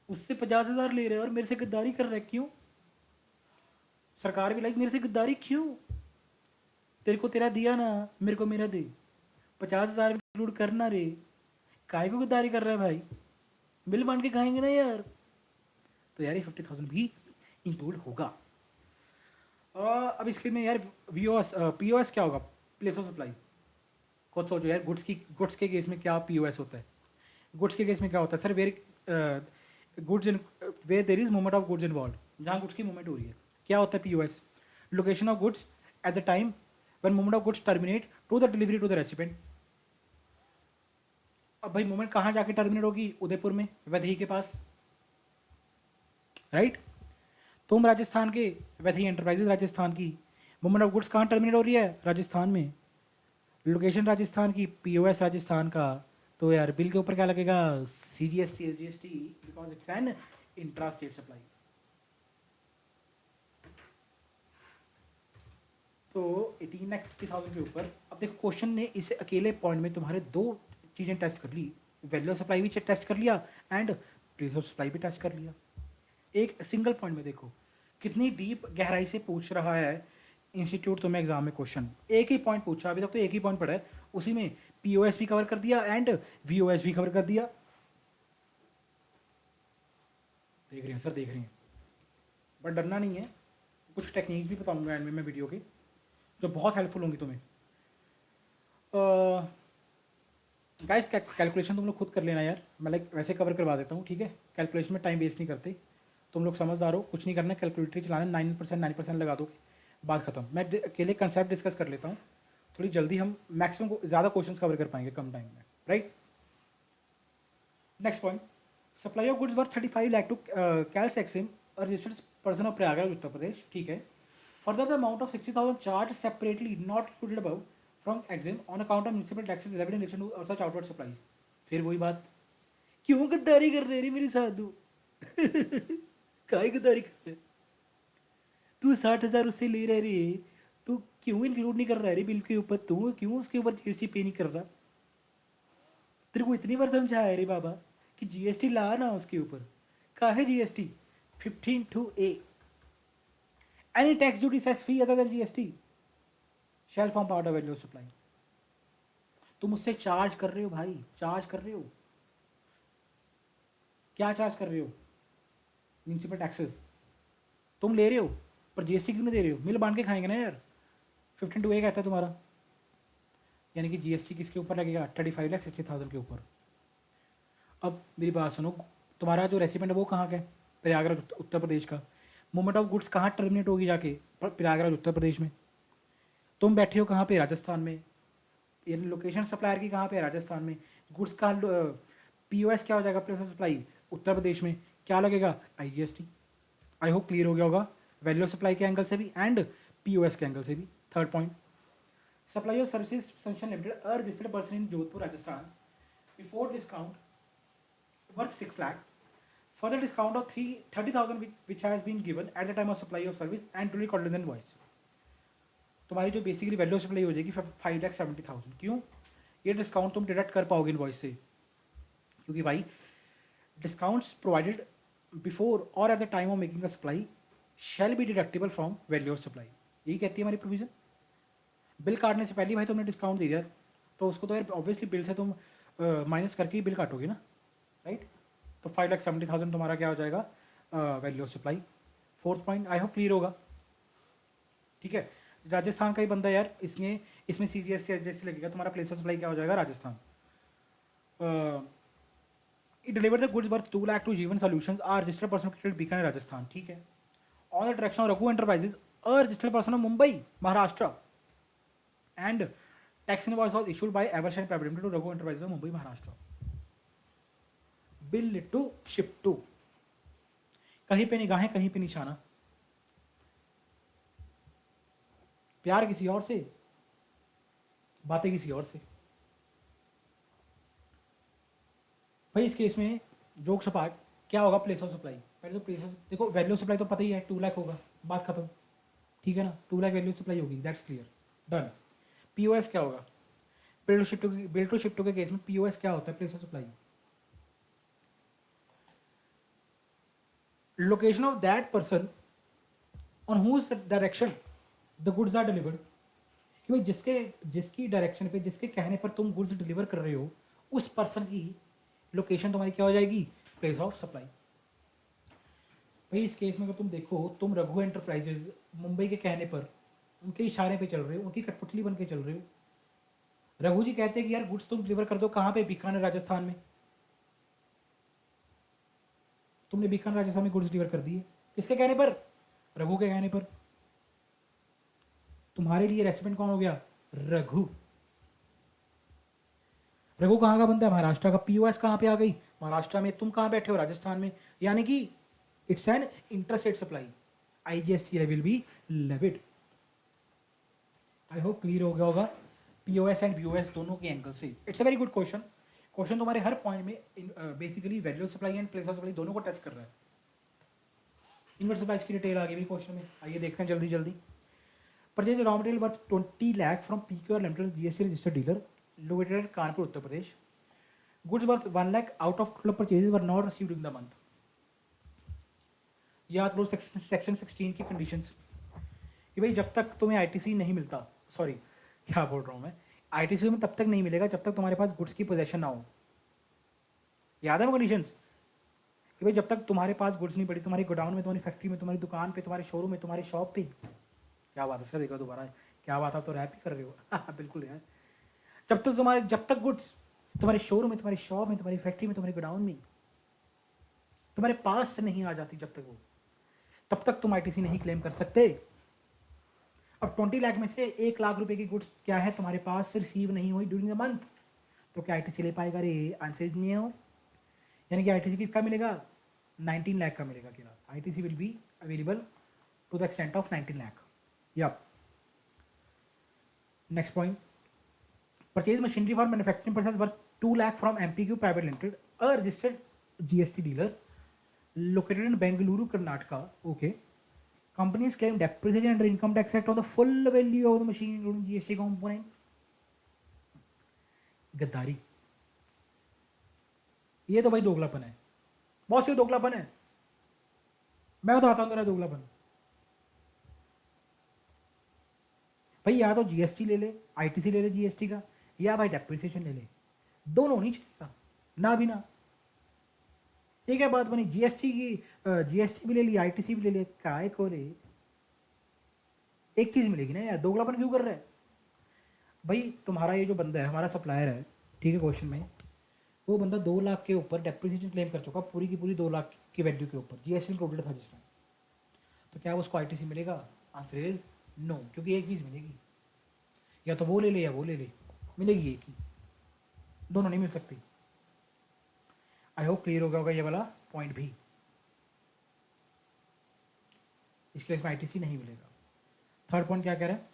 उससे 50,000 ले रहे और मेरे से गद्दारी कर रहे. क्यों? सरकार भी लाइक मेरे से गद्दारी क्यों? तेरे को तेरा दिया ना, मेरे को मेरा दे. 50,000 इंक्लूड करना रे. काय को गद्दारी कर रहा है भाई? मिल बांट के खाएंगे ना यार. तो यार ये 50,000 भी इंक्लूड होगा. अब इसके में यार पीओएस क्या होगा? Place of supply. खुद सोचो यार, गुड्स के केस में क्या पीओएस होता है? गुड्स के केस में क्या होता है सर? Goods in where there is movement of goods involve, जहाँ गुड्स की मूवमेंट हो रही है. क्या होता है POS? Location of goods at the time when movement of goods terminate to the delivery to the recipient. अब भाई मूवमेंट कहाँ जाके टर्मिनेट होगी? उदयपुर में, वैदही के पास, राइट? तुम राजस्थान के, वैदही एंटरप्राइजेज राजस्थान की, मूवमेंट ऑफ गुड्स कहाँ टर्मिनेट हो रही है? राजस्थान में. लोकेशन राजस्थान की, पीओएस राजस्थान का. तो यार बिल के ऊपर क्या लगेगा? CGST, SGST, because it's an intra state supply. तो 18,50,000 के ऊपर. अब देखो क्वेश्चन ने इसे अकेले पॉइंट में तुम्हारे दो चीज़ें टेस्ट कर ली. वैल्यू ऑफ सप्लाई भी टेस्ट कर लिया एंड प्लेस ऑफ सप्लाई भी टेस्ट कर लिया. एक सिंगल पॉइंट में देखो कितनी डीप गहराई से पूछ रहा है इंस्टीट्यूट तुम्हें एग्जाम में क्वेश्चन. एक ही पॉइंट पूछा, अभी तक तो एक ही पॉइंट पढ़ा है, उसी में पीओएस भी कवर कर दिया एंड वीओएस भी कवर कर दिया. देख रहे हैं सर, देख रहे हैं. बट डरना नहीं है, कुछ टेक्निक भी बताऊंगा एंड में मैं वीडियो के, जो बहुत हेल्पफुल होंगी तुम्हें. गाइस कैलकुलेशन तुम लोग खुद कर लेना यार, मैं लाइक वैसे कवर करवा देता हूँ. ठीक है, कैलकुलेशन में टाइम वेस्ट नहीं करते. तुम लोग समझदार हो, कुछ नहीं करना, कैलकुलेटर चलाना, 9% लगा दो, बात खत्म. मैं अकेले कंसेप्ट डिस्कस कर लेता हूँ, थोड़ी जल्दी हम मैक्सिमम ज़्यादा क्वेश्चंस कवर कर पाएंगे कम टाइम में, right? Next point, supply of goods worth 35 lakh to Cals Exim registered person of Prayagraj Uttar Pradesh. ठीक है. Further the amount of 60,000 charge separately not included above from Exim on account of municipal taxes levied in relation to such outward supplies. फिर वही बात, क्यों गद्दारी कर रहे रे मेरे साधु? काय गद्दारी कर रहे? तू 60,000 उससे ले रहे रे, तू क्यों इंक्लूड नहीं कर रहा है रे बिल के ऊपर? तू क्यों उसके ऊपर जीएसटी पे नहीं कर रहा? तेरे को इतनी बार समझाया रे बाबा कि जीएसटी ला ना उसके ऊपर. कहा है GST? 15(2)(a). Any tax duty cess fee other than GST shall form part of value of supply. तुम उससे चार्ज कर रहे हो भाई, चार्ज कर रहे हो. क्या चार्ज कर रहे हो? म्यूनसिपल टैक्सेस तुम ले रहे हो, पर जीएसटी क्यों नहीं दे रहे हो? मिल बांध के खाएंगे ना यार। 15 कहता है तुम्हारा, यानी कि जीएसटी किसके ऊपर लगेगा? 35,60,000 के ऊपर। अब मेरी बात सुनो, तुम्हारा जो रेसिडेंट है वो कहाँ का है? प्रयागराज उत्तर प्रदेश का। मूवमेंट ऑफ गुड्स कहाँ टर्मिनेट होगी जाके? प्रयागराज उत्तर प्रदेश में। तुम बैठे हो कहाँ पे? राजस्थान में। ये लोकेशन सप्लायर की कहाँ पे है? राजस्थान में। गुड्स का पीओएस क्या हो जाएगा? Place of supply Uttar Pradesh में। क्या लगेगा? आईजीएसटी। आई होप क्लियर हो गया होगा, वैल्यू ऑफ सप्लाई के एंगल से भी एंड पीओएस के एंगल से भी। Third point, supply of services संशन limited a registered person in Jodhpur Rajasthan before discount worth 6 lakh. Further discount of 30,000 which has been given at the time of supply of service and to recorded in the invoice. तुम्हारी जो बेसिकली वैल्यू ऑफ सप्लाई हो जाएगी 5,70,000। क्यों? ये डिस्काउंट तुम डिडक्ट कर पाओगे इनवॉइस से, क्योंकि भाई डिस्काउंट्स प्रोवाइडेड बिफोर और eight the time of making the supply shall be deductible from value of supply. यही कहती है हमारी प्रोविजन। बिल काटने से पहले भाई तुमने डिस्काउंट दे दिया तो उसको तो यार ऑब्वियसली बिल से तुम माइनस करके ही बिल काटोगे ना, राइट? तो 5,70,000 तुम्हारा क्या हो जाएगा? Value of supply. Fourth point I hope clear होगा, ठीक है? राजस्थान का ही बंदा यार, इसमें सीजीएसटी एसजीएसटी लगेगा, तुम्हारा प्लेस ऑफ सप्लाई क्या हो जाएगा? Rajasthan. It delivered the goods worth 2 lakh to Jeevan solutions a registered person located Bikaner Rajasthan, ठीक है? On the direction of Raghu enterprises a registered person of Mumbai Maharashtra and tax invoice was issued by Evershine private limited to Raghu enterprises of Mumbai Maharashtra. Bill to ship to, कहीं पे निगाहें कहीं पे निशाना, प्यार किसी और से, बातें किसी और से। भाई इस केस में जोक सपाट क्या होगा? Place of supply. पहले तो प्लेस ऑफ, देखो वैल्यू ऑफ सप्लाई तो पता ही है 2 लाख होगा, बात खत्म, ठीक है ना? 2 लाख वैल्यू ऑफ सप्लाई होगी, दैट्स क्लियर, डन। पीओएस क्या होगा? बिल टू शिप टू के केस में पीओएस क्या होता है? Place of supply. Location of that person on whose direction the goods are delivered, कि भाई जिसकी डायरेक्शन पे, जिसके कहने पर तुम गुड्स डिलीवर कर रहे हो, उस पर्सन की लोकेशन तुम्हारी क्या हो जाएगी? Place of supply. भाई इस केस में अगर तुम देखो, तुम रघु एंटरप्राइजेज मुंबई के कहने पर, उनके इशारे पे चल रहे हो, उनकी कठपुतली बन के चल रहे हो। रघु जी कहते हैं कि यार गुड्स तुम डिलीवर कर दो, कहाँ पे? बीकानेर राजस्थान में। तुमने बीकानेर राजस्थान में गुड्स डिलीवर कर दिए, किसके कहने पर? रघु के कहने पर। तुम्हारे लिए रेसिडेंट कौन हो गया? रघु। रघु कहाँ का बंदा है? महाराष्ट्र का। पीओएस कहाँ पे आ गई? महाराष्ट्र में। तुम कहाँ बैठे हो? राजस्थान में। यानी कि it's an interstate supply, IGST will be levied. I hope clear हो गया होगा पीओएस एंड वीओएस दोनों के एंगल से। It's a very good question. Question तुम्हारे हर पॉइंट में basically value of supply and place of supply दोनों को टच कर रहा है। इनवर्ट सप्लाईज की डिटेल आ गई भी क्वेश्चन में, आइए देखते हैं जल्दी जल्दी। Purchase raw material worth 20 lakh from PQR limited GST registered dealer located at Kanpur Uttar Pradesh. Goods worth 1 lakh out of total purchases were not received in the month. याद करो सेक्शन 16 की कंडीशंस कि भाई जब तक तुम्हें आईटीसी नहीं मिलता, सॉरी क्या बोल रहा हूँ मैं, आईटीसी में तब तक नहीं मिलेगा जब तक तुम्हारे पास गुड्स की पोजेशन ना हो। याद है वो कंडीशंस कि भाई जब तक तुम्हारे पास गुड्स नहीं पड़ी, तुम्हारी गोडाउन में, तुम्हारी फैक्ट्री में, तुम्हारी दुकान पे, तुम्हारे शोरूम में, तुम्हारी शॉप पे। क्या बात है सर, देखो दोबारा क्या बात, आप तो रैप ही कर रहे हो बिल्कुल यार। जब तक गुड्स तुम्हारे शोरूम में, तुम्हारी शॉप में, तुम्हारी फैक्ट्री में, तुम्हारी गोडाउन में तुम्हारे पास से नहीं आ जाती, जब तक वो, तब तक तुम आईटीसी नहीं क्लेम कर सकते। अब 20 लाख में से 1 लाख रुपए की गुड्स क्या है तुम्हारे पास से रिसीव नहीं हुई ड्यूरिंग द मंथ, तो क्या आईटीसी ले पाएगा? रे आंसर इज नो। यानी कि आईटीसी किसका मिलेगा? 19 लाख का मिलेगा। क्या ITC will be available to the extent of 19 lakh. या next point, purchase machinery for manufacturing purpose worth 2 lakh from MPQ private limited a registered GST dealer located in Bengaluru, Karnataka. Okay. Companies claim depreciation under Income Tax Act on the full value of the machine, including GST component. गद्दारी, ये तो भाई दोगलापन है, बहुत सी दोगलापन है। मैं बताता हूँ तेरा दोगलापन। भाई या तो जीएसटी ले ले, आईटीसी ले ले जीएसटी का, या भाई डेप्रिसिएशन ले ले, दोनों नहीं चलेगा ना भी ना। ये क्या बात बनी, जीएसटी की, जीएसटी भी ले ली, आईटीसी भी ले लिया, काय को रे, एक चीज़ मिलेगी ना यार, दोगलापन क्यों कर रहा है भाई। तुम्हारा ये जो बंदा है हमारा सप्लायर है, ठीक है, क्वेश्चन में वो बंदा 2 लाख के ऊपर डेप्रिसिएशन क्लेम कर चुका, पूरी की पूरी 2 लाख की वैल्यू के ऊपर, जीएसटी इंक्लूडेड था जिसमें, तो क्या उसको आईटीसी मिलेगा? आंसर इज नो, क्योंकि एक चीज़ मिलेगी, या तो वो ले ले या वो ले ले, मिलेगी एक ही, दोनों नहीं मिल सकती। आई होप क्लियर हो गया होगा ये वाला पॉइंट भी। इस केस में आईटीसी नहीं मिलेगा। थर्ड पॉइंट क्या कह रहा है,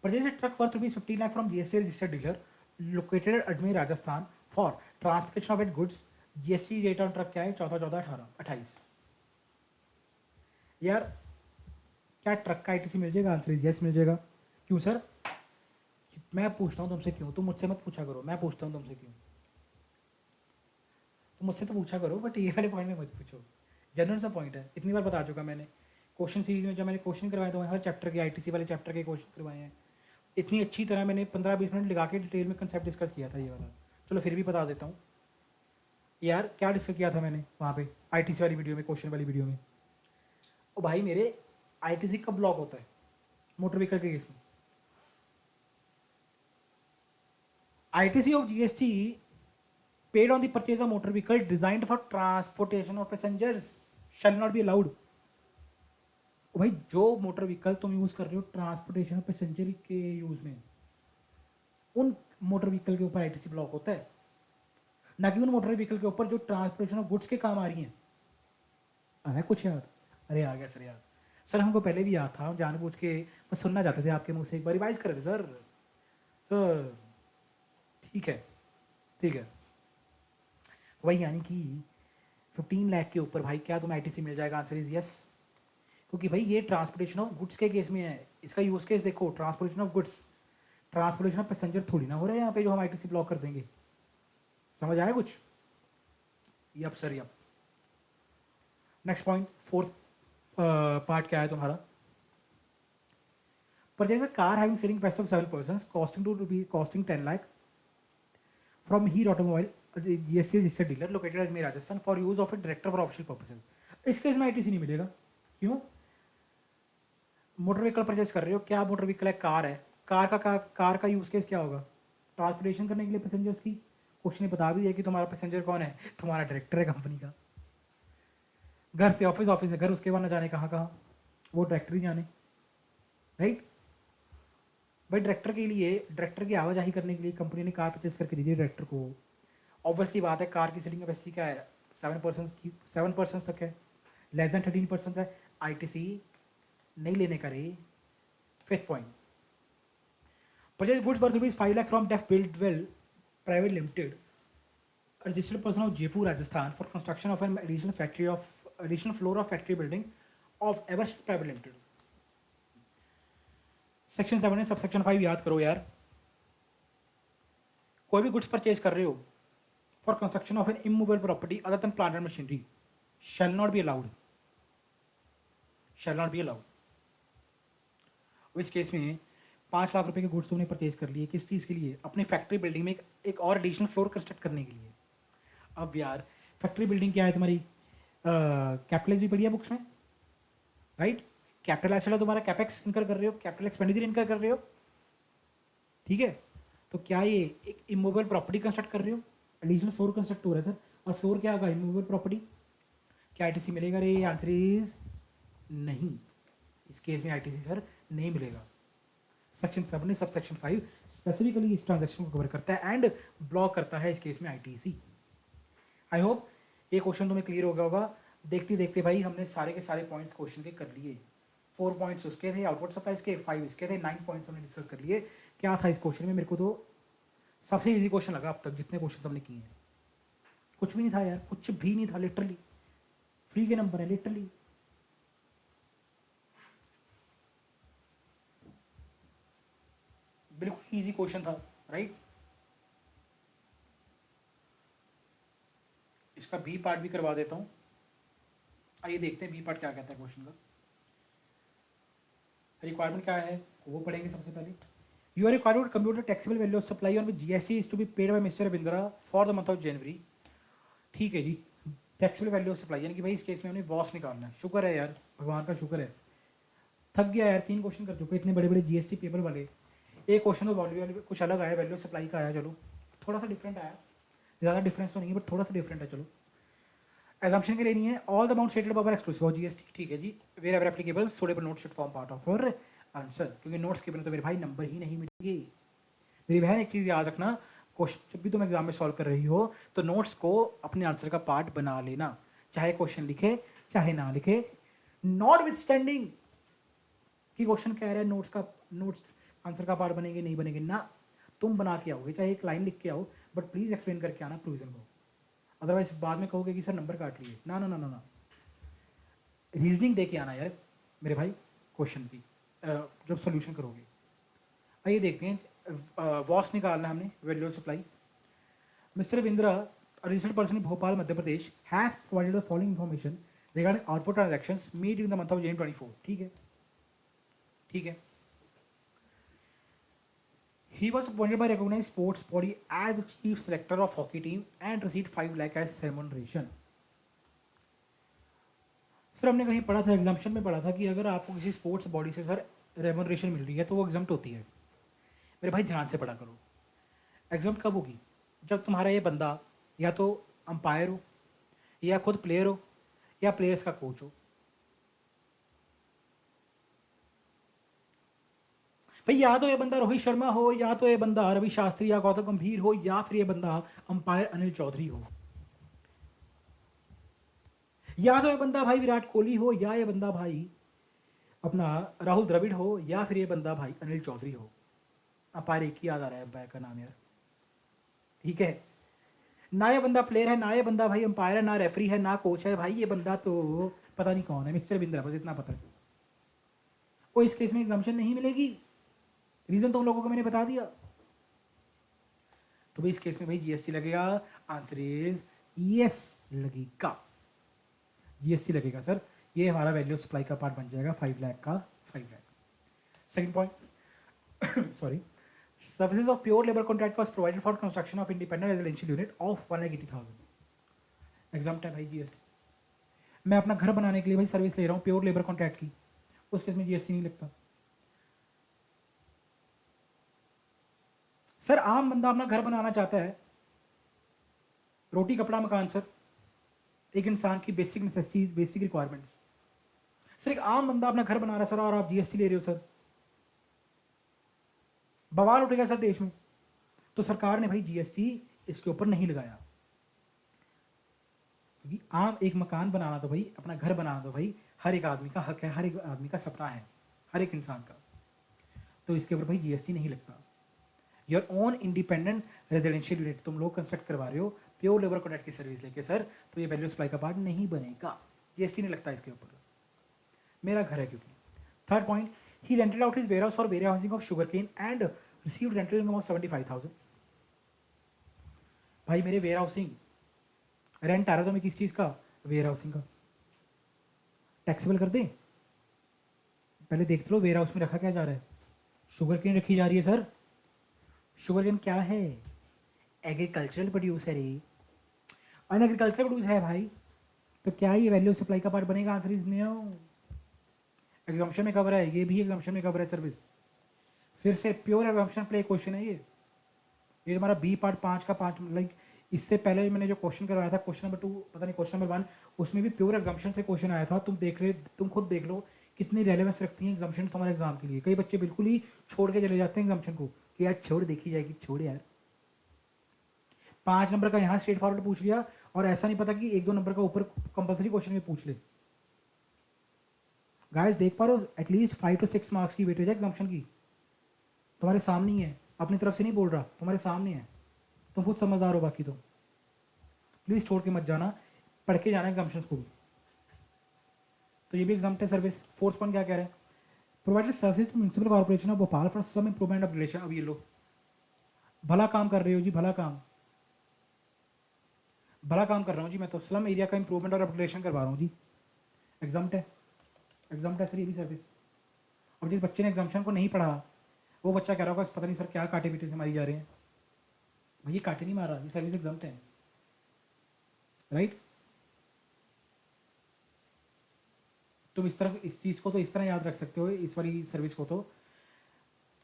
purchase a truck worth rupees 15 lakh from GST registered dealer located at Ajmer, Rajasthan for transportation of its goods। GST rate on truck क्या है? 14, 14, 18, 28। यार क्या ट्रक का आईटीसी मिल जाएगा? आंसर इज यस, मिल जाएगा। क्यों सर? मैं पूछता हूँ तुमसे क्यों, तुम मुझसे मत पूछा करो, मैं पूछता हूँ तुमसे क्यों। तुम मुझसे तो पूछा करो बट ये वाले पॉइंट में मत पूछो, जनरल सा पॉइंट है, इतनी बार बता चुका मैंने। क्वेश्चन सीरीज में जब मैंने क्वेश्चन करवाए तो हर चैप्टर के आईटीसी वाले चैप्टर के क्वेश्चन करवाए हैं, इतनी अच्छी तरह मैंने 15-20 मिनट लगा के डिटेल में कंसेप्ट डिस्कस किया था ये वाला। चलो फिर भी बता देता हूँ यार, क्या डिस्कस किया था मैंने वहाँ पे आईटीसी वाली वीडियो में, क्वेश्चन वाली वीडियो में। ओ भाई मेरे, आईटीसी कब ब्लॉक होता है मोटर व्हीकल के केस में? ITC of GST paid on the purchase of motor vehicle designed for transportation of passengers shall not be allowed. भाई जो मोटर व्हीकल तुम यूज कर रहे हो ट्रांसपोर्टेशन ऑफ पैसेंजर के यूज में, उन मोटर व्हीकल के ऊपर आईटीसी ब्लॉक होता है, ना कि उन मोटर व्हीकल के ऊपर जो ट्रांसपोर्टेशन ऑफ गुड्स के काम आ रही हैं। आ रहा है कुछ याद? अरे आ गया सर याद। सर हमको पहले भी याद था, हम जानबूझ के बस सुनना चाहते थे आपके मुंह से, एक बार रिवाइज कर रहे थे सर। सर ठीक है, ठीक है। तो भाई यानी कि 15 लाख के ऊपर भाई क्या तुम्हें आईटीसी मिल जाएगा? आंसर इज यस, क्योंकि भाई ये ट्रांसपोर्टेशन ऑफ गुड्स के केस में है। इसका यूज केस देखो, transportation of goods, transportation of passenger थोड़ी ना हो रहा है यहाँ पे जो हम आईटीसी ब्लॉक कर देंगे। समझ आया कुछ? Yup sir yup. Next point, fourth part क्या है तुम्हारा, purchase a car having selling price of 7 person costing 10 lakh from Heer automobile GST registered dealer located Ajmer Rajasthan for use of a director for official purposes. इस केस में आईटीसी नहीं मिलेगा। क्यों? मोटर व्हीकल परचेज कर रहे हो, क्या मोटर व्हीकल है? कार है। कार का यूज केस क्या होगा? ट्रांसपोर्टेशन करने के लिए पैसेंजर्स की। क्वेश्चन ने बता भी दिया कि तुम्हारा पैसेंजर कौन है, तुम्हारा डायरेक्टर है कंपनी का। घर से ऑफिस, ऑफिस से घर, उसके बाद न जाने कहाँ कहाँ, वो डायरेक्टर ही जाने, राइट। भाई डायरेक्टर के लिए, डायरेक्टर की आवाजाही करने के लिए कंपनी ने कार परचेज करके दी थी डायरेक्टर को। ऑब्वियसली बात है, कार की सीटिंग कैपेसिटी क्या है? 7 पर्सन की, 7 पर्सन तक है, लेस देन 13 पर्सन है, आईटीसी नहीं लेने का रे। Fifth point, purchase goods worth rupees 5 lakh from Def Buildwell private limited registered person of Jaipur Rajasthan for construction of an additional floor of factory building of Everest private limited. Section 7 है, सब सेक्शन 5 याद करो यार। कोई भी गुड्स परचेज कर रहे हो for construction of N immovable property other than plant and machinery shall not be allowed, shall not be allowed. इस केस में 5 लाख रुपए के गुड्स तुमने परचेज कर लिए, किस चीज़ के लिए? अपनी फैक्ट्री बिल्डिंग में एक और एडिशनल फ्लोर कंस्ट्रक्ट करने के लिए। अब यार फैक्ट्री बिल्डिंग क्या है तुम्हारी? कैपिटलाइज भी पड़ी है बुक्स में, राइट। कैपिटल एसेट है तुम्हारा, कैपेक्स इनकर कर रहे हो, कैपिटल एक्सपेंडिचर इनकर कर रहे हो, ठीक है। तो क्या ये एक इमूवेबल प्रॉपर्टी कंस्ट्रक्ट कर रहे हो? एडिशनल फ्लोर कंस्ट्रक्ट हो रहा है सर, और फ्लोर क्या होगा? Immovable property. क्या आईटीसी मिलेगा रे? आंसर इज नहीं, इस केस में आईटीसी सर नहीं मिलेगा। सेक्शन 7 सब सेक्शन 5 स्पेसिफिकली इस ट्रांजैक्शन को कवर करता है एंड ब्लॉक करता है इस केस में आईटीसी। आई होप ये क्वेश्चन तुम्हें क्लियर हो गया होगा। देखते देखते भाई हमने सारे के सारे पॉइंट्स क्वेश्चन के कर लिए। 4 पॉइंट्स उसके थे, आउटवर्ड सप्लाईज के 5 इसके थे, 9 पॉइंट्स हमने डिस्कस कर लिए। क्या था इस क्वेश्चन में? मेरे को तो सबसे इजी क्वेश्चन लगा अब तक जितने क्वेश्चन हमने किए हैं। कुछ भी नहीं था यार, कुछ भी नहीं था, लिटरली फ्री के नंबर है, लिटरली। बिल्कुल इजी क्वेश्चन था, राइट। इसका बी पार्ट भी करवा देता हूँ। आइए देखते हैं बी पार्ट क्या कहता है क्वेश्चन का। रिक्वायरमेंट क्या है वो पढ़ेंगे सबसे पहले। You are required to compute the taxable value of supply on which GST is to be paid by Mr. Ravindra for the month of January ठीक है जी, टैक्सेबल वैल्यू ऑफ सप्लाई, यानी कि भाई इस केस में हमने वॉस निकालना है। शुक्र है यार, भगवान का शुक्र है, थक गया यार, 3 क्वेश्चन कर चुके इतने बड़े बड़े जीएसटी पेपर वाले। एक क्वेश्चन तो वॉल्यू कुछ अलग आया, वैल्यू ऑफ सप्लाई का आया, चलो थोड़ा सा डिफरेंट आया, ज़्यादा डिफरेंस तो नहीं है बट थोड़ा सा डिफरेंट है। चलो एग्जाम्पशन के लिए नहीं है, all the amount stated above are exclusive of GST, ठीक है जी। Wherever applicable suitable notes should form part of your answer, क्योंकि नोट्स के बिना तो मेरे भाई नंबर ही नहीं मिलेंगे। मेरी बहन एक चीज़ याद रखना, क्वेश्चन जब भी तुम एग्जाम में सॉल्व कर रही हो तो नोट्स को अपने आंसर का पार्ट बना लेना, चाहे क्वेश्चन लिखे चाहे ना लिखे, नॉट विथ स्टैंडिंग कि क्वेश्चन कह रहा है नोट्स आंसर का पार्ट बनेंगे नहीं बनेंगे ना, तुम बना के आओगे, चाहे एक लाइन लिख के आओ बट प्लीज़ एक्सप्लेन करके आना प्रोविजन को, अदरवाइज बाद में कहोगे कि सर नंबर काट लिए। ना ना ना ना ना, रीजनिंग दे के आना यार मेरे भाई क्वेश्चन की जब सोल्यूशन करोगे। आइए देखते हैं, वॉस निकालना है हमने, value of supply. Mister Vindra, a registered person in Bhopal, Madhya Pradesh, has provided the following information regarding outward transactions made in the month of January 24. ठीक है, ठीक है। He was appointed by recognized sports body as the chief selector of hockey team and received 5 lakh as remuneration. Sir हमने कहीं पढ़ा था, एग्जाम्पशन में पढ़ा था कि अगर आपको किसी स्पोर्ट्स बॉडी से सर रेमुनरेशन मिल रही है तो वो एग्जाम्प्ट होती है। मेरे भाई ध्यान से पढ़ा करो, एग्जाम्प्ट कब होगी? जब तुम्हारा ये बंदा या तो अंपायर हो या खुद प्लेयर हो या प्लेयर्स का कोच हो। भाई या तो ये बंदा रोहित शर्मा हो, या तो ये बंदा रवि शास्त्री या गौतम गंभीर हो, या फिर ये बंदा अंपायर अनिल चौधरी हो, या तो ये बंदा भाई विराट कोहली हो, या ये बंदा भाई अपना राहुल द्रविड़ हो, या फिर ये बंदा भाई अनिल चौधरी हो। अंपायर एक ही याद आ रहा है अंपायर का नाम यार, ठीक है। ना ये बंदा प्लेयर है, ना ये बंदा भाई अंपायर है, ना रेफरी है, ना कोच है, भाई ये बंदा तो पता नहीं कौन है, मिस्टर बिंद्रा, बस इतना पता है। वो इस केस में एग्जाम्पशन नहीं मिलेगी, रीजन तुम लोगों को मैंने बता दिया। तो भाई इस केस में भाई जीएसटी लगेगा, आंसर इज यस लगेगा, जीएसटी लगेगा सर। ये हमारा वैल्यू ऑफ सप्लाई का पार्ट बन जाएगा 5 लाख का, 5 lakh. Second point sorry, services of pure labor contract was provided for construction of independent residential unit of 1,80,000। Exempt है भाई जीएसटी। मैं अपना घर बनाने के लिए भाई सर्विस ले रहा हूँ प्योर लेबर कॉन्ट्रैक्ट की, उस केस में जीएसटी नहीं लगता। सर आम बंदा अपना घर बनाना चाहता है, रोटी कपड़ा मकान, सर एक इंसान की basic necessities, basic requirements. Sir एक आम बंदा अपना घर बना रहा है सर, और आप जीएसटी ले रहे हो सर, बवाल उठेगा सर देश में। तो सरकार ने भाई जीएसटी इसके ऊपर नहीं लगाया, क्योंकि आम एक मकान बनाना तो भाई, अपना घर बनाना तो भाई हर एक आदमी का हक है, हर एक आदमी का सपना है, हर एक इंसान का। तो इसके ऊपर भाई जीएसटी नहीं लगता। Your own independent residential unit तुम लोग कंस्ट्रक्ट करवा रहे हो प्योर लेबर कॉन्ट्रैक्ट की सर्विस लेके सर, तो ये वैल्यू सप्लाई का पार्ट नहीं बनेगा, जीएसटी नहीं लगता इसके ऊपर, मेरा घर है क्योंकि। Third point, he rented out his warehouse for warehousing of sugar cane and received rental income of 75,000। भाई मेरे वेयर हाउसिंग रेंट आ रहा था, मैं किस चीज़ का? वेयर हाउसिंग का। टैक्सेबल कर दें? पहले देख लो वेयर हाउस में रखा क्या जा रहा है, शुगर केन रखी जा रही है सर। शुगर केन क्या है? एग्रीकल्चरल प्रोड्यूस है रे, अन एग्रीकल्चरल प्रोड्यूस है भाई, तो क्या ये वैल्यू सप्लाई का पार्ट बनेगा? Answer is no. एग्जाम्पशन में कवर है, ये भी एग्जाम्पशन में कवर है सर्विस। फिर से प्योर एग्जाम्पशन प्ले क्वेश्चन है ये हमारा बी पार्ट 5 का 5, लाइक इससे पहले मैंने जो क्वेश्चन करवाया था क्वेश्चन नंबर 2, पता नहीं क्वेश्चन नंबर 1, उसमें भी प्योर एग्जाम्पशन से क्वेश्चन आया था। तुम खुद देख लो कितनी रेलेवेंस रखती हैं एग्जाम्पशन हमारे एग्जाम के लिए। कई बच्चे बिल्कुल ही छोड़ के चले जाते हैं एग्जाम्पशन को कि यार छोड़, देखी जाएगी, छोड़ यार। 5 नंबर का यहाँ स्ट्रेट फॉरवर्ड पूछ लिया, और ऐसा नहीं पता कि 1-2 नंबर का ऊपर कंपल्सरी क्वेश्चन में पूछ ले। गाइस देख पा रहे हो, एटलीस्ट 5 to 6 मार्क्स की वेटेज है एग्जाम्पशन की, तुम्हारे सामने ही है, अपनी तरफ से नहीं बोल रहा, तुम्हारे सामने है, तुम खुद समझदार हो। बाकी तो प्लीज़ छोड़ के मत जाना, पढ़ के जाना एग्जाम्पशन को भी। तो ये भी एग्जाम है सर्विस। फोर्थ पॉइंट क्या कह रहा है? Provided service to municipal corporation of Bhopal for some improvement of relation. अब ये लो, भला काम कर रहे हो जी, भला काम, भला काम कर रहा हूँ जी मैं तो, स्लम एरिया का इंप्रूवमेंट और अपग्रेडेशन करवा रहा हूँ जी। एग्जाम है, एग्जाम है सर, ये भी सर्विस। अब जिस बच्चे ने एग्जाम्शन को नहीं पढ़ा, वो बच्चा कह रहा होगा पता नहीं सर क्या काटे पीटे से मारी जा रहे हैं। भाई ये काटे नहीं मारा, ये सर्विस एग्जाम है। राइट। तुम इस चीज़ को तो इस तरह याद रख सकते हो, इस वाली सर्विस को तो,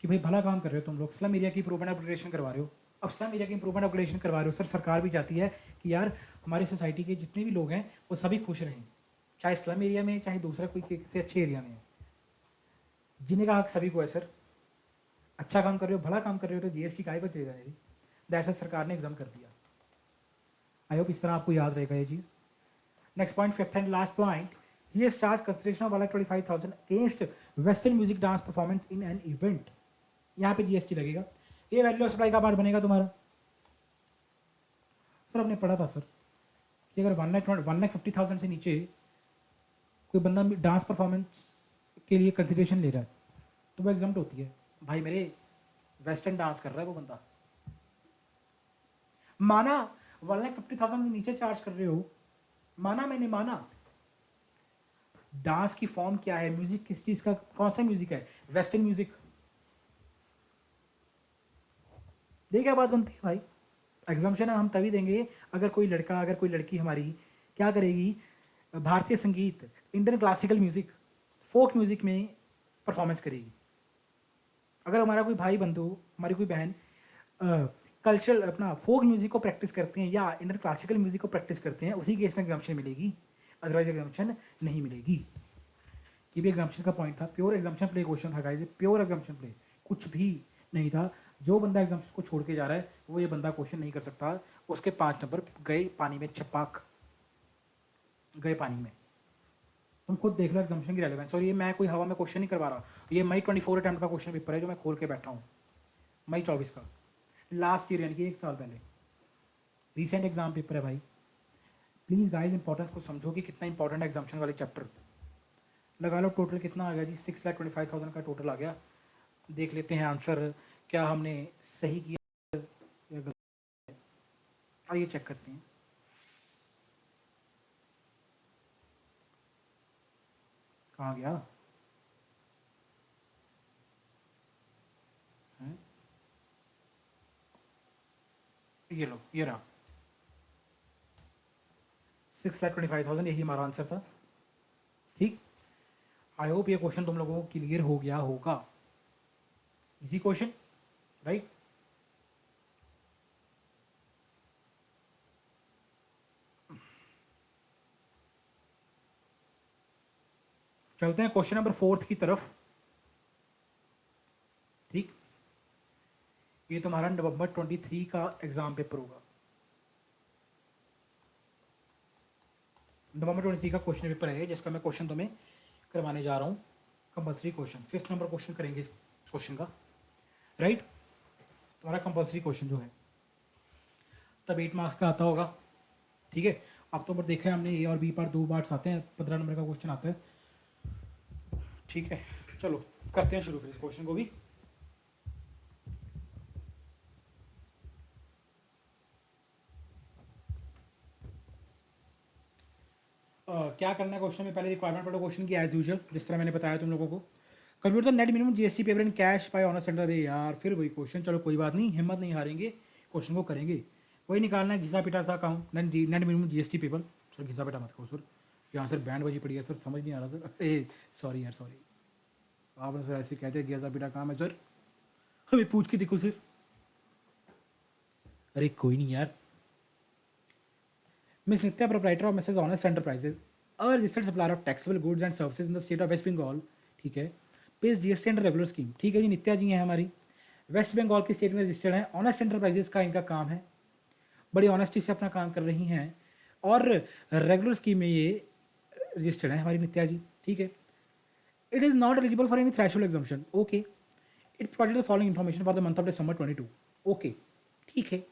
कि भाई भला काम कर रहे हो तुम लोग, स्लम एरिया की इंप्रूवमेंट अपग्रेडेशन करवा रहे हो। अब स्लम एरिया की इंप्रूवमेंट अपग्रेडेशन करवा रहे हो सर, सरकार भी चाहती है कि यार हमारी सोसाइटी के जितने भी लोग हैं वो सभी खुश रहें, चाहे स्लम एरिया में चाहे दूसरा कोई किसी अच्छे एरिया में। जीने का हक सभी को है सर। अच्छा काम कर रहे हो, भला काम कर रहे हो, तो जीएसटी काहे को देगा जी। दैट्स सरकार ने एग्जाम कर दिया। आई होप इस तरह आपको याद रहेगा ये चीज़। Next point, fifth and last point, ये charge consideration of 25,000 against western music dance performance in an event. यहाँ पे जीएसटी लगेगा। ये वैल्यू ऑफ सप्लाई का पार्ट बनेगा तुम्हारा। सर हमने पढ़ा था सर कि अगर 1,50,000 से नीचे कोई बंदा डांस परफॉर्मेंस के लिए कंसिडरेशन ले रहा है तो वो एग्जाम्प्ट होती है। भाई मेरे वेस्टर्न डांस कर रहा है वो बंदा, माना 1,50,000 से नीचे चार्ज कर रहे हो, माना, मैंने माना। डांस की फॉर्म क्या है, म्यूजिक किस चीज का, कौन सा म्यूजिक है, वेस्टर्न म्यूजिक। देखिए क्या बात बनती है भाई। एग्जाम्पशन हम तभी देंगे अगर कोई लड़का, अगर कोई लड़की हमारी क्या करेगी, भारतीय संगीत, Indian classical music, folk music में परफॉर्मेंस करेगी। अगर हमारा कोई भाई बंधु, हमारी कोई बहन कल्चरल अपना फोक म्यूजिक को प्रैक्टिस करते हैं या इंडियन क्लासिकल म्यूजिक को प्रैक्टिस करते हैं, उसी केस में एग्जाम्पशन मिलेगी, अदरवाइज एग्जाम्पशन नहीं मिलेगी। ये भी एग्जाम्पशन का पॉइंट था, प्योर एग्जाम्पशन प्ले क्वेश्चन था गाइस, प्योर एग्जाम्पशन प्ले, कुछ भी नहीं था। जो बंदा एग्जाम्पशन को छोड़ के जा रहा है वो ये बंदा क्वेश्चन नहीं कर सकता, उसके 5 नंबर गए पानी में, छपाक गए पानी में। तुम खुद देख लो एग्जाम्पशन की रेलेवेंस। और ये मैं कोई हवा में क्वेश्चन नहीं करवा रहा, ये मई 24 अटैम्प्ट का क्वेश्चन पेपर है जो मैं खोल के बैठा हूँ, मई 24 का, लास्ट ईयर यानी कि 1 साल पहले, रिसेंट एग्जाम पेपर है भाई। प्लीज़ गाइस इंपॉर्टेंस को समझो कि कितना इंपॉर्टेंट है एग्जाम्पशन वाले चैप्टर। लगा लो टोटल कितना आ गया जी, 6,25,000 का टोटल आ गया। देख लेते हैं आंसर क्या हमने सही किया या गलत। आइए चेक करते हैं। कहाँ गया है? ये लो, ये रहा 6,25,000, यही हमारा आंसर था। ठीक, आई होप ये क्वेश्चन तुम लोगों को क्लियर हो गया होगा। Easy question, right. चलते हैं क्वेश्चन नंबर 4 की तरफ। ठीक, ये तुम्हारा नवंबर 23 का एग्जाम पेपर होगा। नवंबर 23 का क्वेश्चन पेपर है जिसका मैं क्वेश्चन तुम्हें करवाने जा रहा हूँ, compulsory question, 5th number question करेंगे इस क्वेश्चन का, राइट। तुम्हारा कंपल्सरी क्वेश्चन जो है तब 8 मार्क्स का आता होगा, ठीक है। अब तो पर देखा है हमने, ए और बी पार्ट 2 पार्ट्स आते हैं, 15 नंबर का क्वेश्चन आता है, ठीक है। चलो करते हैं शुरू फिर इस क्वेश्चन को भी। क्या करना है क्वेश्चन में, पहले रिक्वायरमेंट पढ़ो क्वेश्चन की एज यूजुअल, जिस तरह मैंने बताया तुम लोगों को। Computer net minimum GST payable in cash bye honour centre. अरे यार फिर वही क्वेश्चन, चलो कोई बात नहीं, हिम्मत नहीं हारेंगे, क्वेश्चन को करेंगे। वही निकालना है, घिसा पिटा सा account, net minimum GST payable. Sir घिसा पिटा मत कहो सर, यहाँ सर बैंड बजी पड़ी है सर, समझ नहीं आ रहा सर, ए सॉरी यार सॉरी, आपने सर ऐसे कहते हैं घिसा पिटा काम है सर, हमें पूछ के देखो सर। अरे कोई नहीं यार। Miss Nitya, proprietor of Mrs honest enterprises, a registered supplier of taxable goods and services in the state of West Bengal, ठीक है, pays GST under regular scheme, ठीक है जी। नित्या जी हैं हमारी, वेस्ट बंगाल की स्टेट में रजिस्टर्ड हैं, ऑनेस्ट एंटरप्राइजेज का इनका काम है, बड़ी ऑनेस्टी से अपना काम कर रही हैं और रेगुलर स्कीम में ये रजिस्टर्ड है हमारी नित्या जी, ठीक है। It is not eligible for any threshold exemption, okay. It provided the following information for the month of December 22, okay, ठीक है।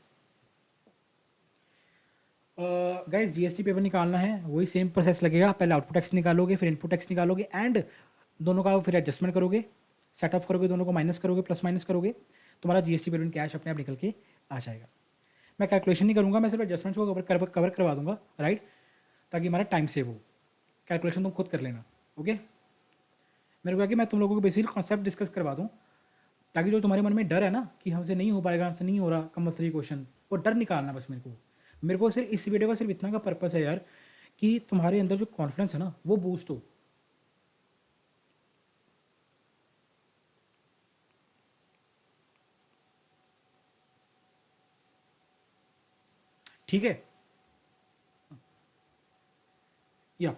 गाइस जीएसटी पेपर निकालना है, वही सेम प्रोसेस लगेगा, पहले आउटपुट टैक्स निकालोगे, फिर इनपुट टैक्स निकालोगे, एंड दोनों का फिर एडजस्टमेंट करोगे, सेट ऑफ करोगे, दोनों को माइनस करोगे, प्लस माइनस करोगे, तुम्हारा जीएसटी पेपर कैश अपने आप निकल के आ जाएगा। मैं कैलकुलेशन नहीं करूँगा, मैं सिर्फ एडजस्टमेंट्स को कवर करवा दूंगा, राइट, ताकि हमारा टाइम सेव हो। कैलकुलेशन तुम खुद कर लेना, ओके। मेरे को कि मैं तुम लोगों को बेसिकली कॉन्सेप्ट डिस्कस करवा दूँ, ताकि जो तुम्हारे मन में डर है ना कि हमसे नहीं हो पाएगा, हमसे नहीं हो रहा कंपल्सरी क्वेश्चन, वो डर निकालना बस मेरे को। मेरे को सिर्फ इस वीडियो का सिर्फ इतना का पर्पस है यार कि तुम्हारे अंदर जो कॉन्फिडेंस है ना वो बूस्ट हो। ठीक है। या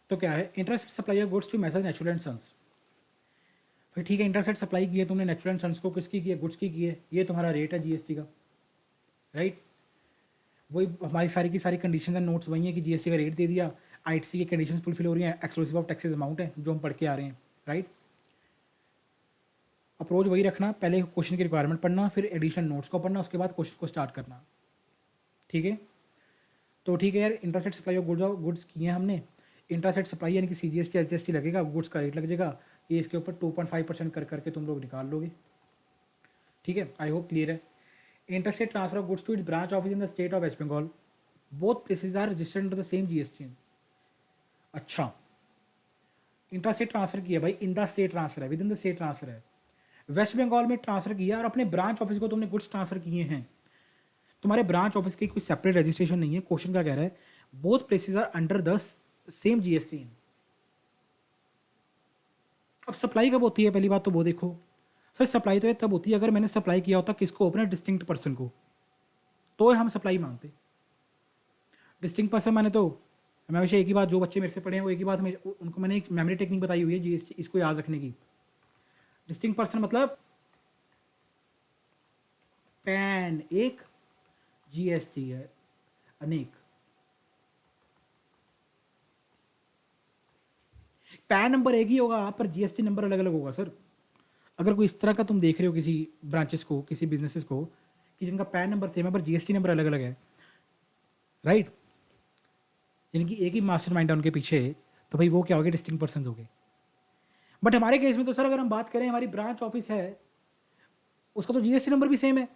तो क्या है, interest supply of goods to message natural and sons. फिर ठीक है, इंटरसेट सप्लाई की है तुमने नेचुरल एंड सन्स को, किसकी की है, गुड्स की है, ये तुम्हारा रेट है जीएसटी का, राइट। वही हमारी सारी की सारी कंडीशन एंड नोट्स वही है कि जीएसटी का रेट दे दिया, आईटीसी की कंडीशंस फुलफिल हो रही हैं, एक्सक्लूसिव ऑफ टैक्सेस अमाउंट है जो हम पढ़ के आ रहे हैं, राइट। अप्रोच वही रखना, पहले क्वेश्चन की रिक्वायरमेंट पढ़ना, फिर एडिशनल नोट्स को पढ़ना, उसके बाद क्वेश्चन को स्टार्ट करना। ठीक है, तो ठीक है यार, इंटरसेट सप्लाई ऑफ गुड्स किए हैं हमने। इंटरसेट सप्लाई यानी कि सीजीएसटी एचजीएसटी लगेगा, गुड्स का रेट लग जाएगा, ये इसके ऊपर 2.5% कर करके तुम लोग निकाल लोगे। ठीक है, आई होप क्लियर है। Interstate transfer of goods to it branch office in the state of West Bengal, both places are registered under the same GST. अच्छा, इंटरस्टेट ट्रांसफर किया भाई, इन द स्टेट ट्रांसफर है, within the state transfer है, वेस्ट बंगाल में ट्रांसफर किया और अपने ब्रांच ऑफिस को तुमने गुड्स ट्रांसफर किए हैं। तुम्हारे ब्रांच ऑफिस की कोई सेपरेट रजिस्ट्रेशन नहीं है। क्वेश्चन क्या कह रहा है, both places are under the same GST. अब सप्लाई कब होती है, पहली बात तो वो देखो सर, सप्लाई तो ये तब होती है अगर मैंने सप्लाई किया होता किसको, अपने डिस्टिंक्ट पर्सन को, तो हम सप्लाई मांगते। डिस्टिंक्ट पर्सन मैंने तो, मैं हमेशा एक ही बात, जो बच्चे मेरे से पढ़े हैं वो एक ही बात, उनको मैंने एक मेमोरी टेक्निक बताई हुई है जीएसटी, इसको याद रखने की। डिस्टिंक्ट पर्सन मतलब पैन एक, जीएसटी है अनेक। पैन नंबर एक ही होगा पर जीएसटी नंबर अलग अलग होगा सर। अगर कोई इस तरह का तुम देख रहे हो किसी ब्रांचेस को, किसी बिजनेसेस को, कि जिनका पैन नंबर सेम है पर जीएसटी नंबर अलग अलग है, राइट, यानी कि एक ही मास्टरमाइंड है उनके पीछे, तो भाई वो क्या हो गए, डिस्टिंक्ट पर्सन हो गए। बट हमारे केस में तो सर अगर हम बात करें, हमारी ब्रांच ऑफिस है, उसका तो जीएसटी नंबर भी सेम है,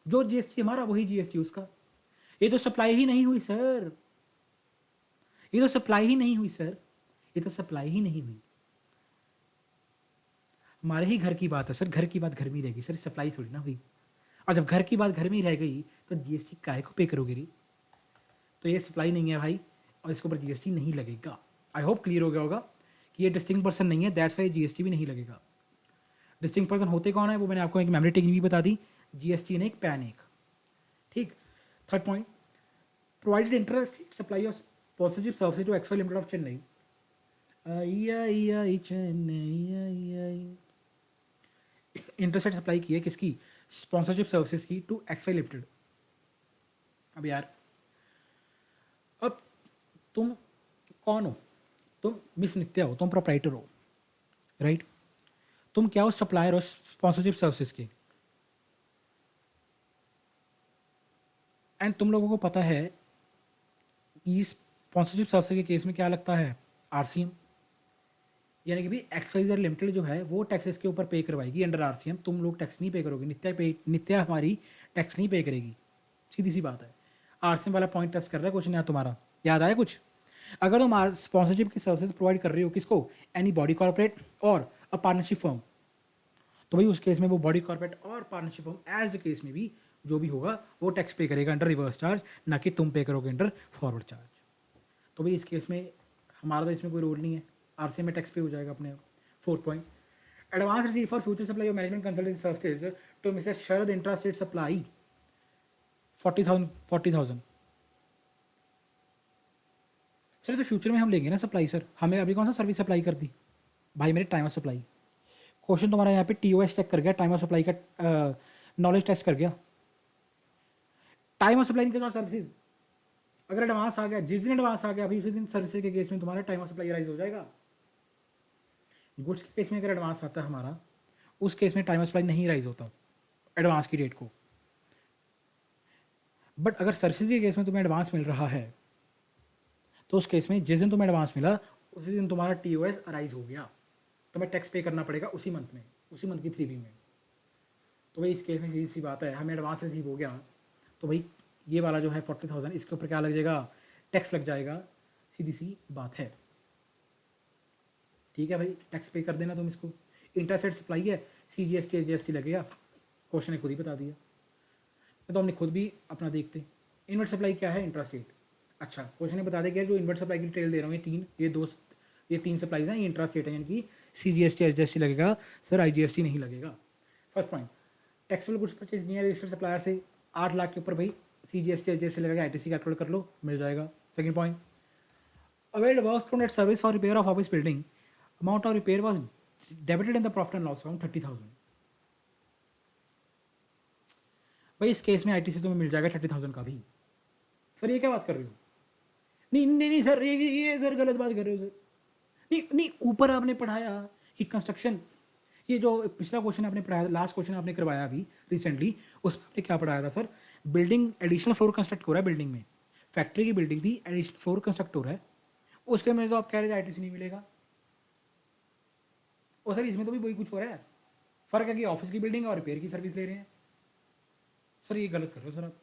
जो जीएसटी हमारा वही जीएसटी उसका। ये तो सप्लाई ही नहीं हुई सर, ये तो सप्लाई ही नहीं हुई सर, ये तो सप्लाई ही नहीं हुई। हमारे ही घर की बात है सर, घर की बात घर में ही रहेगी सर, सप्लाई थोड़ी ना हुई। और जब घर की बात घर में ही रह गई तो जीएसटी काहे को पे करोगे रे। तो ये सप्लाई नहीं है भाई, और इसके ऊपर जीएसटी नहीं लगेगा। आई होप क्लियर हो गया होगा कि ये डिस्टिंक्ट पर्सन नहीं है, दैट्स वाई जीएसटी भी नहीं लगेगा। डिस्टिंक्ट पर्सन होते कौन है वो मैंने आपको एक मेमोरी टेक्निक भी बता दी, जीएसटी ने एक पैन एक। ठीक, third point, provided interstate supply of sponsorship services to XY limited of Chennai. आई चेन्नई आई, इंटरस्टेट सप्लाई की है किसकी, स्पॉन्सरशिप सर्विसेज की, टू एक्सवाई लिमिटेड। अब यार, अब तुम कौन हो, तुम मिस नित्या हो, तुम प्रोप्राइटर हो, राइट, तुम क्या हो, सप्लायर हो स्पॉन्सरशिप सर्विसेज के। एंड तुम लोगों को पता है कि स्पॉन्सरशिप सर्विसेज के केस में क्या लगता है, आरसीएम, यानी कि भी एक्सवाइजर लिमिटेड जो है वो टैक्सेस के ऊपर पे करवाएगी अंडर आरसीएम। तुम लोग टैक्स नहीं पे करोगे, नित्या हमारी टैक्स नहीं पे करेगी, सीधी सी बात है। आरसीएम वाला पॉइंट टच कर रहा है कुछ नया तुम्हारा, याद आया कुछ। अगर तुम स्पॉन्सरशिप की सर्विसेज प्रोवाइड कर रहे हो किसको, एनी बॉडी कॉर्पोरेट और अ पार्टनरशिप फर्म, तो भाई उस केस में वो बॉडी कॉर्पोरेट और partnership firm as a case में भी जो भी होगा वो टैक्स पे करेगा अंडर रिवर्स चार्ज, ना कि तुम पे करोगे अंडर फॉरवर्ड चार्ज। तो भाई इस केस में हमारा तो इसमें कोई रोल नहीं है, आरसीएम में टैक्स पे हो जाएगा अपने। Fourth point, advance receive for future supply of management consultancy services to mister Sharad intrastate supply 40,000। Sir तो फ्यूचर में हम लेंगे ना सप्लाई, सर हमें अभी कौन सा सर्विस सप्लाई कर दी भाई, मेरे टाइम ऑफ सप्लाई। क्वेश्चन तुम्हारा यहाँ पे टीओएस चेक कर गया, टाइम ऑफ सप्लाई का नॉलेज टेस्ट कर गया। टाइम ऑफ सप्लाई के बाद सर्विसेज अगर एडवांस आ गया, जिस दिन एडवांस आ गया अभी उसी दिन सर्विसेज के केस में तुम्हारा टाइम ऑफ सप्लाई राइज हो जाएगा। गुड्स के केस में अगर एडवांस आता है हमारा, उस केस में टाइम ऑफ सप्लाई नहीं राइज होता एडवांस की डेट को। बट अगर सर्विसेज के केस में तुम्हें एडवांस मिल रहा है तो उस केस में जिस दिन तुम्हें एडवांस मिला उसी दिन तुम्हारा टीओएस अराइज हो गया, तुम्हें टैक्स पे करना पड़ेगा उसी मंथ में, उसी मंथ की 3B में। तो भाई इस केस में सीधी सी बात है, हमें एडवांस रिसीव हो गया तो भाई ये वाला जो है 40,000 इसके ऊपर क्या लग जाएगा, टैक्स लग जाएगा, सीधी सी बात है। ठीक है भाई, टैक्स पे कर देना तुम इसको। इंटरस्टेट सप्लाई है, CGST HGST लगेगा, क्वेश्चन ने खुद ही बता दिया। तो हमने खुद भी अपना देखते। इन्वर्ट सप्लाई क्या है? इंट्रास्टेट। अच्छा, क्वेश्चन ने बता दिया कि जो इन्वर्ट सप्लाई की डिटेल दे रहा हूँ ये तीन सप्लाईज हैं, ये इंट्रास्टेट है, यानी कि CGST HGST लगेगा सर, IGST नहीं लगेगा। First point, taxable goods purchase नहीं है रजिस्टर्ड सप्लायर से 8 लाख के ऊपर भाई CGST HGST लगेगा, ITC कैलकुलेट कर लो, मिल जाएगा। Second point, availed work from that service for repair of office building, amount of repair was debited in the profit and loss account 30,000। भाई इस केस में ITC तुम्हें मिल जाएगा 30,000 का भी। सर ये क्या बात कर रहे हो? नहीं नहीं नहीं सर, ये सर गलत बात कर रहे हो सर। नहीं नहीं, ऊपर आपने पढ़ाया कि कंस्ट्रक्शन, ये जो पिछला क्वेश्चन आपने पढ़ाया, लास्ट क्वेश्चन आपने करवाया अभी रिसेंटली, उसमें आपने क्या पढ़ाया था sir? Building additional floor construct हो रहा है बिल्डिंग में, फैक्ट्री की बिल्डिंग थी, एडिशनल फ्लोर कंस्ट्रक्ट हो रहा है, उसके में तो आप कह रहे थे ITC नहीं मिलेगा। और सर इसमें तो भी वही कुछ हो रहा है, फ़र्क है कि ऑफिस की बिल्डिंग है और रिपेयर की सर्विस ले रहे हैं। सर ये गलत कर रहे हो सर आप।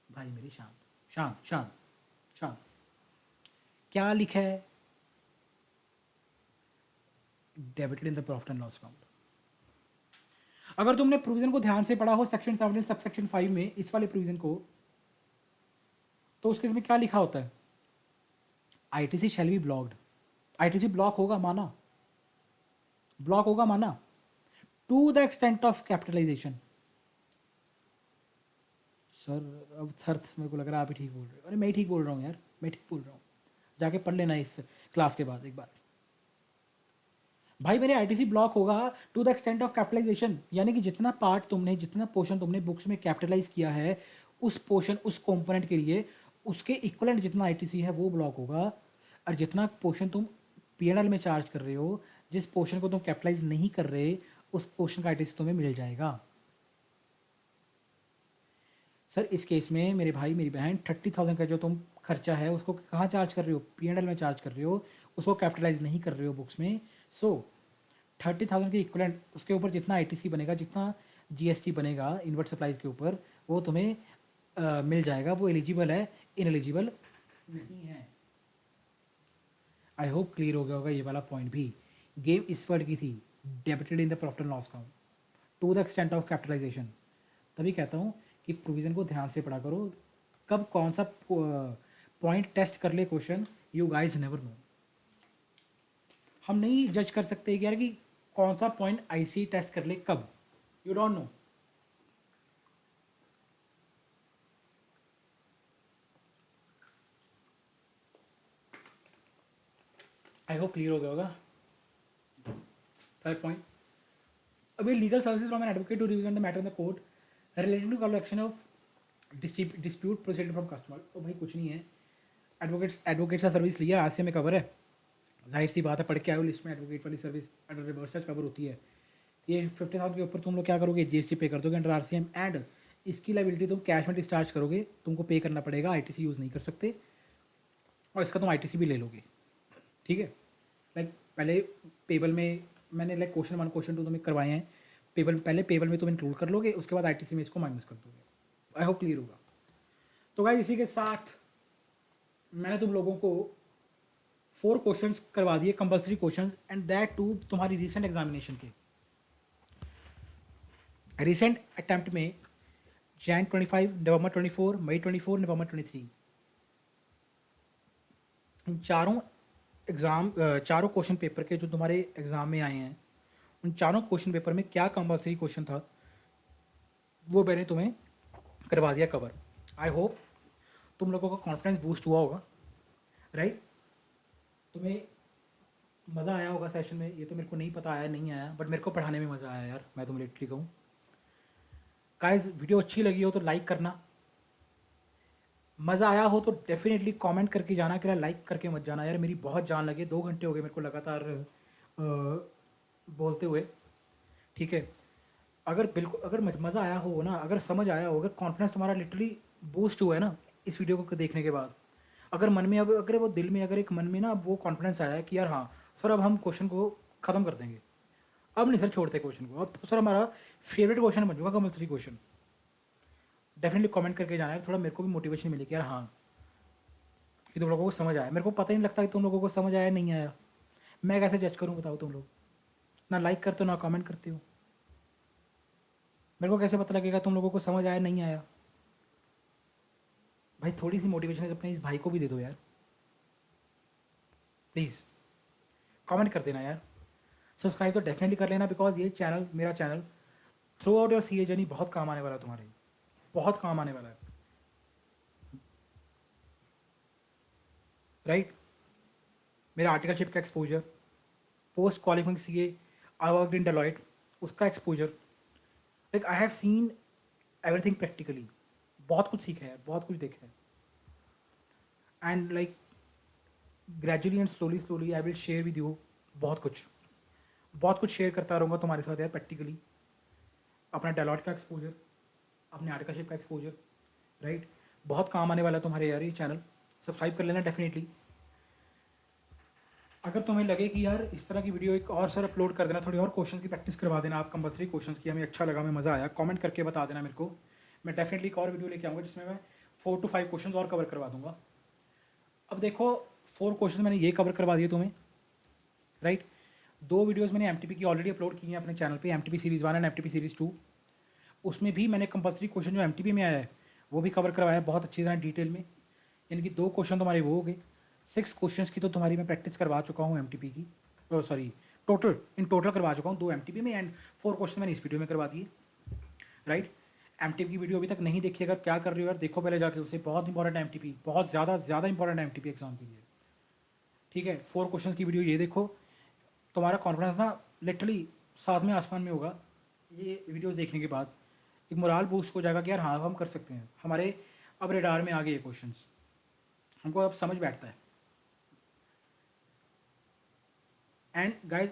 भाई मेरी शांत शांत शांत शांत। क्या लिखा है? Debited in the profit and loss account. अगर तुमने प्रोविजन को ध्यान से पढ़ा हो सेक्शन 7 सबसेक्शन 5 में, इस वाले प्रोविजन को, तो उसके इसमें क्या लिखा होता है? ITC shall be blocked. ITC block होगा, माना, ब्लॉक होगा माना, to the extent of capitalisation. Sir अब सर मेरे को लग रहा है आप ही ठीक बोल रहे हो। अरे मैं ही ठीक बोल रहा हूँ यार, मैं ठीक बोल रहा हूँ, जाके पढ़ लेना इस क्लास के बाद एक बार। भाई मेरे ITC ब्लॉक होगा to the extent of capitalisation, यानी कि जितना पार्ट तुमने, जितना पोर्शन तुमने बुक्स में कैपिटलाइज किया है, उस पोर्शन, उस कंपोनेंट के लिए उसके इक्वलेंट जितना ITC है वो ब्लॉक होगा। और जितना पोर्शन तुम P&L में चार्ज कर रहे हो, जिस पोर्शन को तुम कैपिटलाइज नहीं कर रहे, उस पोर्शन का ITC तुम्हें मिल जाएगा। सर इस केस में मेरे भाई मेरी बहन 30,000 का जो तुम खर्चा है उसको कहाँ चार्ज कर रहे हो? P&L में चार्ज कर रहे हो, उसको कैपिटलाइज नहीं कर रहे हो बुक्स में। सो 30,000 के इक्वलेंट, उसके ऊपर जितना ITC बनेगा, जितना GST बनेगा इन्वर्ट सप्लाईज के ऊपर, वो तुम्हें मिल जाएगा। वो एलिजिबल है, इनएलिजिबल नहीं है। आई होप क्लियर हो गया होगा ये वाला पॉइंट भी। गेम इस वर्ड की थी, debited in the profit and loss account to the extent of capitalisation. तभी कहता हूँ कि प्रोविज़न को ध्यान से पढ़ा करो, कब कौन सा पॉइंट टेस्ट कर ले question, you guys never know. हम नहीं जज कर सकते कि यार कि कौन सा पॉइंट IC टेस्ट कर ले कब, you don't know. I hope clear हो गया होगा। थर्ड पॉइंट, अभी legal services from an advocate to represent the matter in the court relating to collection of dispute proceeding from customer. तो भाई कुछ नहीं है, एडवोकेट का सर्विस लिया, RCM में कवर है, जाहिर सी बात है, पढ़ के आए हो लिस्ट में एडवोकेट वाली service under reverse charge cover होती है। ये 50,000 के ऊपर तुम लोग क्या करोगे? GST पे कर दोगे अंडर RCM, एंड इसकी लाइबिलिटी तुम कैश में डिस्चार्ज करोगे, तुमको पे करना पड़ेगा, ITC यूज़ नहीं कर सकते, और इसका तुम ITC भी ले लोगे। ठीक है, लाइक पहले पेबल में मैंने लाइक क्वेश्चन 1 क्वेश्चन 2 तुम्हें करवाए हैं, पहले पेबल में तुम इंक्लूड कर लोगे, उसके बाद ITC में इसको माइनस कर दोगे। आई होप क्लियर होगा। तो गाइस इसी के साथ मैंने तुम लोगों को 4 क्वेश्चंस करवा दिए, compulsory questions, and that to तुम्हारी रिसेंट एग्जामिनेशन के। रिसेंट अटैम्प्ट में Jan 25, November 24, May 24, November 23, इन चारों चारों क्वेश्चन पेपर के जो तुम्हारे एग्ज़ाम में आए हैं, उन चारों क्वेश्चन पेपर में क्या कंपल्सरी क्वेश्चन था वो मैंने तुम्हें करवा दिया कवर। आई होप तुम लोगों का कॉन्फिडेंस बूस्ट हुआ होगा, राइट? तुम्हें मज़ा आया होगा सेशन में। ये तो मेरे को नहीं पता आया नहीं आया, बट मेरे को पढ़ाने में मज़ा आया यार, मैं तुम्हें लिटरली कहूँ। गाइस वीडियो अच्छी लगी हो तो लाइक करना, मज़ा आया हो तो डेफिनेटली कमेंट करके जाना, कि लाइक करके मत जाना यार, मेरी बहुत जान लगे, 2 घंटे हो गए मेरे को लगातार बोलते हुए। ठीक है, अगर बिल्कुल अगर मज़ा आया हो ना, अगर समझ आया हो, अगर कॉन्फिडेंस तुम्हारा लिटरली बूस्ट हुआ है ना इस वीडियो को देखने के बाद, अगर मन में, अब अगर वो दिल में, अगर एक मन में ना वो कॉन्फिडेंस आया है कि यार हाँ सर अब हम क्वेश्चन को ख़त्म कर देंगे, अब नहीं सर छोड़ते क्वेश्चन को, अब तो सर हमारा फेवरेट क्वेश्चन बन चुका कंपल्सरी क्वेश्चन, डेफिनेटली कमेंट करके जाना है, थोड़ा मेरे को भी मोटिवेशन मिले कि यार हाँ कि तुम लोगों को समझ आया। मेरे को पता ही नहीं लगता कि तुम लोगों को समझ आया नहीं आया, मैं कैसे जज करूँ बताओ? तुम लोग ना लाइक करते हो ना कमेंट करते हो। मेरे को कैसे पता लगेगा तुम लोगों को समझ आया नहीं आया? भाई थोड़ी सी मोटिवेशन अपने इस भाई को भी दे दो यार, प्लीज़ कमेंट कर देना यार। सब्सक्राइब तो डेफिनेटली कर लेना, बिकॉज ये चैनल, मेरा channel through out your CA journey बहुत काम आने वाला है तुम्हारे, बहुत काम आने वाला है, राइट? मेरा आर्टिकलशिप का exposure, post qualifying CA, I worked in Deloitte, उसका exposure, like I have seen everything practically, बहुत कुछ सीखा है, बहुत कुछ देखा है, and like gradually and slowly slowly I will share with you बहुत कुछ, बहुत कुछ शेयर करता रहूँगा तुम्हारे साथ यार प्रैक्टिकली। अपना डेलॉयट का एक्सपोजर, अपने आर्टिकलशिप का एक्सपोजर, राइट? बहुत काम आने वाला है तुम्हारे यार ये चैनल, सब्सक्राइब कर लेना डेफिनेटली। अगर तुम्हें लगे कि यार इस तरह की वीडियो एक और सर अपलोड कर देना, थोड़ी और क्वेश्चंस की प्रैक्टिस करवा देना, आप कंपल्सरी क्वेश्चंस की, हमें अच्छा लगा, हमें मज़ा आया, कमेंट करके बता देना मेरे को। मैं डेफिनेटली एक और वीडियो लेके आऊँगा जिसमें मैं 4 to 5 क्वेश्चंस और कवर करवा दूँगा। अब देखो 4 क्वेश्चन मैंने ये कवर करवा दिए तुम्हें, राइट? 2 वीडियोज़ मैंने एमटीपी की ऑलरेडी अपलोड की हैं अपने चैनल पर, MTP series 1 and MTP series 2। उसमें भी मैंने कंपल्सरी क्वेश्चन जो एमटीपी में आया है वो भी कवर करवाया है बहुत अच्छी तरह डिटेल में, यानी कि 2 क्वेश्चन तुम्हारे वो हो गए। 6 क्वेश्चंस की तो तुम्हारी मैं प्रैक्टिस करवा चुका हूँ एमटीपी की, सॉरी टोटल, इन टोटल करवा चुका हूँ 2 एमटीपी में, एंड 4 क्वेश्चन मैंने इस वीडियो में करवा दिए, राइट? एमटीपी की वीडियो अभी तक नहीं देखी, अगर क्या कर रही हो यार देखो पहले जाके उसे, बहुत इंपॉर्टेंट एमटीपी, बहुत ज़्यादा इंपॉर्टेंट एमटीपी एग्जाम के लिए, ठीक है? 4 क्वेश्चन की वीडियो ये देखो, तुम्हारा कॉन्फिडेंस ना लिटरली साथ में आसमान में होगा ये वीडियोज़ देखने के बाद। एक मोराल बूस्ट हो जाएगा कि यार हाँ हम कर सकते हैं, हमारे अब रेडार में आ गए ये क्वेश्चंस, हमको अब समझ बैठता है। एंड गाइस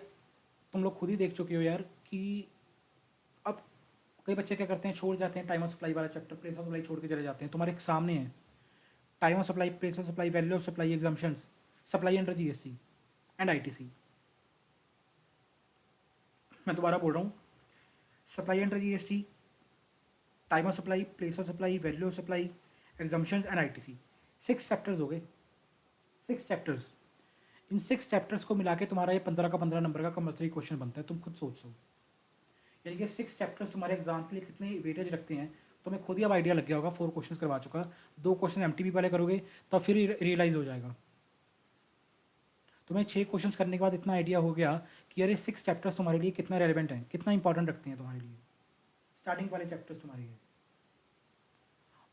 तुम लोग खुद ही देख चुके हो यार कि अब कई बच्चे क्या करते हैं, छोड़ जाते हैं टाइम ऑफ सप्लाई वाला चैप्टर, प्लेस ऑफ सप्लाई छोड़ के चले जाते हैं। तुम्हारे सामने है time of supply, place of supply, value of supply, exemptions, supply under GST and ITC. मैं दोबारा बोल रहा हूँ, supply under GST, time of supply, place of supply, value of supply, exemptions and ITC, 6 chapters हो गए, 6 चैप्टर्स। इन 6 चैप्टर्स को मिला के तुम्हारा ये 15 का 15 नंबर का कंपल्सरी क्वेश्चन बनता है, तुम खुद सोच सो। यानी कि 6 चैप्टर्स तुम्हारे एग्जाम के लिए कितने वेटेज रखते हैं तुम्हें खुद ही अब आइडिया लग गया होगा। 4 क्वेश्चन करवा चुका, 2 क्वेश्चन एमटीपी वाले करोगे तब फिर रियलाइज हो जाएगा तुम्हें। 6 क्वेश्चन करने के बाद इतना आइडिया हो गया कि यार ये 6 चैप्टर्स तुम्हारे लिए कितना रेलिवेंट है, कितना इंपॉर्टेंट रखते हैं तुम्हारे लिए, स्टार्टिंग वाले चैप्टर्स तुम्हारे लिए।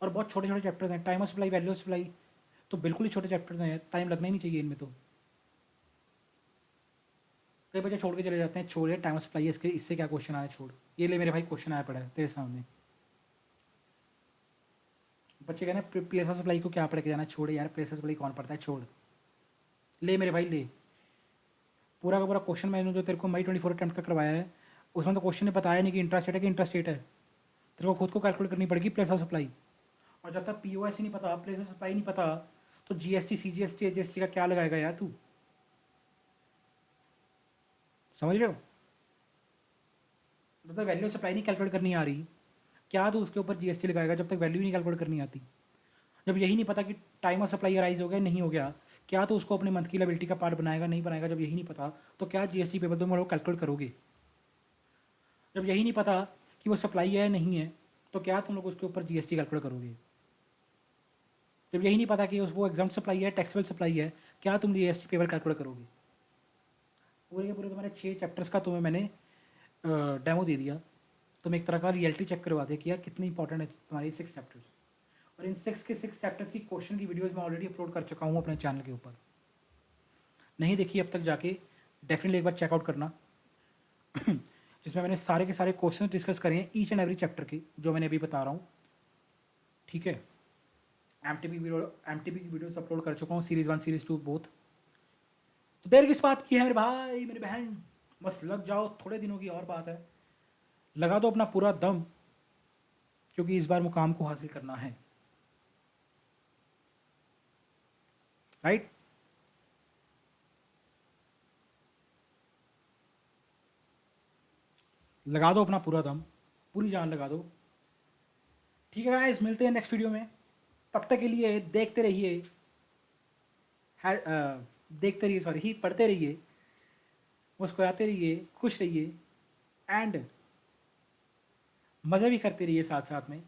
और बहुत छोटे छोटे चैप्टर्स हैं, time of supply, value of supply तो बिल्कुल ही छोटे चैप्टर्स हैं, टाइम लगना ही नहीं चाहिए इनमें। तो कई बच्चे छोड़ के चले जाते हैं, छोड़ टाइम ऑफ सप्लाई है इसके, इससे क्या क्वेश्चन आया, छोड़, ये ले मेरे भाई क्वेश्चन आया पड़ा है तेरे सामने। बच्चे कहते हैं प्लेस ऑफ सप्लाई को क्या पढ़ के जाना, छोड़ यार प्लेस ऑफ सप्लाई कौन पढ़ता है, छोड़, ले मेरे भाई ले। पूरा का पूरा क्वेश्चन मैंने जो तेरे को मई 24 अटेम्प्ट का करवाया है उसमें तो क्वेश्चन ने बताया नहीं कि इंट्रास्टेट है कि इंट्रास्टेट है, तेरे को खुद को कैलकुलेट करनी पड़ेगी प्लेस ऑफ सप्लाई। और जब तक पीओएस ही नहीं पता, प्लेस ऑफ सप्लाई नहीं पता, तो जीएसटी, सीजीएसटी, एचजीएसटी का क्या लगाएगा यार तू, समझ रहे हो? जब तक वैल्यू सप्लाई नहीं कैलकुलेट करनी आ रही, क्या तो उसके ऊपर जीएसटी लगाएगा जब तक वैल्यू नहीं कैलकुलेट करनी आती। जब यही नहीं पता कि टाइम ऑफ सप्लाई अराइज हो गया नहीं हो गया, क्या तो उसको अपने मंथ की लायबिलिटी का पार्ट बनाएगा नहीं बनाएगा, जब यही नहीं पता तो क्या जीएसटी पेपर तुम लोग कैलकुलेट करोगे? जब यही नहीं पता कि वो सप्लाई है नहीं है तो क्या तुम लोग उसके ऊपर जीएसटी कैलकुलेट करोगे? जब यही नहीं पता कि वो एग्जाम सप्लाई है, टैक्सेबल सप्लाई है, क्या तुम जीएसटी पेपर कैलकुलेट करोगे? पूरे के पूरे तुम्हारे 6 चैप्टर्स का तुम्हें मैंने डेमो दे दिया, तुम एक तरह का रियलिटी चेक करवा दिया कि यार कितनी इंपॉर्टेंट है तुम्हारी 6 चैप्टर्स। और इन 6 चैप्टर्स की क्वेश्चन की वीडियोस मैं ऑलरेडी अपलोड कर चुका हूँ अपने चैनल के ऊपर, नहीं देखी अब तक जाके डेफिनेटली एक बार चेकआउट करना जिसमें मैंने सारे के सारे क्वेश्चन डिस्कस करे हैं ईच एंड एवरी चैप्टर के, जो मैंने अभी बता रहा हूँ, ठीक है? एमटीपी की वीडियोस अपलोड कर चुका हूँ, सीरीज़ 1 सीरीज़ 2 बोथ। तो देर किस बात की है मेरे भाई मेरी बहन, बस लग जाओ, थोड़े दिनों की और बात है, लगा दो अपना पूरा दम, क्योंकि इस बार मुकाम को हासिल करना है, राइट? लगा दो अपना पूरा दम, पूरी जान लगा दो, ठीक है गाइस? मिलते हैं नेक्स्ट वीडियो में, तब तक के लिए देखते रहिए, देखते रहिए, सॉरी ही पढ़ते रहिए, मुस्कुराते रहिए, खुश रहिए, एंड मज़े भी करते रहिए साथ साथ में।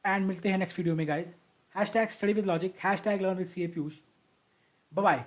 एंड मिलते हैं नेक्स्ट वीडियो में guys. Hashtag study with logic, hashtag learn with C A Piyush. Bye bye.